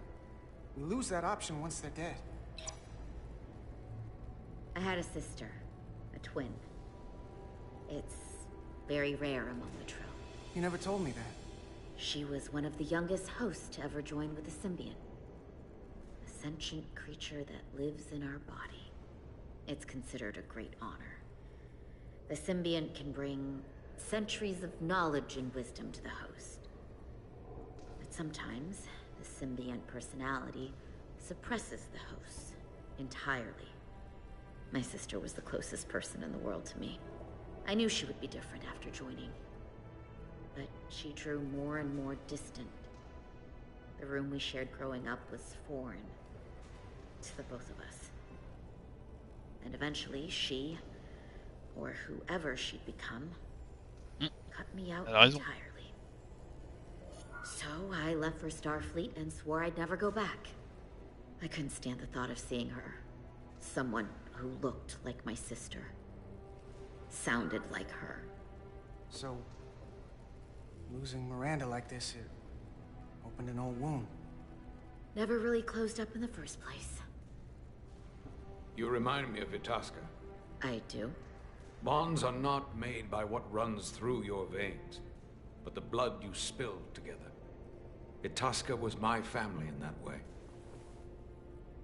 We lose that option once they're dead. I had a sister, a twin. It's very rare among the Trill. You never told me that. She was one of the youngest hosts to ever join with a symbiont. A sentient creature that lives in our body. It's considered a great honor. The symbiont can bring centuries of knowledge and wisdom to the host. But sometimes, the symbiont personality suppresses the host entirely. My sister was the closest person in the world to me. I knew she would be different after joining. But she drew more and more distant. The room we shared growing up was foreign to the both of us. And eventually she, or whoever she'd become, cut me out entirely. So I left for Starfleet and swore I'd never go back. I couldn't stand the thought of seeing her. Someone who looked like my sister. Sounded like her. So, losing Miranda like this, it opened an old wound. Never really closed up in the first place. You remind me of Itasca. I do? Bonds are not made by what runs through your veins, but the blood you spill together. Itasca was my family in that way.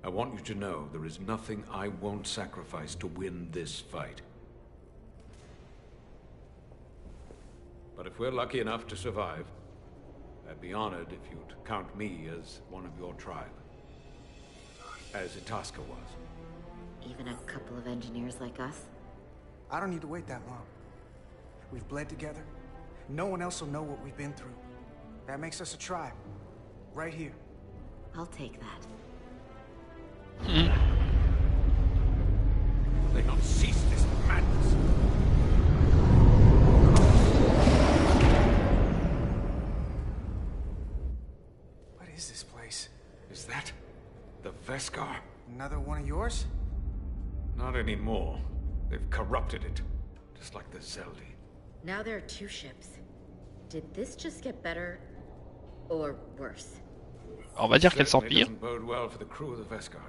I want you to know there is nothing I won't sacrifice to win this fight. But if we're lucky enough to survive, I'd be honored if you'd count me as one of your tribe. As Itasca was. Even a couple of engineers like us? I don't need to wait that long. We've bled together. No one else will know what we've been through. That makes us a tribe. Right here. I'll take that. They not cease this madness. What is this place? Is that the 𝐵𝑒𝑠ⁱ? Another one of yours? Not anymore. They've corrupted it, just like the 𝐵𝐶eldi. Now there are two ships. Did this just get better, or worse? On va dire qu'elle s'empire. Doesn't bode well for the crew of the 𝐵𝑒Sⁱ.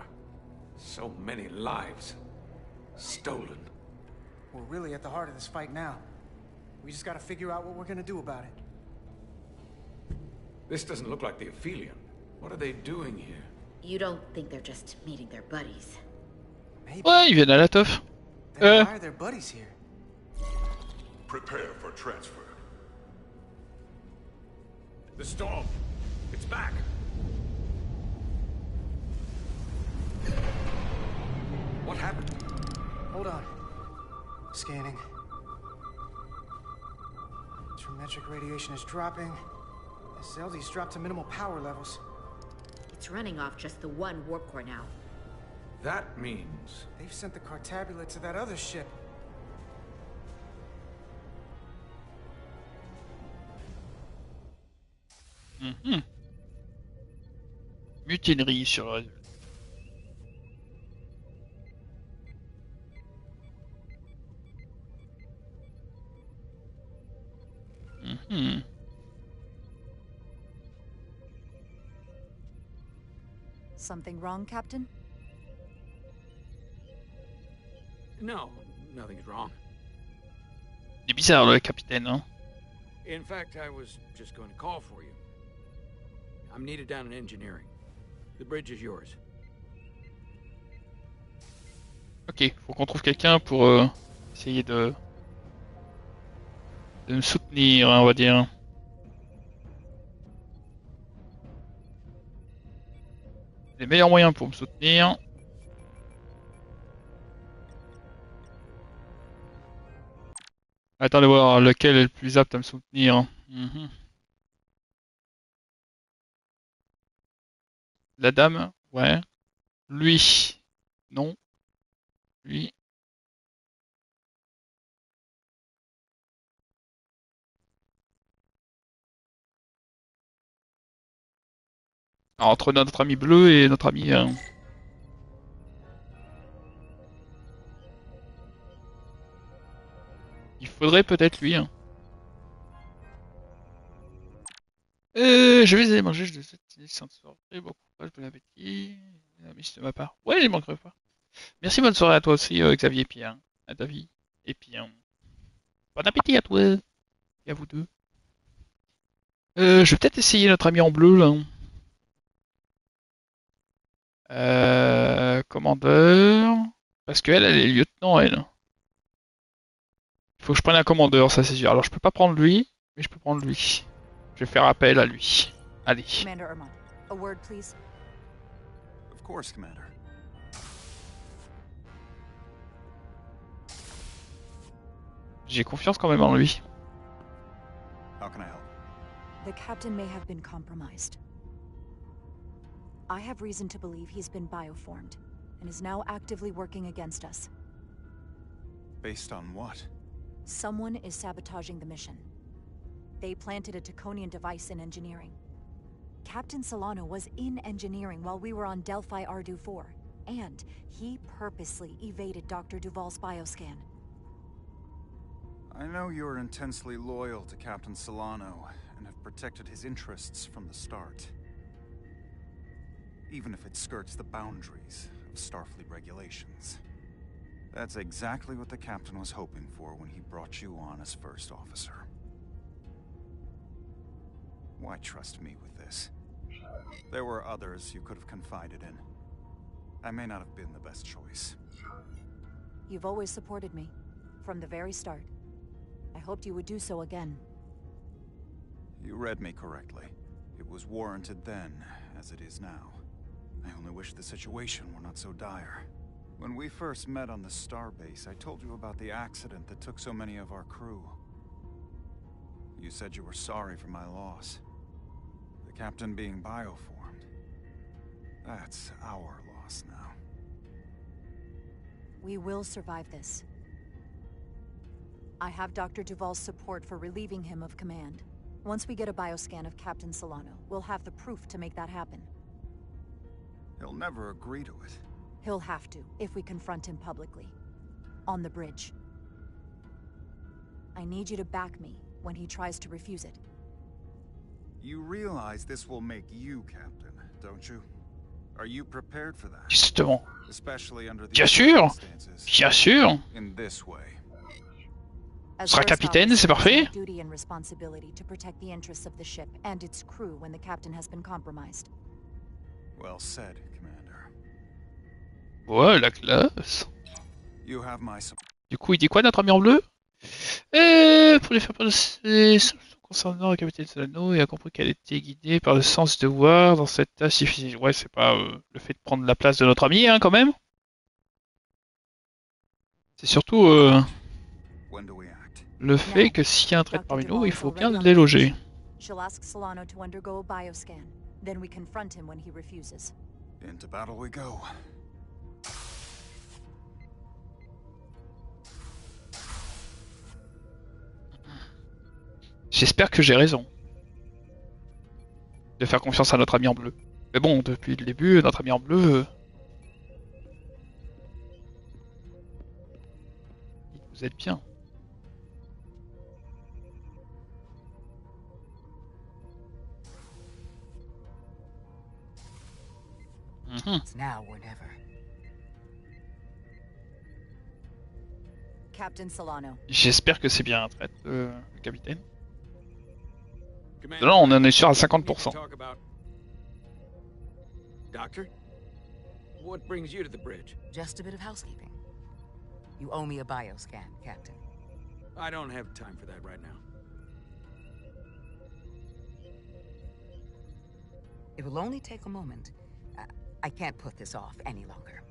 So many lives stolen. We're really at the heart of this fight now. We just gotta figure out what we're gonna do about it. This doesn't look like the Aphelion. What are they doing here? You don't think they're just meeting their buddies? Ouais, ils viennent à la teuf. Then why are their buddies here? Prepare for transfer. The storm. It's back. What happened? Hold on. Scanning. Geometric radiation is dropping. The Zeldy's dropped to minimal power levels. It's running off just the one warp core now. That means... They've sent the Cartabula to that other ship. Mutinerie sur le réseau. Something wrong, Captain? No, nothing's wrong. Il est bizarre le capitaine, hein. In fact, I was just going to call for you. I'm needed down in engineering. The bridge is yours. Ok, faut qu'on trouve quelqu'un pour essayer de me soutenir, on va dire. Les meilleurs moyens pour me soutenir. Attendez voir lequel est le plus apte à me soutenir. La dame, ouais. Lui, non. Lui. Alors, entre notre ami bleu et notre ami... Il faudrait peut-être lui. Hein. Je vais aller manger de cette soirée. Bon courage, bon appétit. Merci de ma part. Ouais, il manquerait pas. Merci, bonne soirée à toi aussi, Xavier et puis à David. Et puis, bon appétit à toi. Et à vous deux. Je vais peut-être essayer notre ami en bleu, là. Commandeur. Parce qu'elle, elle est lieutenant, elle. Il faut que je prenne un commandeur, ça c'est sûr. Alors je peux pas prendre lui, mais je peux prendre lui. Je vais faire appel à lui. Allez. Commander Hrman, a word, please. Of course, Commander. J'ai confiance quand même en lui. How can I help? The captain may have been compromised. I have reason to believe he's been bioformed, and is now actively working against us. Based on what? Someone is sabotaging the mission. They planted a Taconian device in engineering. Captain Solano was in engineering while we were on Delphi Ardu 4, and he purposely evaded Dr. Duval's bioscan. I know you're intensely loyal to Captain Solano, and have protected his interests from the start. Even if it skirts the boundaries of Starfleet regulations. That's exactly what the captain was hoping for when he brought you on as first officer. Why trust me with this? There were others you could have confided in. I may not have been the best choice. You've always supported me, from the very start. I hoped you would do so again. You read me correctly. It was warranted then, as it is now. I only wish the situation were not so dire. When we first met on the starbase, I told you about the accident that took so many of our crew. You said you were sorry for my loss. The captain being bioformed. That's our loss now. We will survive this. I have Dr. Duval's support for relieving him of command. Once we get a bioscan of Captain Solano, we'll have the proof to make that happen. He'll never agree to it. He'll have to, if we confront him publicly. On the bridge. I need you to back me when he tries to refuse it. You realize this will make you captain, don't you? Are you prepared for that? Justement. Especially under Bien sûr. Bien sûr. In this way. Tu seras capitaine, c'est parfait. Duty and responsibility to protect the interests of the ship and its crew when the captain has been compromised. Well said, Commander. Ouais, la classe. You have my... Du coup, il dit quoi, notre ami en bleu? Pour les faire passer concernant le capitaine Solano, il a compris qu'elle était guidée par le sens de devoir dans cette tâche difficile. Ouais, c'est pas le fait de prendre la place de notre ami, hein, quand même. C'est surtout le fait que s'il y a un traître parmi nous, il faut bien le déloger. She'll ask Solano to undergo a bioscan. Then we confront him when he refuses. Into battle we go. J'espère que j'ai raison de faire confiance à notre ami en bleu. Mais bon, depuis le début, notre ami en bleu... Vous êtes bien. It's now or never. Captain Solano. J'espère que c'est bien un traître, le capitaine. Non, on en est sûr à 50%. Doctor? What brings you to the bridge? Just a bit of housekeeping. You owe me a bioscan, Captain. I don't have time for that right now. It will only take a moment. I can't put this off any longer.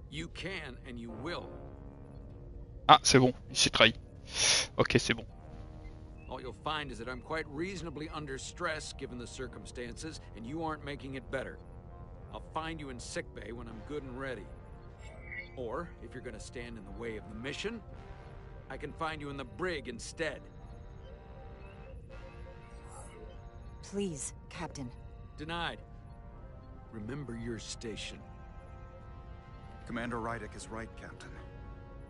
You can and you will. Ah, c'est bon, il s'est trahi. Ok, c'est bon. All you'll find is that I'm quite reasonably under stress given the circumstances, and you aren't making it better. I'll find you in sickbay when I'm good and ready. Or, if you're gonna stand in the way of the mission, I can find you in the brig instead. Please, Captain. Denied. Remember your station. Commander 𝐷𝐸𝐸 is right, Captain.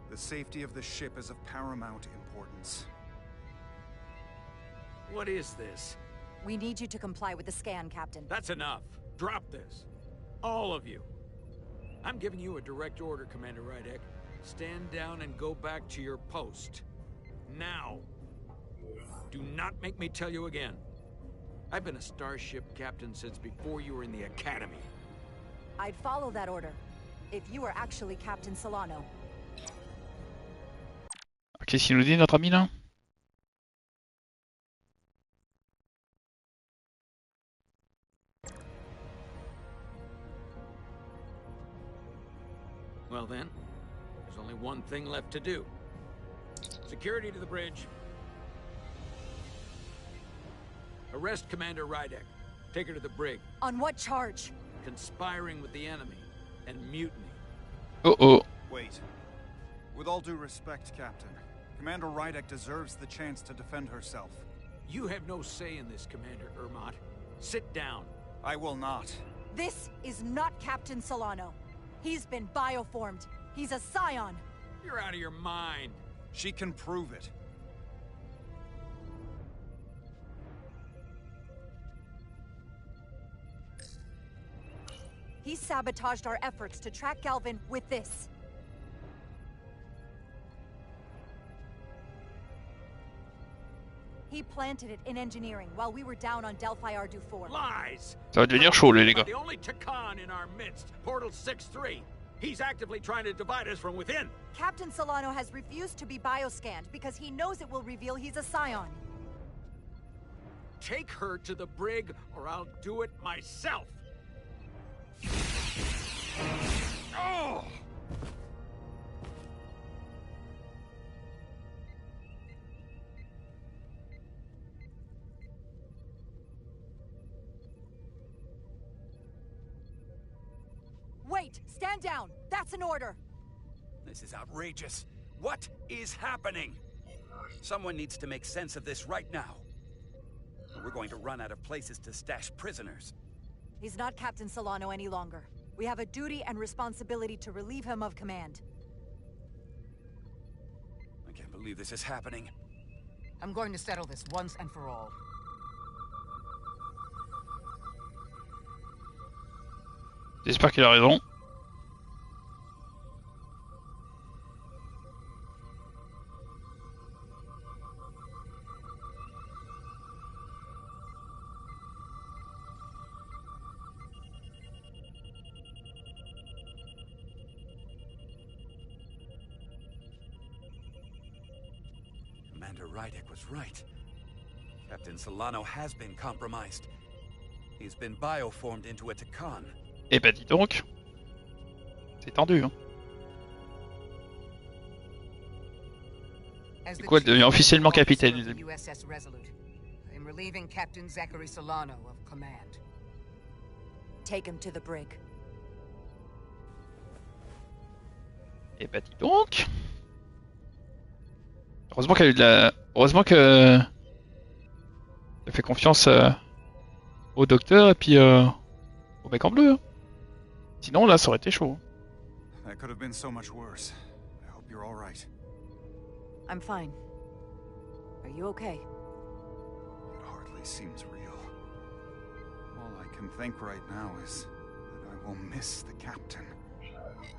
The safety of the ship is of paramount importance. What is this? We need you to comply with the scan, Captain. That's enough. Drop this. All of you. I'm giving you a direct order, Commander 𝐷𝐸𝐸. Stand down and go back to your post. Now. Do not make me tell you again. I've been a starship captain since before you were in the academy. I'd follow that order, if you were actually Captain Solano. Qu'est-ce qu'il nous dit, notre ami, là? Well then, there's only one thing left to do. Security to the bridge. Arrest Commander 𝐷𝐸𝐸. Take her to the brig. On what charge? Conspiring with the enemy and mutiny. Uh-oh. Wait. With all due respect, Captain, Commander 𝐷𝐸𝐸 deserves the chance to defend herself. You have no say in this, Commander 𝐷𝐸𝐸𝐼. Sit down. I will not. This is not Captain Solano. He's been bioformed. He's a scion. You're out of your mind. She can prove it. He sabotaged our efforts to track Galvin with this. He planted it in engineering while we were down on Delphi Ardu 4. Lies! Ça va devenir chaud, les gars. The only 𝐶𝐿 in our midst, Portal 6-3. He's actively trying to divide us from within. Captain Solano has refused to be bioscanned because he knows it will reveal he's a scion. Take her to the brig, or I'll do it myself. Oh! Wait! Stand down! That's an order! This is outrageous. What is happening? Someone needs to make sense of this right now. We're going to run out of places to stash prisoners. He's not Captain Solano any longer. We have a duty and responsibility to relieve him of command. I can't believe this is happening. I'm going to settle this once and for all. J'espère qu'il a raison. Commander Rydick was right. Captain Solano has been compromised. He's been bioformed into a Tkon. Eh ben dis donc. C'est tendu, hein. C'est quoi, elle devient officiellement capitaine, les amis. USS Resolute, I'm relieving Captain Zachary Solano of command. Take him to the brig. Eh ben dis donc. Heureusement qu'elle a eu de la... Heureusement que... Elle fait confiance au docteur et puis au mec en bleu. Hein. Sinon là ça aurait été chaud. That could have been so much worse. I hope you're all right. I'm fine. Are you okay? It hardly seems real. All I can think right now is that I will miss the captain.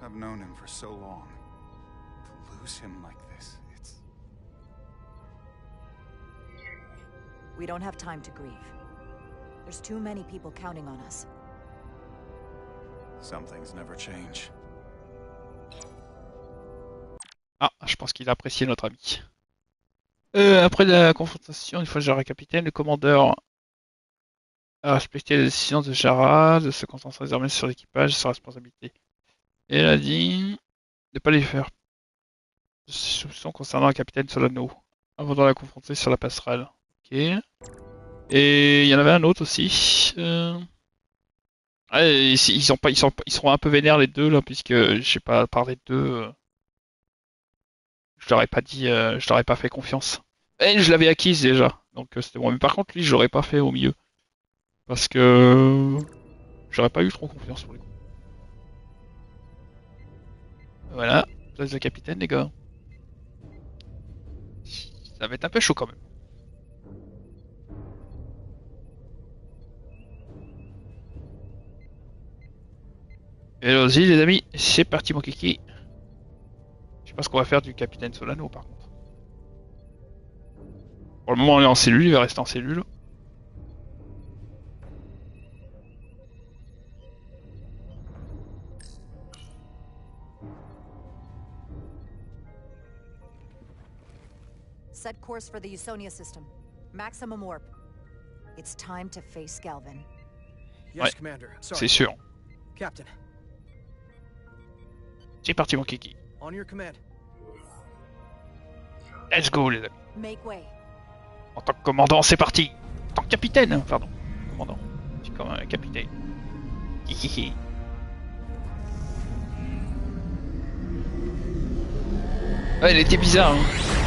I've known him for so long. To lose him like this, it's... We don't have time to grieve. There's too many people counting on us. Some things never change. Ah, je pense qu'il a apprécié notre ami. Après la confrontation, une fois Jara capitaine, le commandeur a respecté la décision de Jara de se concentrer désormais sur l'équipage et sa responsabilité. Et elle a dit de ne pas les faire de soupçons concernant le capitaine Solano avant de la confronter sur la passerelle. Ok. Et il y en avait un autre aussi. Ouais, ils sont un peu vénères les deux là, puisque j'ai pas parlé d'eux. Je leur ai pas dit, je leur ai pas fait confiance. Et je l'avais acquise déjà, donc c'était bon. Mais par contre, lui, je l'aurais pas fait au milieu. Parce que j'aurais pas eu trop confiance pour les coups. Voilà, place de capitaine, les gars. Ça va être un peu chaud quand même. Et allons-y, les amis, c'est parti, mon kiki. Je sais pas ce qu'on va faire du capitaine Solano par contre. Pour le moment, on est en cellule, il va rester en cellule. Set course for the Usonia system. Maximum warp. It's time to face Galvin. Yes, ouais, Commander. Sorry. C'est sûr. Captain. C'est parti, mon kiki. On your command. Let's go, les amis. Make way. En tant que commandant, c'est parti. En tant que capitaine, pardon. Commandant. C'est comme un capitaine. Hihihi. Ouais, il était bizarre. Hein.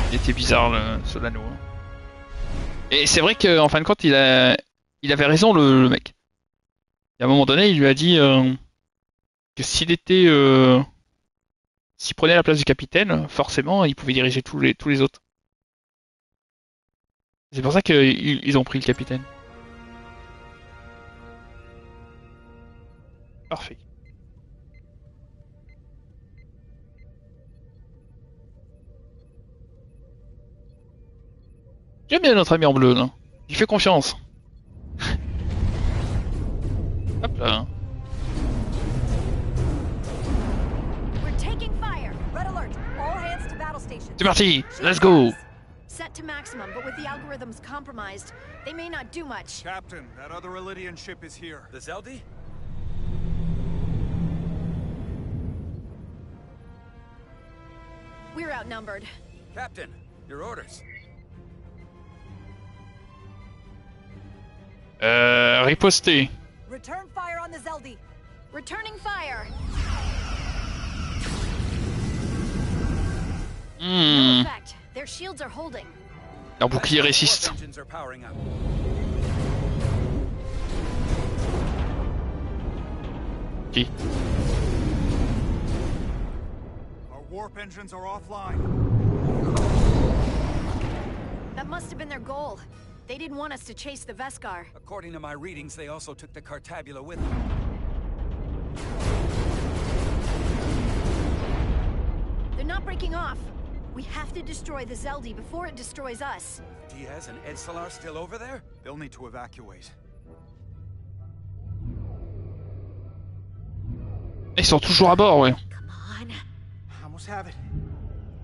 Il était bizarre, le Solano. Hein. Et c'est vrai qu'en fin de compte, il avait raison, le mec. Et à un moment donné, il lui a dit que s'il était... s'il prenait la place du capitaine, forcément, il pouvait diriger tous les autres. C'est pour ça qu'ils ont pris le capitaine. Parfait. J'aime bien notre ami en bleu, là. Il fait confiance. Hop là. C'est parti, let's go. Set to maximum, but with the algorithms compromised, they may not do much. Captain, that other Elydian ship is here. The Zeldi? We're outnumbered. Captain, your orders. Riposter. Return fire on the Zeldi. Returning fire. No effect. Their shields are holding. Leur bouclier résiste. Qui? Our warp engines are offline. That must have been their goal. They didn't want us to chase the 𝐵𝑒𝑠𝐺𝑎r. According to my readings, they also took the Cartabula with them. not breaking off. We have to destroy the 𝐵𝐵𝐷 before it destroys us. Diaz and 𝐸𝐵𝐷 still over there? They'll need to evacuate. Ils sont toujours à bord, ouais. Come on. I almost have it.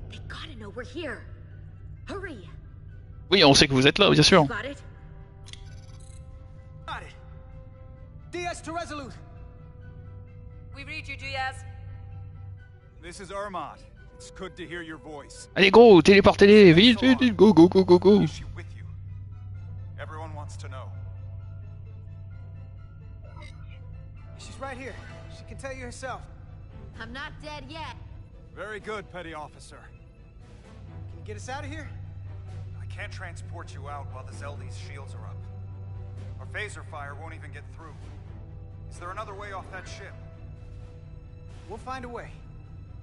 They gotta know we're here. Hurry. Oui, on sait que vous êtes là, bien sûr. Got it? Got it. Diaz to Resolute. We read you, Diaz. This is 𝐼𝐸𝐷. It's good to hear your voice. Allez, gros, téléportez-les, vite, vite, go, go, go, go, go. Is she with you? Everyone wants to know. She's right here. She can tell you herself. I'm not dead yet. Very good, Petty Officer. Can you get us out of here? I can't transport you out while the 𝐵𝐵𝐷's shields are up. Our phaser fire won't even get through. Is there another way off that ship? We'll find a way.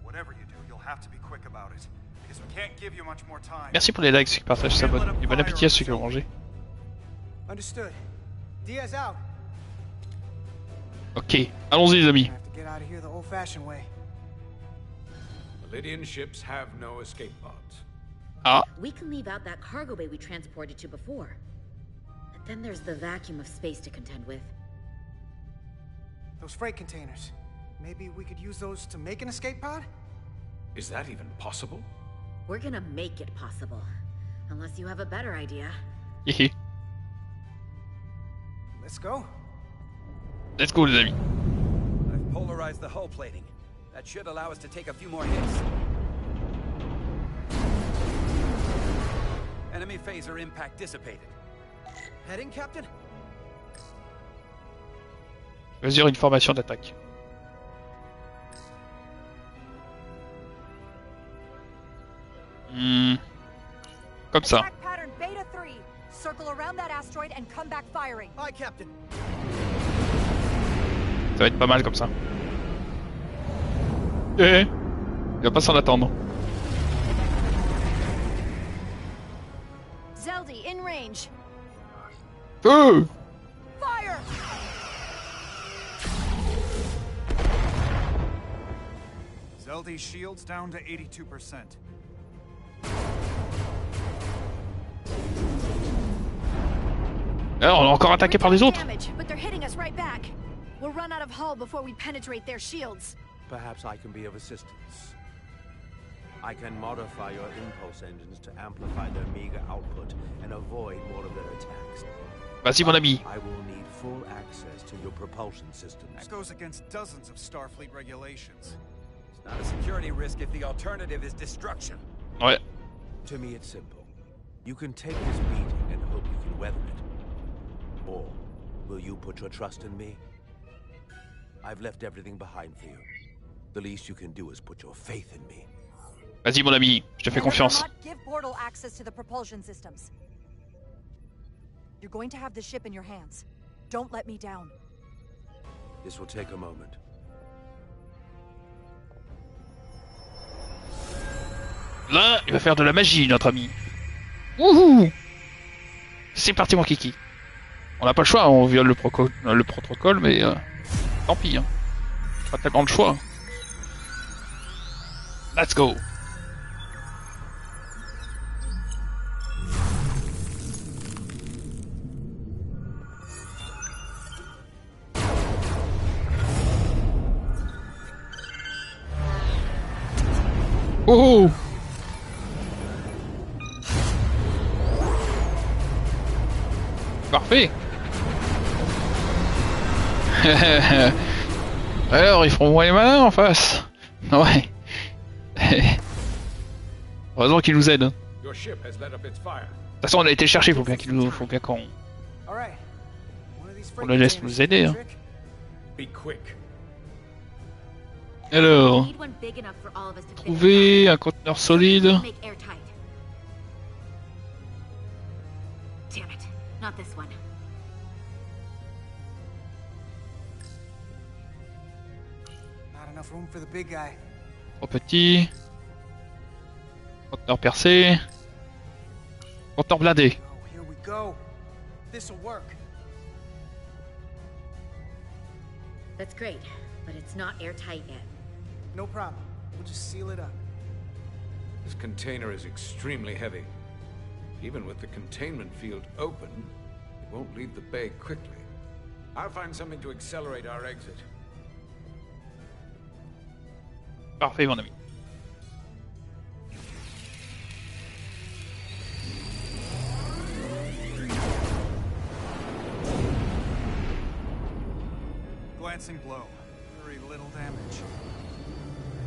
Whatever you do, you'll have to be quick about it, because we can't give you much more time. Merci pour les likes, ceux qui partagent, s'abonnent. Et bon appétit à ceux qui ont mangé. Understood. Diaz out. Ok, allons-y les amis. I have to get out of here the old-fashioned way. Lydian ships have no escape pods. Ah. We can leave out that cargo bay we transported to before. But then there's the vacuum of space to contend with. Those freight containers. Maybe we could use those to make an escape pod? Is that even possible? We're gonna make it possible. Unless you have a better idea. Let's go. Let's go les amis. I've polarized the hull plating. That should allow us to take a few more hits. Enemy phaser impact dissipated. Heading, Captain? Choisir une formation d'attaque. Comme ça. Attack pattern Beta 3. Circle around that asteroid and come back firing. Aye, Captain. Ça va être pas mal comme ça. Il va pas s'en attendre. 𝐵𝐵𝐷 in range. Feu! Fire! 𝐵𝐵𝐷's shields down to 82%. Alors, on est encore attaqué par les autres. But they're hitting us right back. We'll run out of hull before we penetrate their shields. Perhaps I can be of assistance. I can modify your impulse engines to amplify their meager output and avoid more of their attacks. Vas-y mon ami. I will need full access to your propulsion systems. That goes against dozens of Starfleet regulations. It's not a security risk if the alternative is destruction. Ouais. To me it's simple. You can take this beating and hope you can weather it. Or will you put your trust in me? I've left everything behind for you. The least you can do is put your faith in me. Vas-y mon ami, je te fais confiance. Give portal access to the propulsion systems. You're going to have the ship in your hands. Don't let me down. This will take a moment. Là, il va faire de la magie notre ami. Wouhou! C'est parti mon kiki. On n'a pas le choix, on viole le protocole, mais tant pis. Hein. Pas tellement de choix. Let's go. Oh! Parfait. Alors, ils feront moins les malins en face. Ouais. Heureusement qu'ils nous aident. De toute façon, on a été chercher, faut bien qu'on on le laisse nous aider. Hein. Alors, trouver un conteneur solide. Damn it, not this one. Not enough room for the big guy. Trop petit. Conteneur percé. Conteneur blindé. Oh, here we go. This'll work. That's great, but it's not airtight yet. No problem. We'll just seal it up. container is extremely heavy. Even with the containment field open, it won't leave the bay quickly. I'll find something to accelerate our exit. Parfait, mon ami. Glancing blow. Very little damage.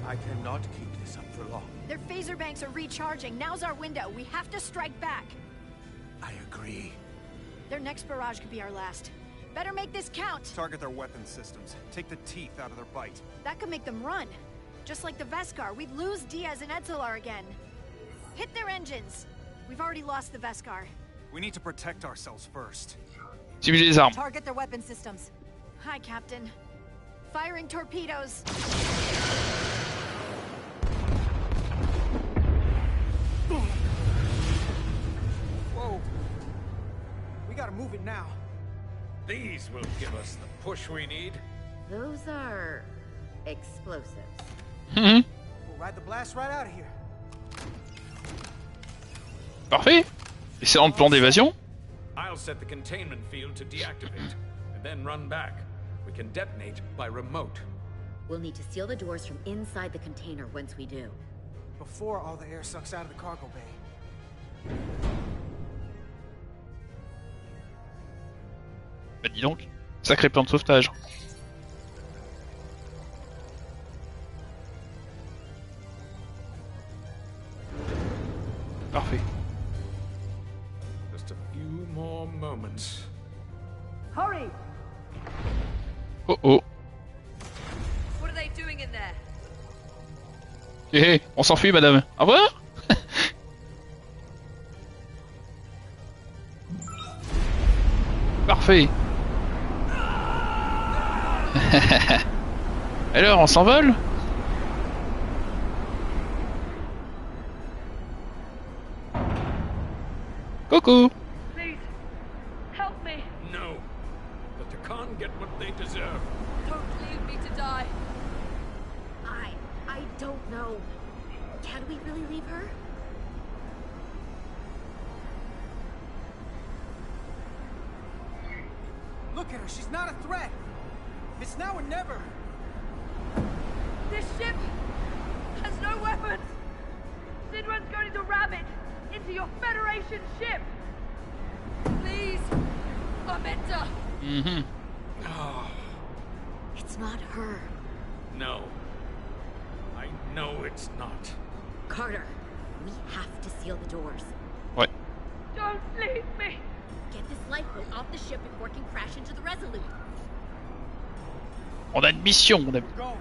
I cannot keep this up for long. Their phaser banks are recharging. Now's our window. We have to strike back. I agree. Their next barrage could be our last. Better make this count. Target their weapon systems. Take the teeth out of their bite. That could make them run. Just like the Veskar, we'd lose Diaz and Hetzelar again. Hit their engines. We've already lost the Veskar. We need to protect ourselves first. Utiliser les armes. Target their weapon systems. Hi, Captain. Firing torpedoes. Whoa. We gotta move it now. These will give us the push we need. Those are explosives. We'll ride the blast right out of here. Parfait. Excellent plan d'évasion. I'll set the containment field to deactivate, and then run back. We can detonate by remote. We'll need to seal the doors from inside the container once we do. Before all the air sucks out of the cargo bay. Bah dis donc, sacré plan de sauvetage. Parfait. Just a few more moments. Hurry! Oh oh. What are they doing in there? Hé hé, on s'enfuit madame. Au revoir. Parfait. Alors, on s'envole? Coucou. Please, help me. No. The Tkon get what they deserve. Don't leave me to die. I don't know. Can we really leave her? Look at her, she's not a threat. It's now or never. This ship has no weapons. Sidran's going to ram it into your Federation ship. Please, Amenta. Mm-hmm. Oh, It's not her. no. I know it's not. Carter, we have to seal the doors. Ouais. Don't leave me. Get this lifeboat off the ship before it can crash into the Resolute. On a une mission, mon ami. Go.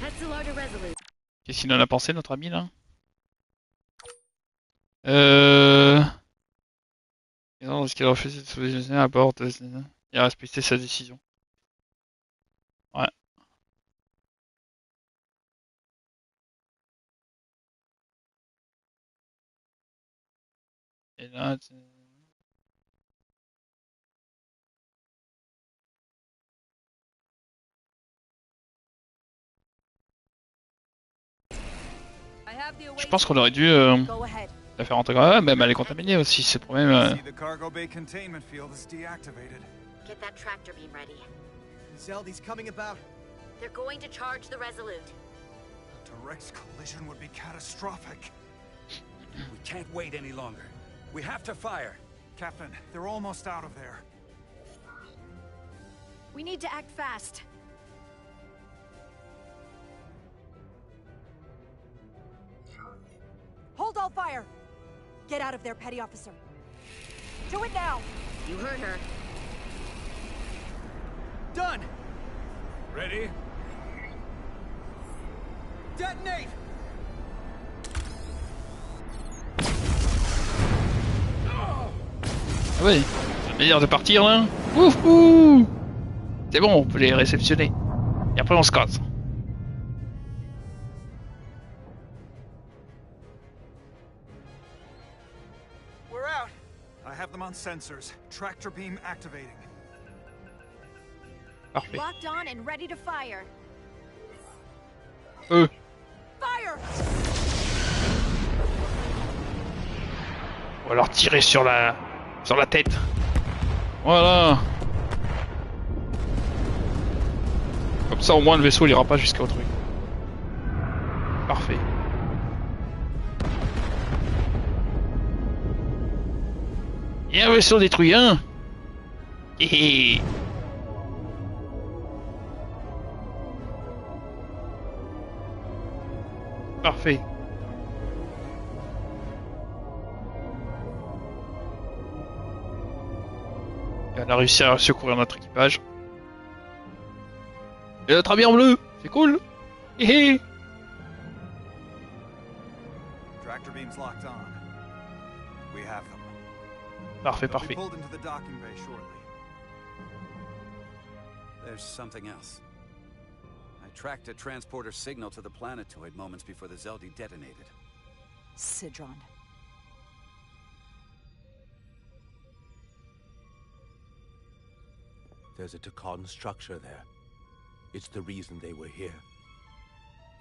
Hetzelar to Resolute. Qu'est-ce qu'il en a pensé, notre ami, là? Non, ce qu'il a refusé de sauver à bord, il a respecté sa décision. Ouais. Et là, je pense qu'on aurait dû la faire rentrer. Ah, même elle est contaminée aussi, c'est le problème. See the cargo bay containment field is deactivated. Get that tractor beam ready. Zeldy's coming about. They're going to charge the Resolute. A direct collision would be catastrophic. We can't wait any longer. We have to fire. Captain, they're almost out of there. We need to act fast. Hold all fire! Get out of there, Petty Officer. Do it now! You heard her. Done! Ready? Detonate! Ah oui, c'est meilleur de partir là. Wouhou! C'est bon, on peut les réceptionner. Et après on se casse. them on sensors. Tractor beam activating. Parfait. Locked on and ready to fire. Fire! On va leur tirer sur la tête. Voilà. Comme ça au moins le vaisseau il ira pas jusqu'au truc. Parfait. Et un vaisseau détruit, hein. Hihi. Parfait. Et on a réussi à secourir notre équipage. Et notre ami en bleu, c'est cool. Hihi. Tractor beams locked on. We have them. Parfait, They'll be parfait. pulled into the docking bay shortly. There's something else. I tracked a transporter signal to the planetoid moments before the 𝐳 detonated. 𝐶𝐿. There's a 𝗏𝐿 structure there. It's the reason they were here.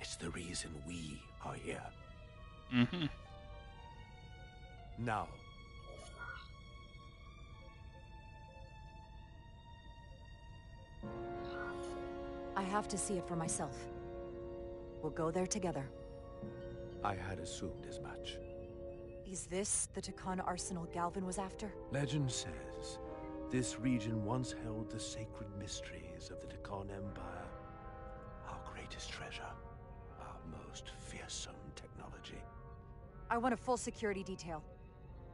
It's the reason we are here. Mm-hmm. Now. I have to see it for myself. We'll go there together. I had assumed as much. Is this the 𝗏𝐿 arsenal Galvin was after? Legend says this region once held the sacred mysteries of the 𝗏𝐿 Empire. Our greatest treasure. Our most fearsome technology. I want a full security detail.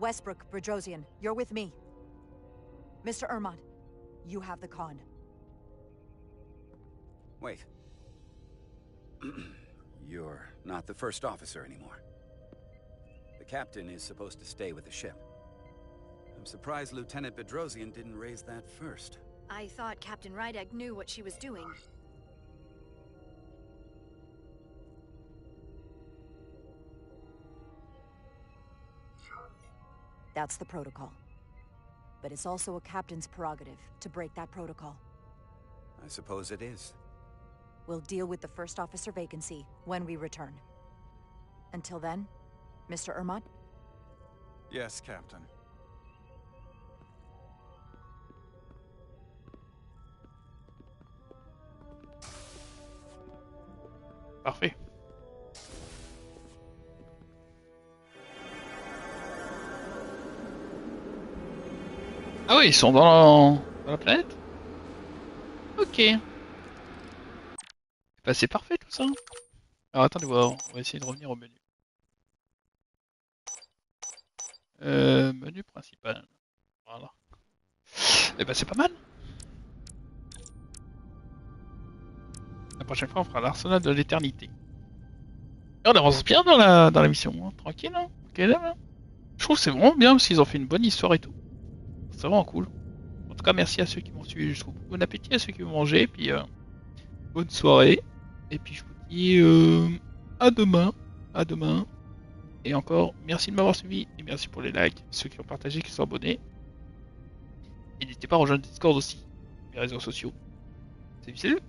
Westbrook, Bredrosian, you're with me. Mr. 𝐼𝐻𝐺, you have the 𝗏𝐿. Wait. You're not the first officer anymore. The captain is supposed to stay with the ship. I'm surprised Lieutenant Bredrosian didn't raise that first. I thought Captain 𝗏𝐷𝐺 knew what she was doing. That's the protocol. But it's also a captain's prerogative to break that protocol. I suppose it is. We'll deal with the first officer vacancy when we return. Until then, Mr. 𝐼𝐻𝐺? Yes, Captain. Parfait. Ah oui, ils sont dans la planète. Ok. Bah c'est parfait tout ça. Alors attendez, on va essayer de revenir au menu. Menu principal. Voilà. Et bah c'est pas mal. La prochaine fois on fera l'arsenal de l'éternité. Et on avance bien dans la mission, hein. Tranquille, hein. Ok, là. Je trouve que c'est vraiment bien parce qu'ils ont fait une bonne histoire et tout. C'est vraiment cool. En tout cas, merci à ceux qui m'ont suivi jusqu'au bout. Bon appétit à ceux qui vont manger. Et puis, bonne soirée. Et puis, je vous dis à demain. À demain. Et encore, merci de m'avoir suivi. Et merci pour les likes. Ceux qui ont partagé, qui sont abonnés. Et n'hésitez pas à rejoindre Discord aussi. Les réseaux sociaux. Salut, salut!